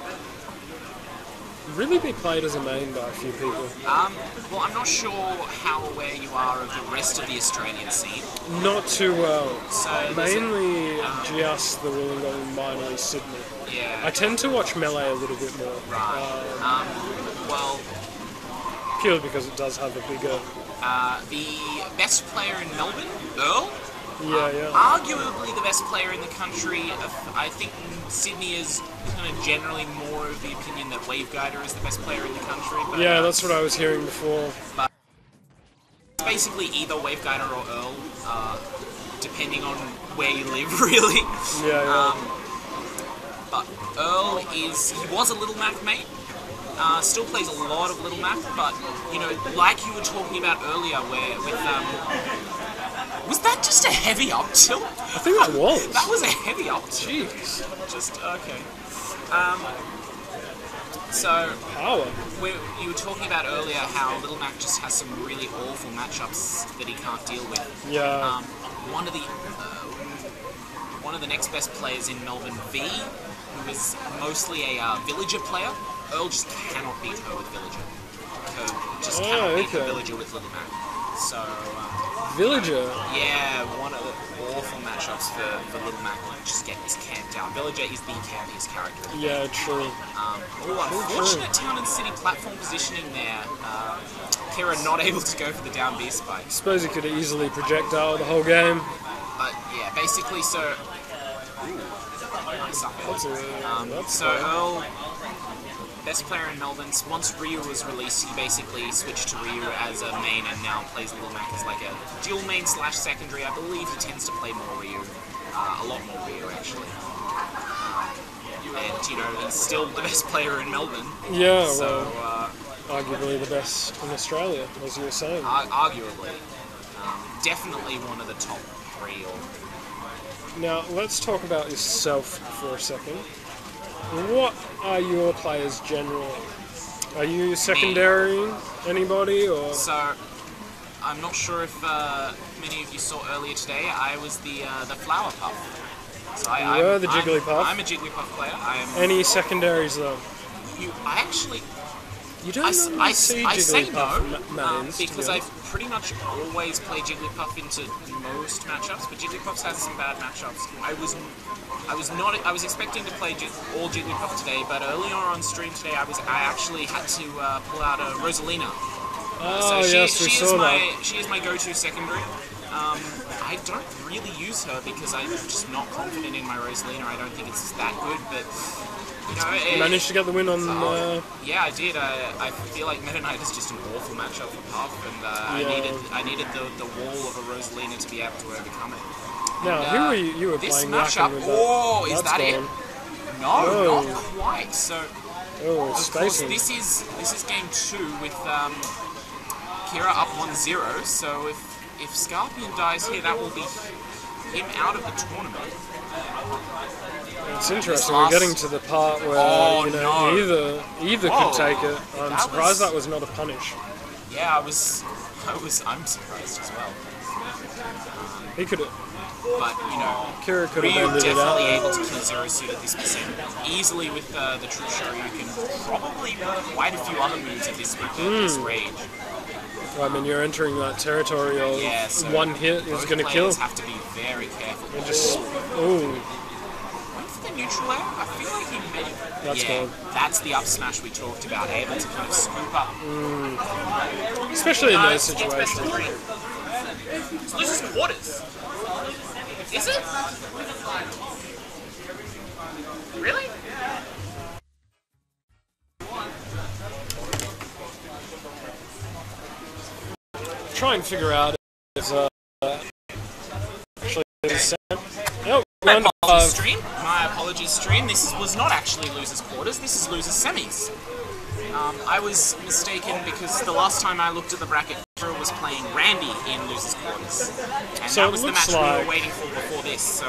Speaker 3: really be played as a main by a few people.
Speaker 6: Well, I'm not sure how aware you are of the rest of the Australian scene.
Speaker 3: Not too well.
Speaker 6: So
Speaker 3: Mainly just the Wollongong minor Sydney.
Speaker 6: Yeah.
Speaker 3: I tend to watch Melee a little bit more.
Speaker 6: Right. Well,
Speaker 3: Purely because it does have a bigger...
Speaker 6: the best player in Melbourne, Earl.
Speaker 3: Yeah.
Speaker 6: Arguably the best player in the country. I think Sydney is kind of generally more of the opinion that Waveguider is the best player in the country. But,
Speaker 3: Yeah, that's what I was hearing before.
Speaker 6: But it's basically either Waveguider or Earl, depending on where you live, really.
Speaker 3: Yeah.
Speaker 6: But Earl he was a Little Mac mate. Still plays a lot of Little Mac, but you know, like you were talking about earlier, where with was that just a heavy up tilt?
Speaker 3: I think that was.
Speaker 6: That was a heavy up tilt.
Speaker 3: Jeez.
Speaker 6: Just okay. So
Speaker 3: Power.
Speaker 6: you were talking about earlier how Little Mac just has some really awful matchups that he can't deal with.
Speaker 3: Yeah.
Speaker 6: One of the next best players in Melbourne, V, who is mostly a Villager player. Earl just cannot beat her with Villager. Just cannot beat the Villager with Little Mac. So,
Speaker 3: Villager?
Speaker 6: Yeah, one of the awful matchups for Little Mac just gets camped out. Villager is the campiest character.
Speaker 3: Yeah, true.
Speaker 6: Unfortunate town and city platform positioning there. Kira not able to go for the down B spike.
Speaker 3: Suppose he could easily projectile the whole game.
Speaker 6: But yeah, basically, so... Nice up air. So Earl... Best player in Melbourne. Once Ryu was released, he basically switched to Ryu as a main and now plays Little Mac as like a dual main / secondary. I believe he tends to play more Ryu. A lot more Ryu, actually. And, you know, he's still the best player in Melbourne.
Speaker 3: Yeah,
Speaker 6: so,
Speaker 3: well, arguably the best in Australia, as you were saying.
Speaker 6: Arguably. Definitely one of the top 3 or...
Speaker 3: Now, let's talk about yourself for a second. What are your players generally? Are you secondary anybody or?
Speaker 6: So, I'm not sure if many of you saw earlier today. I was the Flower Puff. So
Speaker 3: you were the Jigglypuff.
Speaker 6: I'm a Jigglypuff player.
Speaker 3: Any secondaries though?
Speaker 6: I actually.
Speaker 3: You don't
Speaker 6: I
Speaker 3: see
Speaker 6: say no
Speaker 3: mains,
Speaker 6: because I've pretty much always played Jigglypuff into most matchups, but Jigglypuff's had some bad matchups. I was expecting to play all Jigglypuff today, but earlier on stream today, I actually had to pull out a Rosalina.
Speaker 3: Oh, yes, we saw that.
Speaker 6: She is my go-to secondary. I don't really use her because I'm just not confident in my Rosalina. I don't think it's that good, but you know,
Speaker 3: you managed to get the win on.
Speaker 6: Yeah, I did. I feel like Meta Knight is just an awful matchup for Puff, and I needed the wall of a Rosalina to be able to overcome it.
Speaker 3: Now, who were you? You were
Speaker 6: this
Speaker 3: playing
Speaker 6: matchup.
Speaker 3: With
Speaker 6: Oh,
Speaker 3: that.
Speaker 6: Is
Speaker 3: That's
Speaker 6: that
Speaker 3: gone.
Speaker 6: it? No, not quite. So, of course,
Speaker 3: spacing.
Speaker 6: this is game 2 with Kira up 1-0. So if Scorpion dies here, that will be him out of the tournament.
Speaker 3: It's interesting. We're getting to the part where either could take it. I'm surprised that was not a punish.
Speaker 6: Yeah, I'm surprised as well.
Speaker 3: He could have.
Speaker 6: But, you know,
Speaker 3: Kira could
Speaker 6: Ryu
Speaker 3: have ended it out.
Speaker 6: definitely able to kill Zero Suit at this percent. Easily with the True Shoryuken. Probably quite a few other moves at this range.
Speaker 3: Well, I mean, you're entering that territory of
Speaker 6: so
Speaker 3: one hit is going to kill.
Speaker 6: Players have to be very careful.
Speaker 3: And just,
Speaker 6: Went for the neutral air? I feel like he made...
Speaker 3: That's gone.
Speaker 6: That's the up smash we talked about, able to kind of scoop up.
Speaker 3: Especially in those situations.
Speaker 6: Best of 3. This loses quarters. Is it? Really?
Speaker 3: Try and figure out if actually
Speaker 6: My apologies, stream. This was not actually losers quarters. This is losers semis. I was mistaken because the last time I looked at the bracket, Kira was playing Randy in Losers Quarters. And
Speaker 3: So
Speaker 6: that
Speaker 3: it
Speaker 6: was the
Speaker 3: looks
Speaker 6: match we
Speaker 3: like-
Speaker 6: were waiting for before this. So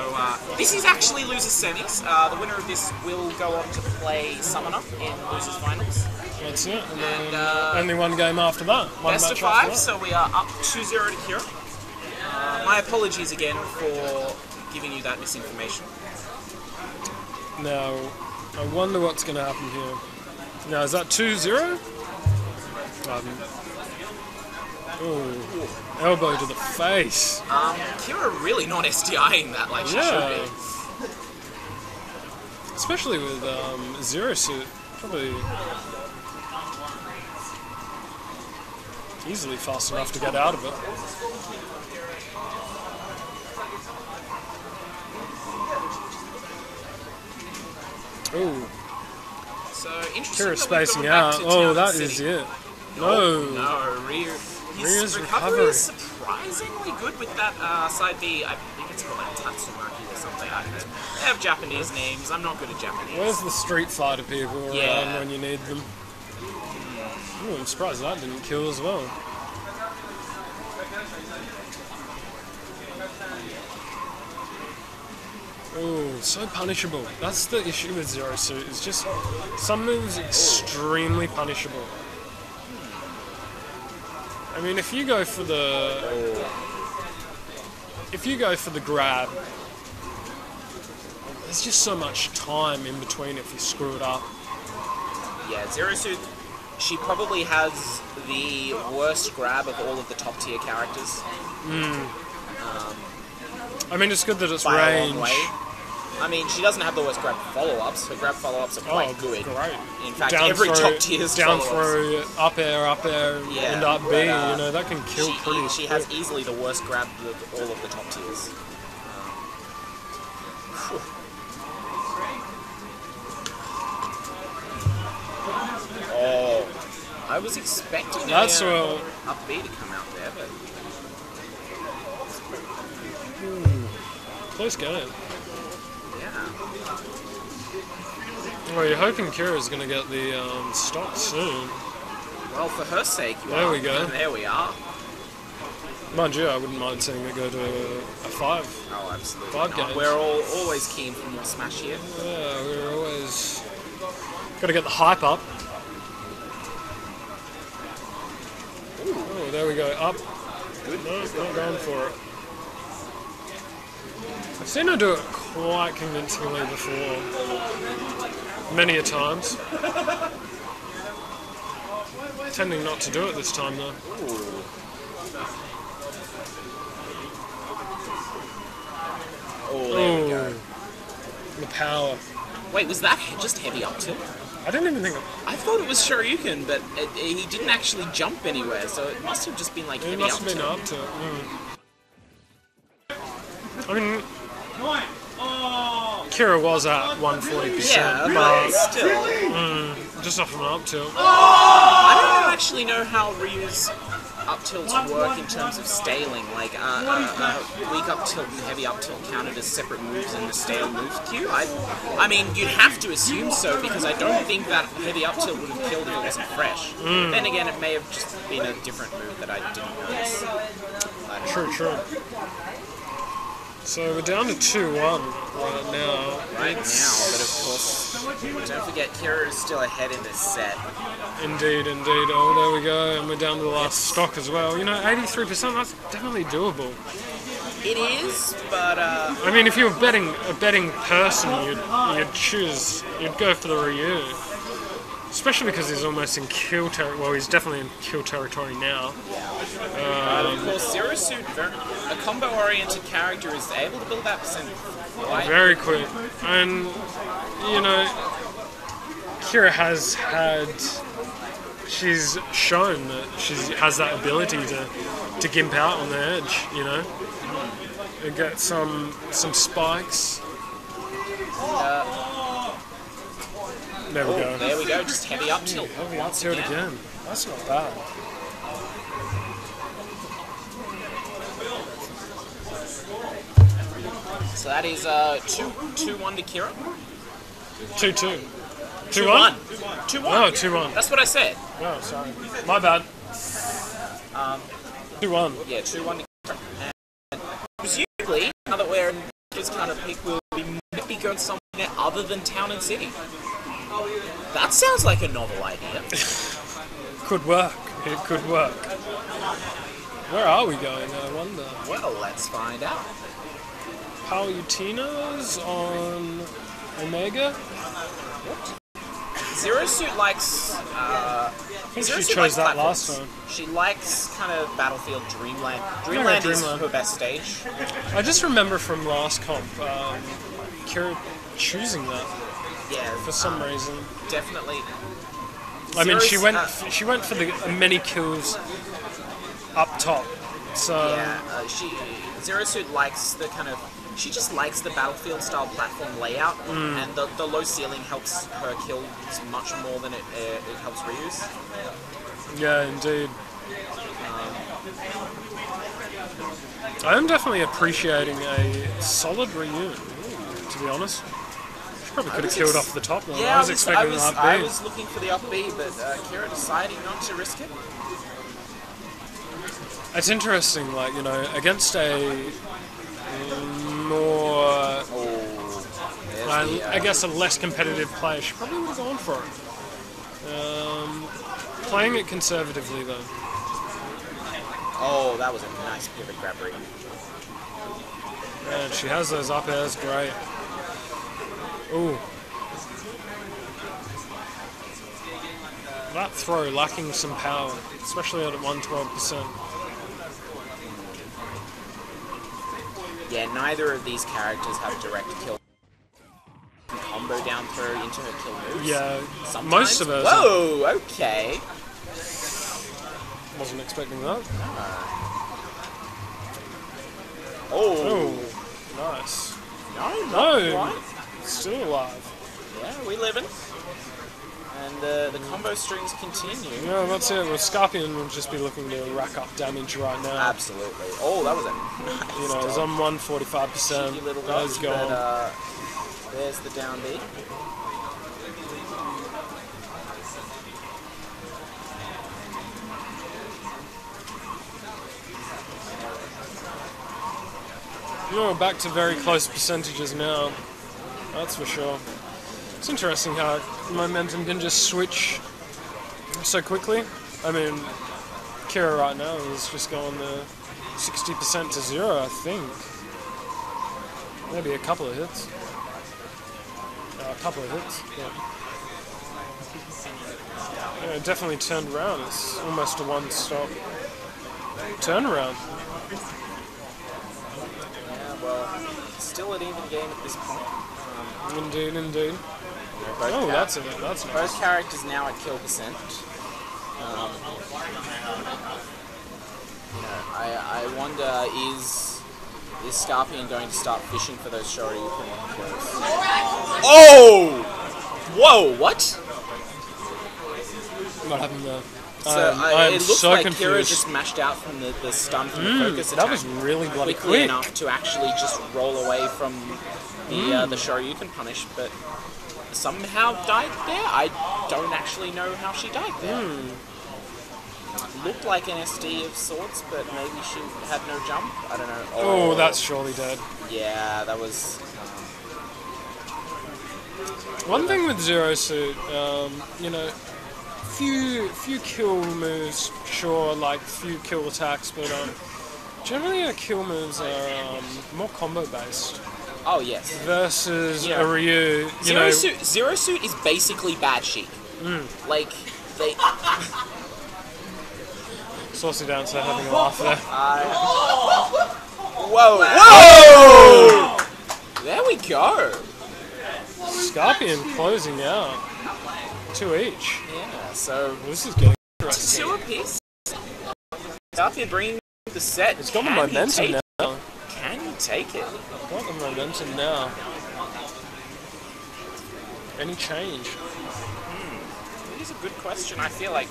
Speaker 6: this is actually Losers Semis. The winner of this will go on to play Summoner in Losers Finals.
Speaker 3: That's it. And then
Speaker 6: And,
Speaker 3: only one game after that. One
Speaker 6: Best of
Speaker 3: match after
Speaker 6: 5,
Speaker 3: that.
Speaker 6: so we are up 2-0 to Kira. My apologies again for giving you that misinformation.
Speaker 3: Now, I wonder what's going to happen here. Now, is that 2-0? Ooh, elbow to the face.
Speaker 6: Kira really not SDIing that like she should be.
Speaker 3: Especially with Zero Suit. Probably easily fast enough to get out of it. Ooh,
Speaker 6: So interesting.
Speaker 3: Kira
Speaker 6: that we've
Speaker 3: spacing
Speaker 6: gone back
Speaker 3: out.
Speaker 6: to
Speaker 3: Oh,
Speaker 6: Town
Speaker 3: that
Speaker 6: City.
Speaker 3: is it. No.
Speaker 6: No,
Speaker 3: Rhea's
Speaker 6: his recovery
Speaker 3: recovery.
Speaker 6: is surprisingly good with that side B. I think it's called like Tatsumaki or something. I don't know. They have Japanese names. I'm not good at Japanese.
Speaker 3: Where's the Street Fighter people around
Speaker 6: Yeah.
Speaker 3: when you need them? Ooh, I'm surprised that didn't kill as well. Ooh, so punishable. That's the issue with Zero Suit. It's just some moves extremely punishable. I mean, if you go for the grab, there's just so much time in between if you screw it up.
Speaker 6: Yeah, Zero Suit. She probably has the worst grab of all of the top tier characters.
Speaker 3: I mean, it's good that it's
Speaker 6: By a
Speaker 3: range.
Speaker 6: long way. I mean, she doesn't have the worst grab follow-ups. Her grab follow-ups are quite good.
Speaker 3: Great.
Speaker 6: In fact,
Speaker 3: Down
Speaker 6: every
Speaker 3: throw,
Speaker 6: top tier's
Speaker 3: down
Speaker 6: follow-ups.
Speaker 3: throw, up air,
Speaker 6: Yeah,
Speaker 3: and up B.
Speaker 6: but,
Speaker 3: You know that can kill pretty.
Speaker 6: She has easily the worst grab of all of the top tiers. Oh, I was expecting
Speaker 3: That's
Speaker 6: a up B to come out there, but
Speaker 3: Close game.
Speaker 6: yeah.
Speaker 3: Well, you're hoping Kira's going to get the stock soon.
Speaker 6: Well, for her sake, you
Speaker 3: There
Speaker 6: are.
Speaker 3: we go.
Speaker 6: There we are.
Speaker 3: Mind you, I wouldn't mind seeing it go to a 5.
Speaker 6: Oh, absolutely.
Speaker 3: Five
Speaker 6: not.
Speaker 3: games.
Speaker 6: We're all always keen for more Smash here.
Speaker 3: Yeah, we're always got to get the hype up. Oh, there we go. Up.
Speaker 6: Good.
Speaker 3: No, not going for it. I've seen her do it quite convincingly before. Many a times. Tending not to do it this time though.
Speaker 6: Oh, there we go.
Speaker 3: The power.
Speaker 6: Wait, was that just heavy up tilt?
Speaker 3: I didn't even think
Speaker 6: I thought it was Shoryuken, but he didn't actually jump anywhere, so it must have just been like
Speaker 3: it
Speaker 6: heavy
Speaker 3: must
Speaker 6: up
Speaker 3: have been
Speaker 6: tilt.
Speaker 3: up to it. I mean, Kira was at 140%,
Speaker 6: Yeah, but
Speaker 3: but
Speaker 6: still.
Speaker 3: just off an up tilt.
Speaker 6: I don't actually know how Ryu's up tilts work in terms of staling. Like, weak up tilt and heavy up tilt counted as separate moves in the stale move queue. I mean, you'd have to assume so because I don't think that heavy up tilt would have killed if it wasn't fresh. Then again, it may have just been a different move that I didn't notice.
Speaker 3: True. So we're down to 2-1 right now.
Speaker 6: Right now, but of course, don't forget Kira is still ahead in this set.
Speaker 3: Indeed. Oh, there we go, and we're down to the last stock as well. You know, 83%, that's definitely doable.
Speaker 6: It is, but
Speaker 3: I mean, if you were a betting person, you'd go for the Ryu. Especially because he's almost in kill territory. Well, he's definitely in kill territory now.
Speaker 6: of course, Zero Suit, a combo-oriented character, is able to build that percent quite
Speaker 3: Very quick. And, you know, Kira has she's shown that she has that ability to gimp out on the edge, you know. And get some spikes. There we go.
Speaker 6: There we go, just heavy up tilt.
Speaker 3: Heavy up tilt again. That's not bad.
Speaker 6: So that is 2-1 to Kira.
Speaker 3: 2-2. 2-1?
Speaker 6: 2-1.
Speaker 3: Oh, 2-1.
Speaker 6: That's what I said.
Speaker 3: Oh, sorry. My bad. 2-1.
Speaker 6: Yeah, 2-1. And presumably, now that we're in this kind of pick, we'll be maybe going somewhere other than town and city. That sounds like a novel idea.
Speaker 3: Could work. It could work. Where are we going, I wonder?
Speaker 6: Well, let's find out.
Speaker 3: Palutinos on Omega?
Speaker 6: Zero Suit likes.
Speaker 3: I think
Speaker 6: Zero
Speaker 3: she
Speaker 6: Suit
Speaker 3: chose
Speaker 6: likes
Speaker 3: that
Speaker 6: platforms.
Speaker 3: last one.
Speaker 6: She likes kind of Battlefield Dreamland. Dreamland is
Speaker 3: Dreamland.
Speaker 6: her best stage.
Speaker 3: I just remember from last comp, Kira choosing that
Speaker 6: Yeah,
Speaker 3: for some reason.
Speaker 6: definitely.
Speaker 3: I mean, she
Speaker 6: Zero's,
Speaker 3: went for the many kills up top. So
Speaker 6: Yeah, Zero Suit likes the kind of. She just likes the Battlefield style platform layout, and the low ceiling helps her kill much more than it helps Ryu's.
Speaker 3: yeah, indeed. I am definitely appreciating a solid Ryu, to be honest. She probably could have killed off the top though.
Speaker 6: Yeah,
Speaker 3: I was expecting an up B.
Speaker 6: I was looking for the up B, but Kira deciding not to risk it.
Speaker 3: It's interesting, like, you know, against a more, I guess, a less competitive player, she probably would have gone for it. Playing it conservatively, though.
Speaker 6: Oh, that was a nice pivot grab read.
Speaker 3: Man, she has those up airs, great. Ooh. That throw lacking some power, especially at 112%.
Speaker 6: Yeah, neither of these characters have direct kill. Combo down throw into her kill moves.
Speaker 3: Yeah,
Speaker 6: Sometimes.
Speaker 3: most of us.
Speaker 6: Whoa, okay.
Speaker 3: Wasn't expecting that.
Speaker 6: Oh,
Speaker 3: Oh, nice.
Speaker 6: no, not
Speaker 3: No,
Speaker 6: quite.
Speaker 3: still alive.
Speaker 6: Yeah, we living. And the combo strings continue.
Speaker 3: Yeah, that's it. Well, Scorpion will just be looking to rack up damage right now.
Speaker 6: Absolutely. Oh, that was a nice
Speaker 3: You know, he's
Speaker 6: dodge.
Speaker 3: on 145%.
Speaker 6: Cheeky little
Speaker 3: Let's
Speaker 6: dodge,
Speaker 3: go
Speaker 6: but
Speaker 3: on.
Speaker 6: there's the down B.
Speaker 3: You know, we're back to very close percentages now. That's for sure. It's interesting how momentum can just switch so quickly. I mean, Kira right now is just going to 60% to 0, I think. Maybe a couple of hits. Yeah, it definitely turned around. It's almost a one-stop turnaround.
Speaker 6: Yeah, well, still an even game at this point.
Speaker 3: Indeed, indeed.
Speaker 6: Both
Speaker 3: Oh,
Speaker 6: char-
Speaker 3: that's it. That's nice.
Speaker 6: Both characters now at kill percent. I wonder, is Scorpion going to start fishing for those Shoryuken kills? Oh! Whoa, what?
Speaker 3: What happened there?
Speaker 6: So
Speaker 3: I am
Speaker 6: it looks
Speaker 3: so
Speaker 6: like
Speaker 3: confused.
Speaker 6: Kira just mashed out from the stun from the focus attack.
Speaker 3: That was really bloody
Speaker 6: quickly
Speaker 3: quick.
Speaker 6: enough to actually just roll away from the Shoryuken punish, but somehow died there. I don't actually know how she died there. Looked like an SD of sorts, but maybe she had no jump. I don't know.
Speaker 3: Oh, that's surely dead.
Speaker 6: Yeah, that was.
Speaker 3: One thing with Zero Suit, you know, few kill moves, sure, like few kill attacks, but generally her kill moves are more combo based.
Speaker 6: Oh yes.
Speaker 3: Versus
Speaker 6: Yeah.
Speaker 3: a Ryu, you
Speaker 6: Zero
Speaker 3: know,
Speaker 6: Suit. Zero Suit is basically bad Sheik. Like they.
Speaker 3: Saucy Dancer having a laugh there.
Speaker 6: Whoa! Whoa! There we go.
Speaker 3: Scorpion closing out. 2 each.
Speaker 6: Yeah. So
Speaker 3: This is getting interesting.
Speaker 6: 2 apiece. Scorpion bringing the set.
Speaker 3: It's got the
Speaker 6: Can he
Speaker 3: momentum
Speaker 6: take it?
Speaker 3: now.
Speaker 6: Can you take it?
Speaker 3: Got the momentum now. Any change?
Speaker 6: It is a good question. I feel like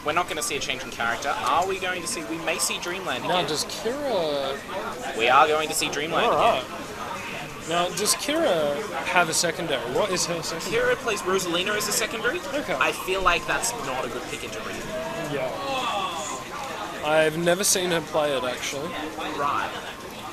Speaker 6: we're not going to see a change in character. Are we going to see? We may see Dreamland
Speaker 3: Now,
Speaker 6: again.
Speaker 3: does Kira...
Speaker 6: We are going to see Dreamland
Speaker 3: Alright.
Speaker 6: again.
Speaker 3: Now, does Kira have a secondary? What is her secondary?
Speaker 6: Kira plays Rosalina as a secondary.
Speaker 3: Okay.
Speaker 6: I feel like that's not a good pick into Ring.
Speaker 3: Yeah. I've never seen her play it, actually.
Speaker 6: Right.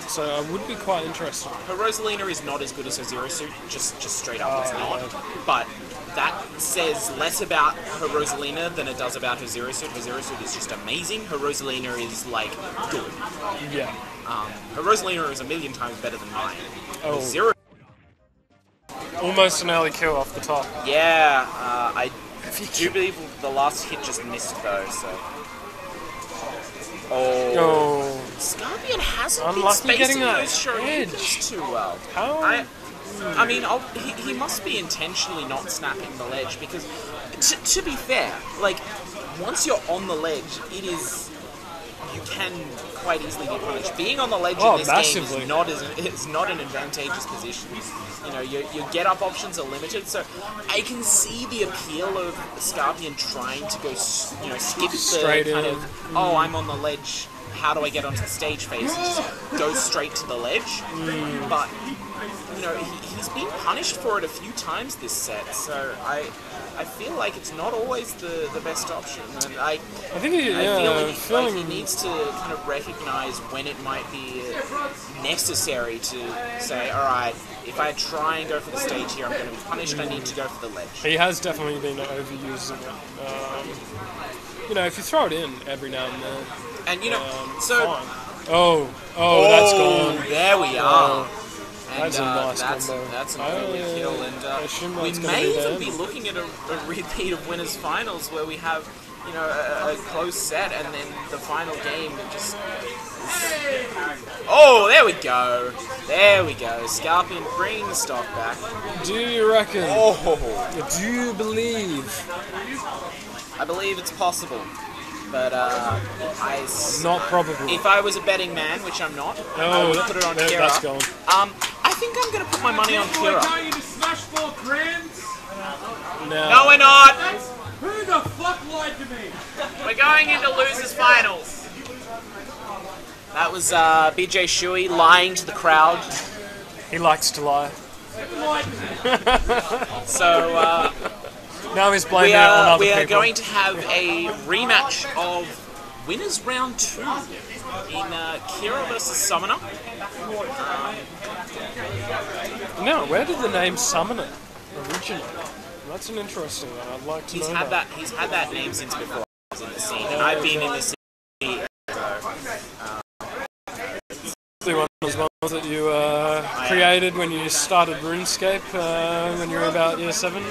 Speaker 3: So I would be quite interested.
Speaker 6: Her Rosalina is not as good as her Zero Suit, just straight up it's not. But that says less about her Rosalina than it does about her Zero Suit. Her Zero Suit is just amazing. Her Rosalina is, like, good.
Speaker 3: Yeah.
Speaker 6: Her Rosalina is a million times better than mine.
Speaker 3: Oh.
Speaker 6: Zero.
Speaker 3: Almost an early kill off the top.
Speaker 6: Yeah, I do believe the last hit just missed though, so. Oh. Scorpion hasn't
Speaker 3: Unlucky
Speaker 6: been
Speaker 3: getting
Speaker 6: spacing
Speaker 3: that
Speaker 6: those Shoryukens too well.
Speaker 3: How?
Speaker 6: I mean, he must be intentionally not snapping the ledge because, to be fair, like, once you're on the ledge, you can quite easily be punished. Being on the ledge in this
Speaker 3: massively.
Speaker 6: game is not an advantageous position. You know, your get up options are limited, so I can see the appeal of Scorpion trying to go, skip
Speaker 3: Straight
Speaker 6: the kind
Speaker 3: in.
Speaker 6: of, I'm on the ledge, how do I get onto the stage phase, and just go straight to the ledge. But, he's been punished for it a few times this set, so I feel like it's not always the best option, and I feel like he needs to kind of recognise when it might be necessary to say, alright, if I try and go for the stage here, I'm going to be punished, I need to go for the ledge.
Speaker 3: He has definitely been overusing it. If you throw it in every now and then.
Speaker 6: And
Speaker 3: fine. That's gone.
Speaker 6: There we are. And
Speaker 3: that's a nice combo.
Speaker 6: That's an early kill, and we may even be looking at a repeat of Winners Finals where we have, a close set, and then the final game just. Oh, there we go. There we go. Scorpion bringing the stock back.
Speaker 3: Do you reckon?
Speaker 6: Oh.
Speaker 3: Do you believe?
Speaker 6: I believe it's possible. But
Speaker 3: not probable.
Speaker 6: If I was a betting man, which I'm not, I would put it on Kira.
Speaker 3: That's gone.
Speaker 6: I think I'm going to put my money on Kira.
Speaker 5: You to smash 4 grands?
Speaker 6: No, we're not.
Speaker 5: Who the fuck lied to me?
Speaker 6: We're going into losers finals. That was BJ Shuey lying to the crowd.
Speaker 3: He likes to lie.
Speaker 6: So.
Speaker 3: Now he's blaming it on other people.
Speaker 6: We are going to have a rematch of Winners Round 2 in Kira versus Summoner.
Speaker 3: Now, where did the name Summoner originate? That's an interesting one. I'd like to know that.
Speaker 6: He's had that name since before I was in the scene, and I've been in the scene.
Speaker 3: One of those ones that you created when you started RuneScape when you were about year 7?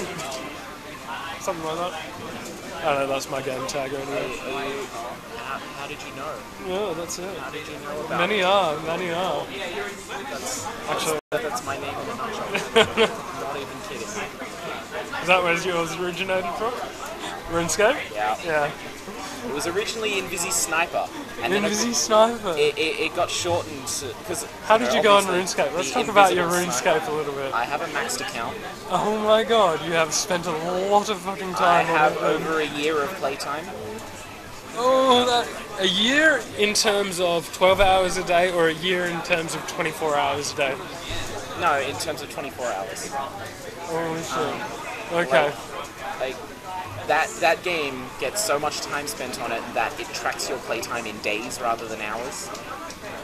Speaker 3: Something like that. I don't know, that's my game tag anyway.
Speaker 6: How did you know?
Speaker 3: Yeah, that's it.
Speaker 6: How did you know about
Speaker 3: Many are.
Speaker 6: That's my name in a nutshell. Not even kidding.
Speaker 3: Is that where yours originated from? RuneScape?
Speaker 6: Yeah. It was originally Invisi Sniper. And
Speaker 3: Invisi Sniper?
Speaker 6: It got shortened to...
Speaker 3: How did you go on RuneScape? Let's talk about your RuneScape a little bit.
Speaker 6: I have a maxed account.
Speaker 3: Oh my god, you have spent a lot of fucking time
Speaker 6: on it. I have over a year of playtime.
Speaker 3: Oh, a year in terms of 12 hours a day, or a year in terms of 24 hours a day?
Speaker 6: No, in terms of 24 hours.
Speaker 3: Oh shit. Okay.
Speaker 6: Like that game gets so much time spent on it that it tracks your playtime in days rather than hours.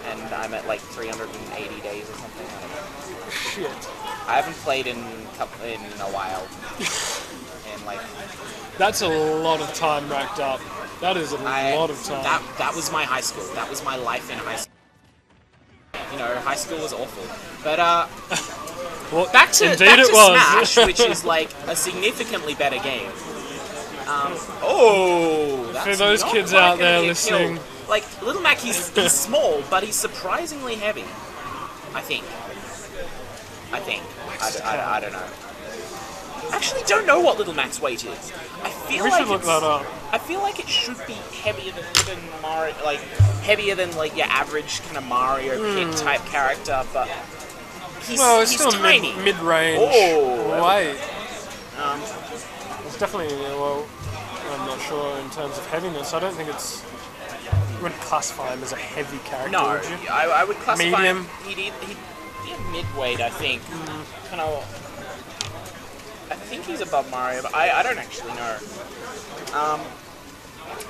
Speaker 6: And I'm at like 380 days or something. I don't know.
Speaker 3: Shit.
Speaker 6: I haven't played in a while. And like.
Speaker 3: That's a lot of time racked up. That is a lot of time.
Speaker 6: That was my high school. That was my life in high school. High school was awful. But
Speaker 3: well,
Speaker 6: back to Smash, which is like a significantly better game. That's
Speaker 3: for those kids out there listening,
Speaker 6: like Little Mac, he's small, but he's surprisingly heavy. I think. I don't know. Actually, don't know what Little Mac's weight is.
Speaker 3: We should look that up.
Speaker 6: I feel like it should be heavier than Mario, like heavier than like your average kind of Mario Kid type character, but he's
Speaker 3: still
Speaker 6: tiny.
Speaker 3: Mid-range.
Speaker 6: Oh,
Speaker 3: weight. It's definitely I'm not sure in terms of heaviness. I don't think it's. You wouldn't classify him as a heavy character.
Speaker 6: No,
Speaker 3: would you?
Speaker 6: I would classify
Speaker 3: medium.
Speaker 6: Him. mid-weight, I think. Kind of. I think he's above Mario, but I don't actually know.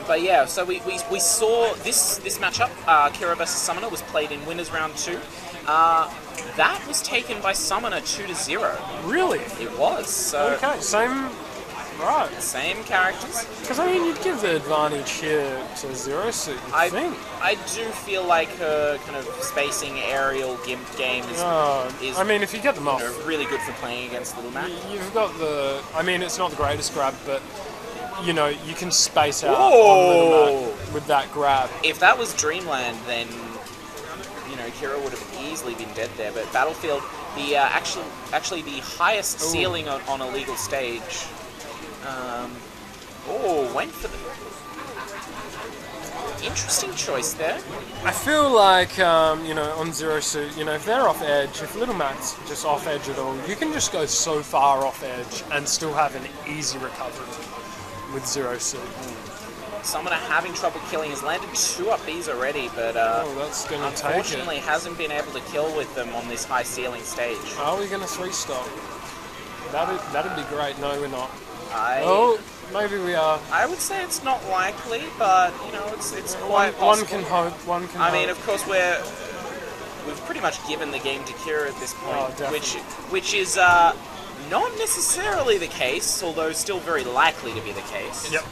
Speaker 6: But yeah, so we saw this matchup. Kira versus Summoner was played in winners round 2. That was taken by Summoner 2-0.
Speaker 3: Really?
Speaker 6: It was. So
Speaker 3: Okay, same. Right.
Speaker 6: same characters.
Speaker 3: Because I mean, you'd give the advantage here to Zero Suit. I think.
Speaker 6: I do feel like her kind of spacing aerial gimp game is.
Speaker 3: I mean, if you get them off,
Speaker 6: really good for playing against Little Mac.
Speaker 3: You've got the. I mean, it's not the greatest grab, but you know, you can space out on Little Mac with that grab.
Speaker 6: If that was Dreamland, then you know Kira would have easily been dead there. But Battlefield, the actually the highest ceiling on a legal stage. Went for the interesting choice there.
Speaker 3: I feel like you know, on Zero Suit, you know, if they're off edge, if Little Mac's just off edge at all, you can just go so far off edge and still have an easy recovery with Zero Suit.
Speaker 6: Summoner having trouble killing, has landed 2 up Bs already, but
Speaker 3: that's gonna
Speaker 6: unfortunately hasn't been able to kill with them on this high ceiling stage.
Speaker 3: Are we going to 3-stop? That'd be great. No, we're not. Maybe we are.
Speaker 6: I would say it's not likely, but you know, it's quite possible.
Speaker 3: One can hope. One can.
Speaker 6: I mean, of course, we've pretty much given the game to Kira at this point, which is not necessarily the case, although still very likely to be the case.
Speaker 3: Yep.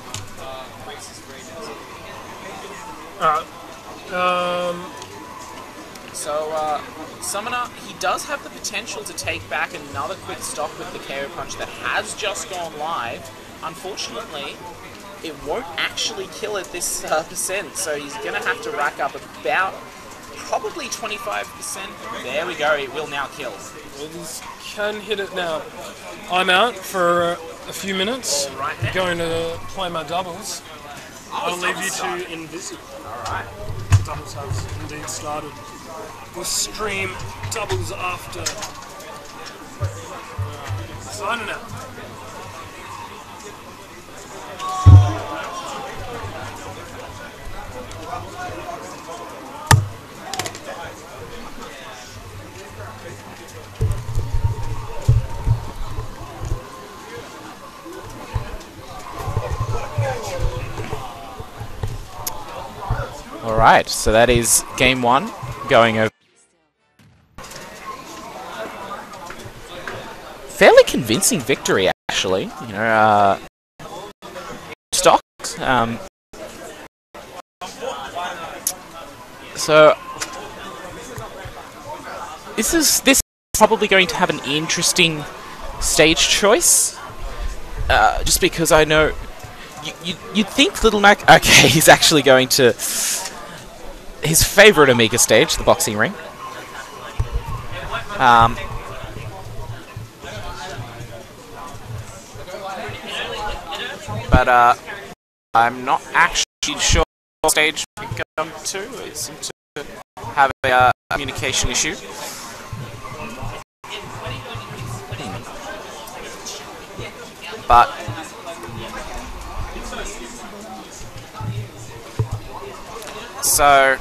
Speaker 6: So, Summoner, he does have the potential to take back another quick stock with the KO punch that has just gone live. Unfortunately, it won't actually kill at this percent, so he's going to have to rack up about probably 25%. There we go, it will now kill.
Speaker 3: It can hit it now. I'm out for a few minutes.
Speaker 6: All right,
Speaker 3: going to play my doubles. I'll leave you to Invisible.
Speaker 6: Alright.
Speaker 3: Doubles has indeed started. We'll stream doubles after. Signing out.
Speaker 6: Alright, so that is game 1 going over. Fairly convincing victory, actually. You know, stocks. So this is probably going to have an interesting stage choice. Just because I know you'd think Little Mac. Okay, he's actually going to his favorite Amiga stage, the boxing ring. But I'm not actually sure what stage we come to. It seems to have a communication issue. But so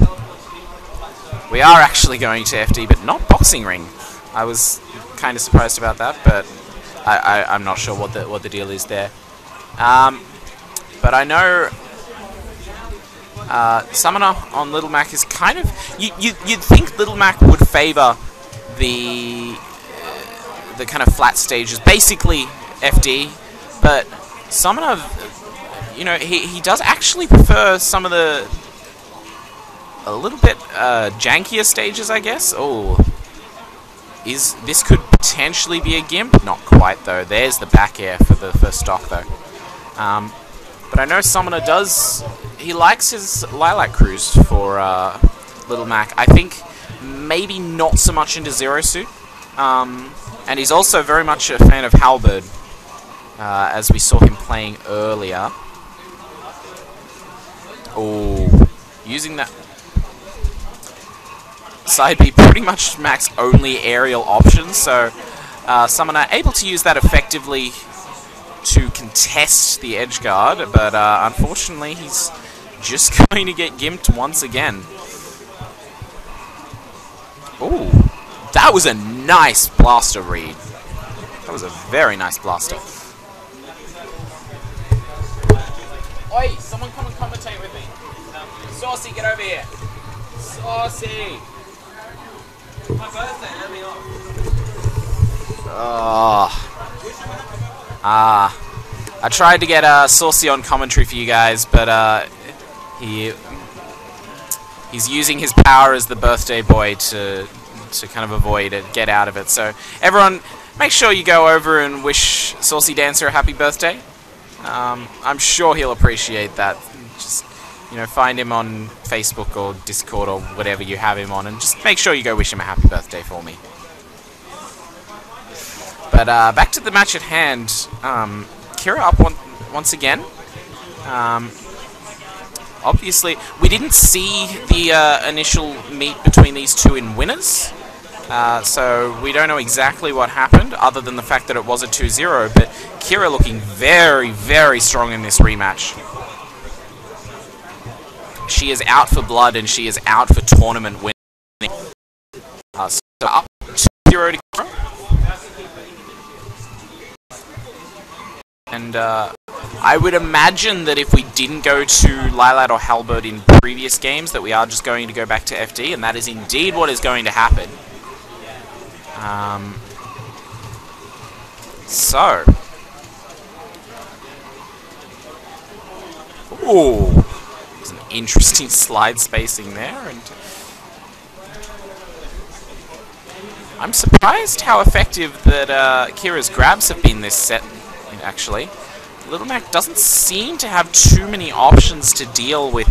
Speaker 6: we are actually going to FD, but not boxing ring. I was kind of surprised about that, but I'm not sure what the deal is there. But I know Summoner on Little Mac is kind of you'd think Little Mac would favor the kind of flat stages, basically FD, but Summoner, you know, he does actually prefer some of the a little bit jankier stages, I guess. This could potentially be a gimp? Not quite though. There's the back air for the first stock though. But I know Summoner he likes his Lilac Cruise for Little Mac. I think maybe not so much into Zero Suit. And he's also very much a fan of Halberd, as we saw him playing earlier. Using that side B, pretty much Mac's only aerial option, so Summoner able to use that effectively to contest the edge guard, but unfortunately he's just going to get gimped once again. That was a
Speaker 9: nice blaster read. That was a very nice blaster.
Speaker 6: Oi, someone come and commentate with me. Saucy, get over here. Saucy.
Speaker 8: My birthday, let me off.
Speaker 9: I tried to get Saucy on commentary for you guys, but he's using his power as the birthday boy to kind of avoid it, get out of it. So everyone, make sure you go over and wish Saucy Dancer a happy birthday. I'm sure he'll appreciate that. Just, you know, find him on Facebook or Discord or whatever you have him on, and just make sure you go wish him a happy birthday for me. But back to the match at hand. Kira up once again. Obviously, we didn't see the initial meet between these two in winners, so we don't know exactly what happened, other than the fact that it was a 2-0, but Kira looking very, very strong in this rematch. She is out for blood, and she is out for tournament winning. So up 2-0 to Kira. And I would imagine that if we didn't go to Lilat or Halberd in previous games, that we are just going to go back to FD, and that is indeed what is going to happen. So. Ooh. There's an interesting slide spacing there, and I'm surprised how effective that Kira's grabs have been this set, actually. Little Mac doesn't seem to have too many options to deal with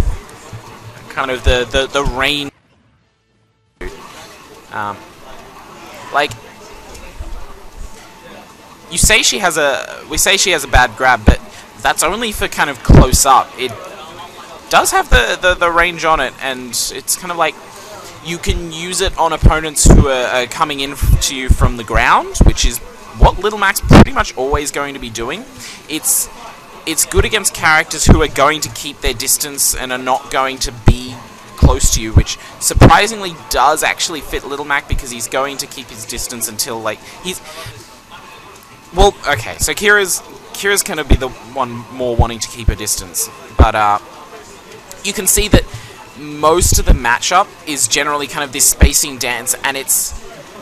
Speaker 9: kind of the range. Like, we say she has a bad grab, but that's only for kind of close up. It does have the range on it, and it's kind of like you can use it on opponents who are coming in to you from the ground, which is what Little Mac's pretty much always going to be doing. It's good against characters who are going to keep their distance and are not going to be close to you, which surprisingly does actually fit Little Mac, because he's going to keep his distance until, like, he's... Well, okay, so Kira's going to be the one more wanting to keep her distance, but you can see that most of the matchup is generally kind of this spacing dance, and it's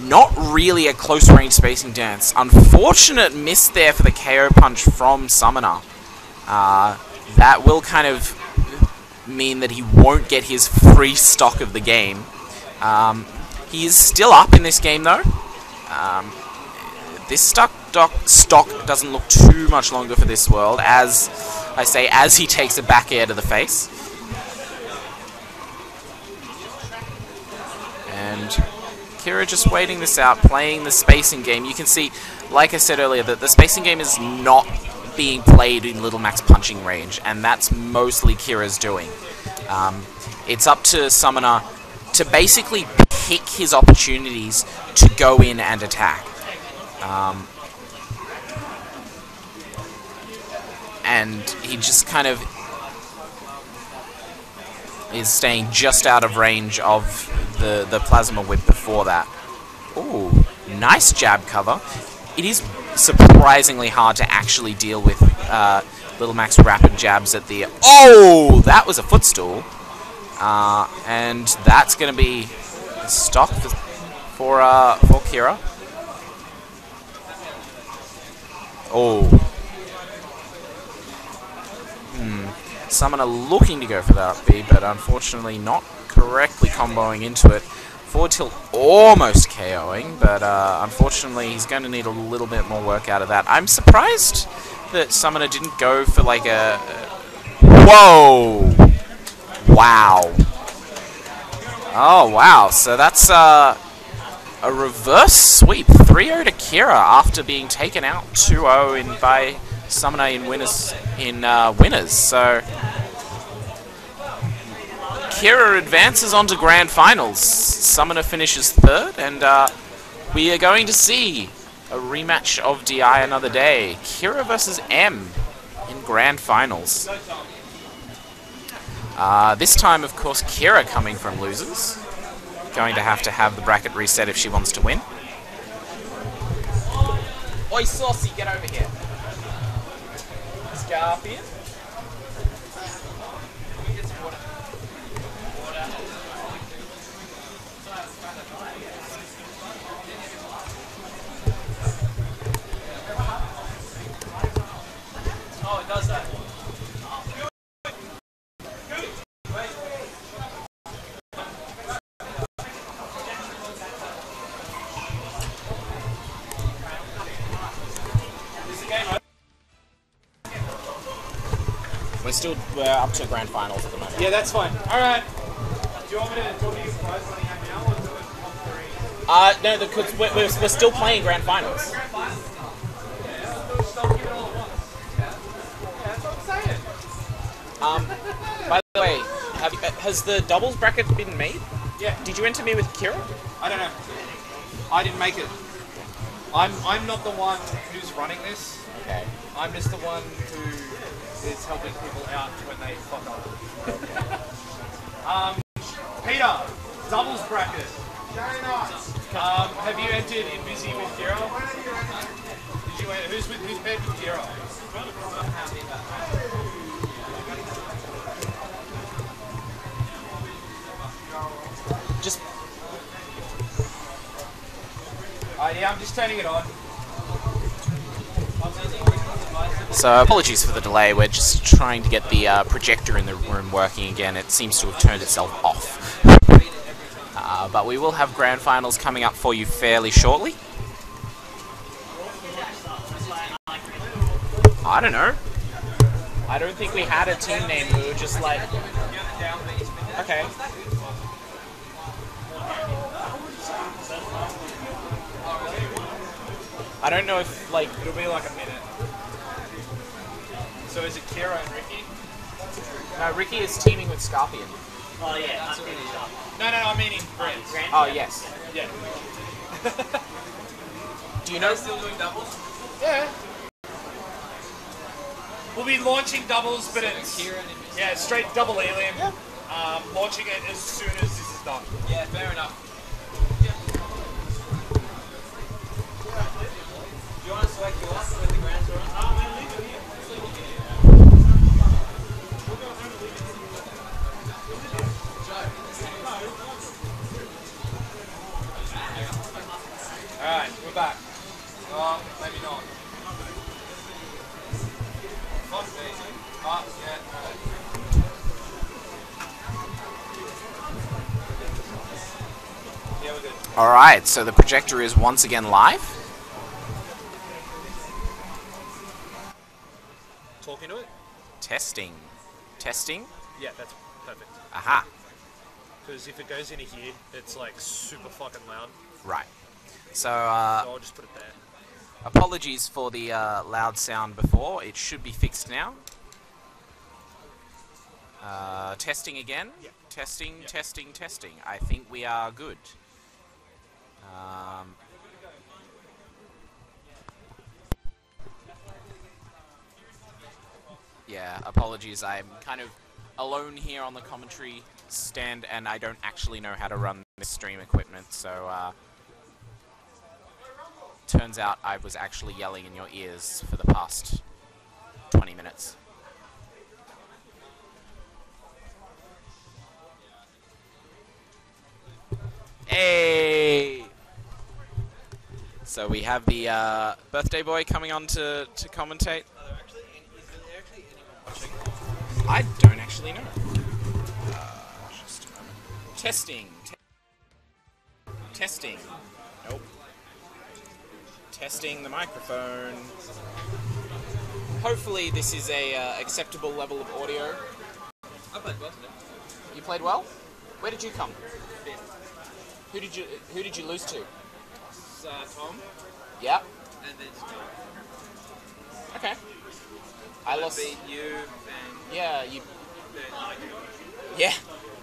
Speaker 9: not really a close-range spacing dance. Unfortunate miss there for the KO punch from Summoner. That will kind of mean that he won't get his free stock of the game. He is still up in this game, though. This stock doesn't look too much longer for this world, as I say, as he takes a back air to the face. And Kira just waiting this out, playing the spacing game. You can see, like I said earlier, that the spacing game is not being played in Little Mac's punching range, and that's mostly Kira's doing. It's up to Summoner to basically pick his opportunities to go in and attack. And he just kind of is staying just out of range of the Plasma Whip before that. Ooh, nice jab cover. It is surprisingly hard to actually deal with Little Mac's rapid jabs at the... Oh! That was a footstool. And that's going to be stock for Kira. Oh. Summoner looking to go for that up B, but unfortunately not correctly comboing into it. Forward tilt almost KOing, but unfortunately he's going to need a little bit more work out of that. I'm surprised that Summoner didn't go for like a... Whoa! Wow. Oh, wow. So that's a reverse sweep. 3-0 to Kira after being taken out 2-0 by Summoner in winners. So Kira advances on to Grand Finals. Summoner finishes third, and we are going to see a rematch of DI another day. Kira versus M in Grand Finals. This time, of course, Kira coming from losers. Going to have the bracket reset if she wants to win.
Speaker 6: Oi, Saucy, get over here. Scorpion.
Speaker 2: Oh, it does that.
Speaker 6: We're up to grand finals at the moment.
Speaker 1: Yeah, that's fine. All right. Do you want me to talk to you guys running out now, or do it on 3?
Speaker 6: No, because we're still playing grand finals. By the way, has the doubles bracket been made?
Speaker 1: Yeah.
Speaker 6: Did you enter me with Kira?
Speaker 1: I don't know. I didn't make it. I'm not the one who's running this.
Speaker 6: Okay.
Speaker 1: I'm just the one who is helping people out when they fuck up. Peter, doubles bracket. Have you entered in busy with Kira? Did you enter? Who's paired with Kira?
Speaker 6: Just.
Speaker 1: Yeah, I'm just turning it on.
Speaker 9: So apologies for the delay, we're just trying to get the projector in the room working again. It seems to have turned itself off. But we will have grand finals coming up for you fairly shortly. I don't know.
Speaker 6: I don't think we had a team name, we were just like... Okay. I don't know if, like...
Speaker 1: It'll be like a minute. So is it Kira and Ricky?
Speaker 6: No, Ricky is teaming with Scorpion.
Speaker 8: Oh yeah, I'm finished up.
Speaker 1: No, I mean in France.
Speaker 6: Oh, yes.
Speaker 1: Yeah.
Speaker 6: Do you know...
Speaker 2: Still doing doubles?
Speaker 1: Yeah. We'll be launching doubles, but it's... Yeah, straight double Elium.
Speaker 6: Yeah.
Speaker 1: Launching it as soon as this is done.
Speaker 2: Yeah, fair enough. Do you want to select your last with the grand tour?
Speaker 1: Alright, we're back. Maybe not. Fuck me. Yeah, yeah, we're good.
Speaker 9: Alright, so the projector is once again live.
Speaker 1: Talking to it?
Speaker 9: Testing. Testing.
Speaker 1: Yeah, that's perfect.
Speaker 9: Aha.
Speaker 1: Because if it goes into here, it's like super fucking loud.
Speaker 9: Right. So,
Speaker 1: So I'll just put it there.
Speaker 9: apologies for the loud sound before. It should be fixed now. Testing again.
Speaker 1: Yeah.
Speaker 9: Testing, testing, testing. I think we are good. Yeah, apologies. I'm kind of alone here on the commentary stand, and I don't actually know how to run this stream equipment, so turns out I was actually yelling in your ears for the past 20 minutes. Hey! So we have the birthday boy coming on to commentate. I don't actually know. Just a moment. Testing. Testing. Nope. Testing the microphone. Hopefully this is a acceptable level of audio.
Speaker 2: I played well today.
Speaker 6: You played well? Where did you come? Who did you lose to?
Speaker 2: Tom,
Speaker 6: Yeah.
Speaker 2: and then
Speaker 6: Okay. I lost.
Speaker 2: beat you and
Speaker 6: Yeah, you.
Speaker 2: then
Speaker 6: Yeah.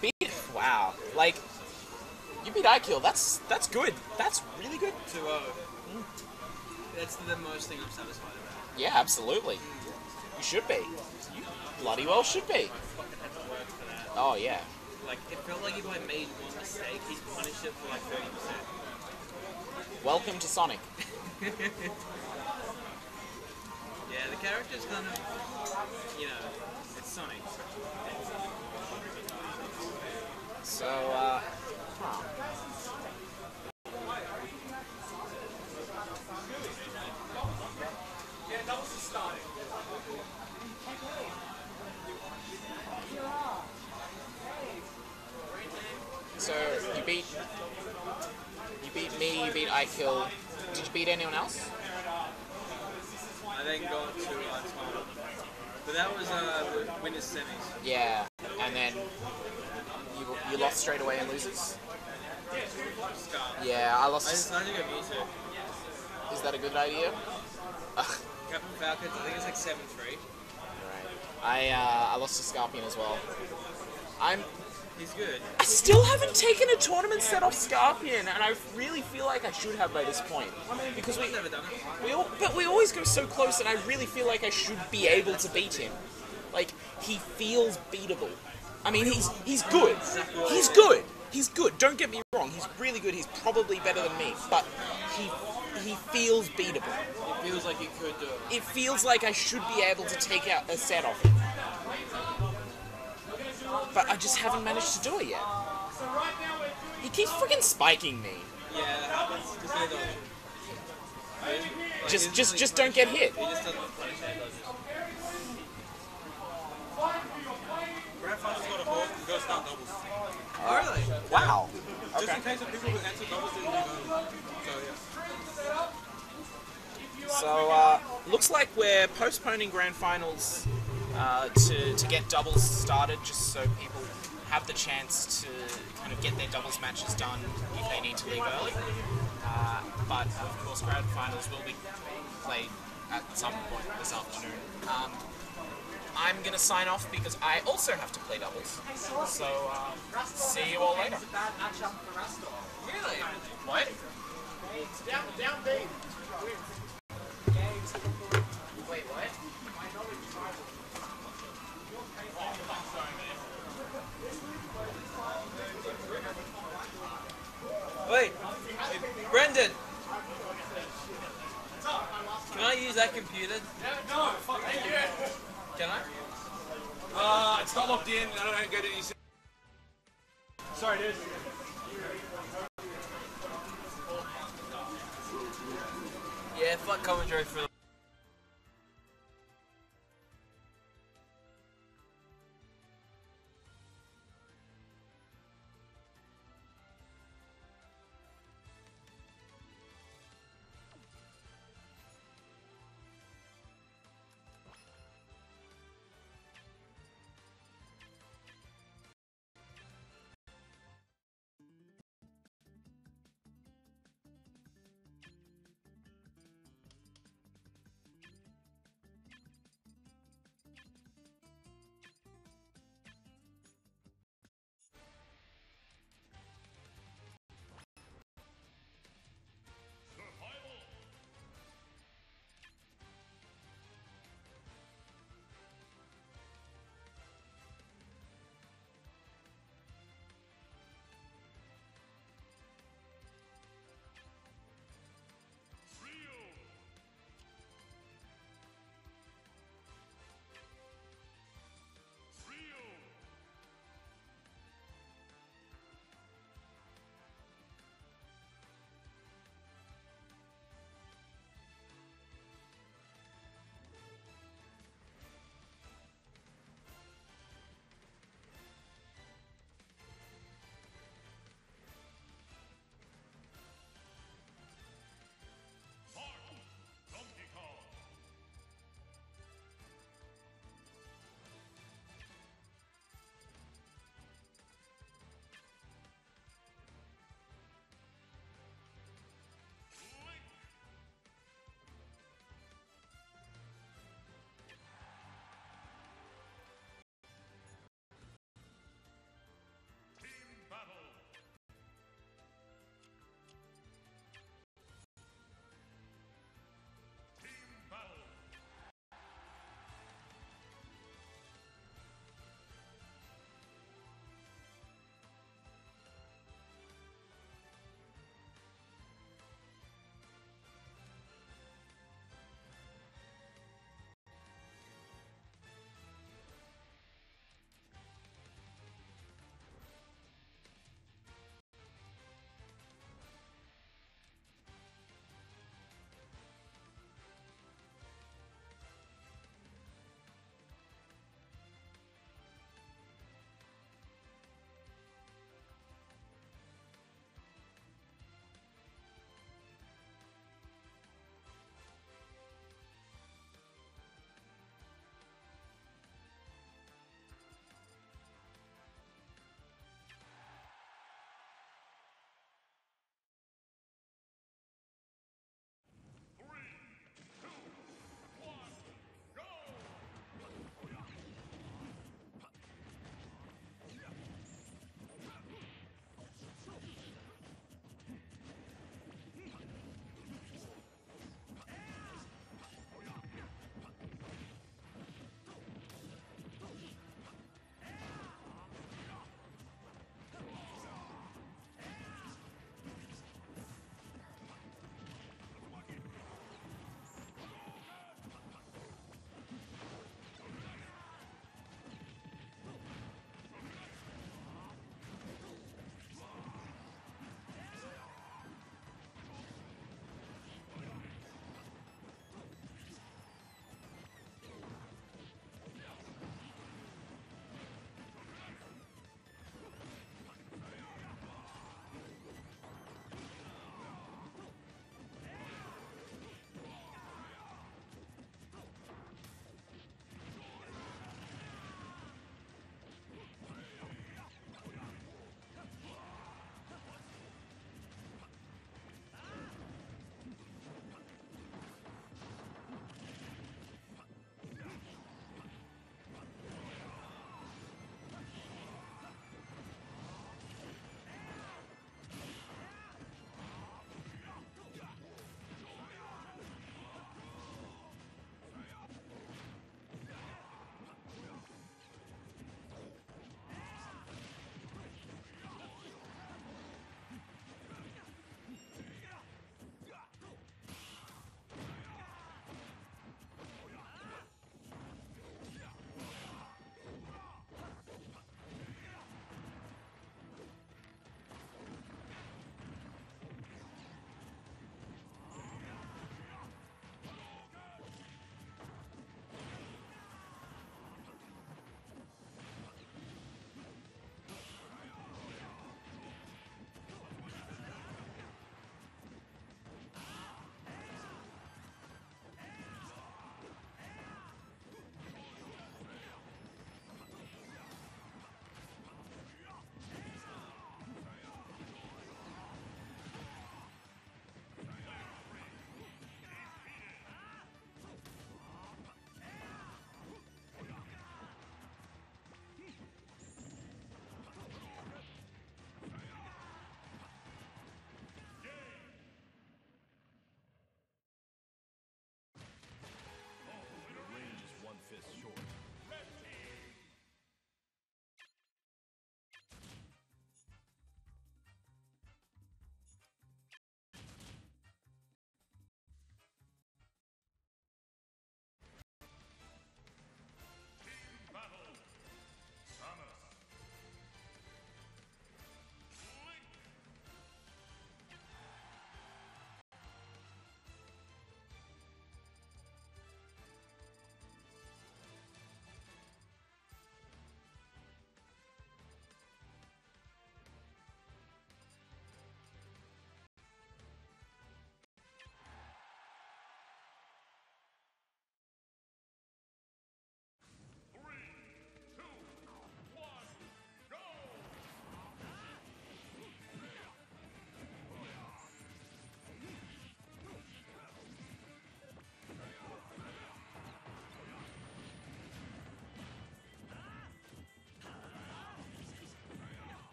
Speaker 6: Beat. Wow. Like, you beat IKill. That's good. That's really good.
Speaker 2: 2-0. That's the most thing I'm satisfied about.
Speaker 6: Yeah, absolutely. You should be. You bloody well should be.
Speaker 2: I fucking had to work for that.
Speaker 6: Oh yeah.
Speaker 2: Like, it felt like if I made one mistake, he's punished it for like 30%.
Speaker 6: Welcome to Sonic.
Speaker 2: Yeah, the character's kind of, you know, it's Sonic.
Speaker 6: So, So you beat me, you beat iKill. Did you beat anyone else?
Speaker 2: I then got to Tom. But that was winners semis.
Speaker 6: Yeah, and then you lost straight away in losers.
Speaker 2: Scar.
Speaker 6: Yeah, I lost.
Speaker 2: I decided to go Mewtwo.
Speaker 6: Is that a good idea?
Speaker 2: Captain Falcons, I think it's like 7-3.
Speaker 6: Right. I lost to Scorpion as well.
Speaker 2: He's good.
Speaker 6: I still haven't taken a tournament set off Scorpion, and I really feel like I should have by this point. Because we've
Speaker 2: never done it.
Speaker 6: But we always go so close, and I really feel like I should be able to beat him. Like, he feels beatable. I mean, he's good. He's good. He's good. Don't get me wrong. He's really good. He's probably better than me, but he feels beatable.
Speaker 2: It feels like you could do it.
Speaker 6: It feels like I should be able to take out a set off him. But I just haven't managed to do it yet. He keeps freaking spiking me.
Speaker 2: Yeah, that happens.
Speaker 6: Just don't get hit.
Speaker 2: He just doesn't punish any dodges. Grand Final's got a hold and go start doubles. Really?
Speaker 6: Wow.
Speaker 2: Just in case of people who enter doubles didn't do.
Speaker 6: So, looks like we're postponing Grand Finals to get doubles started, just so people have the chance to kind of get their doubles matches done if they need to leave early. But of course, Grand Finals will be played at some point this afternoon. I'm gonna sign off because I also have to play doubles. So, see you all later.
Speaker 2: Really?
Speaker 6: What?
Speaker 5: Down B.
Speaker 6: Wait, what?
Speaker 2: Wait, Brendan! Can I use that computer?
Speaker 5: No, fuck you.
Speaker 2: Can I?
Speaker 5: It's not locked in. I don't get any. Sorry, dude.
Speaker 2: Yeah, fuck commentary for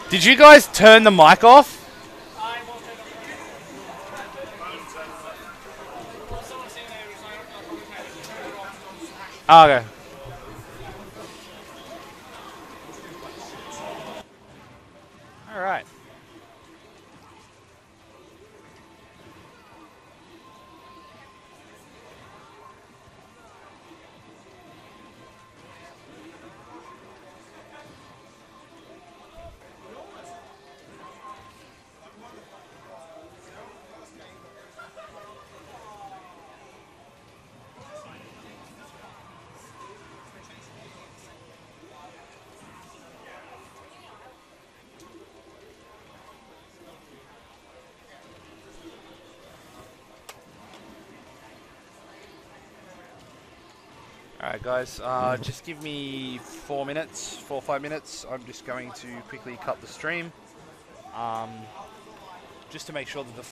Speaker 1: Did you guys turn the mic off? Oh, okay. All right. Alright guys, just give me 4 or 5 minutes. I'm just going to quickly cut the stream. Just to make sure that the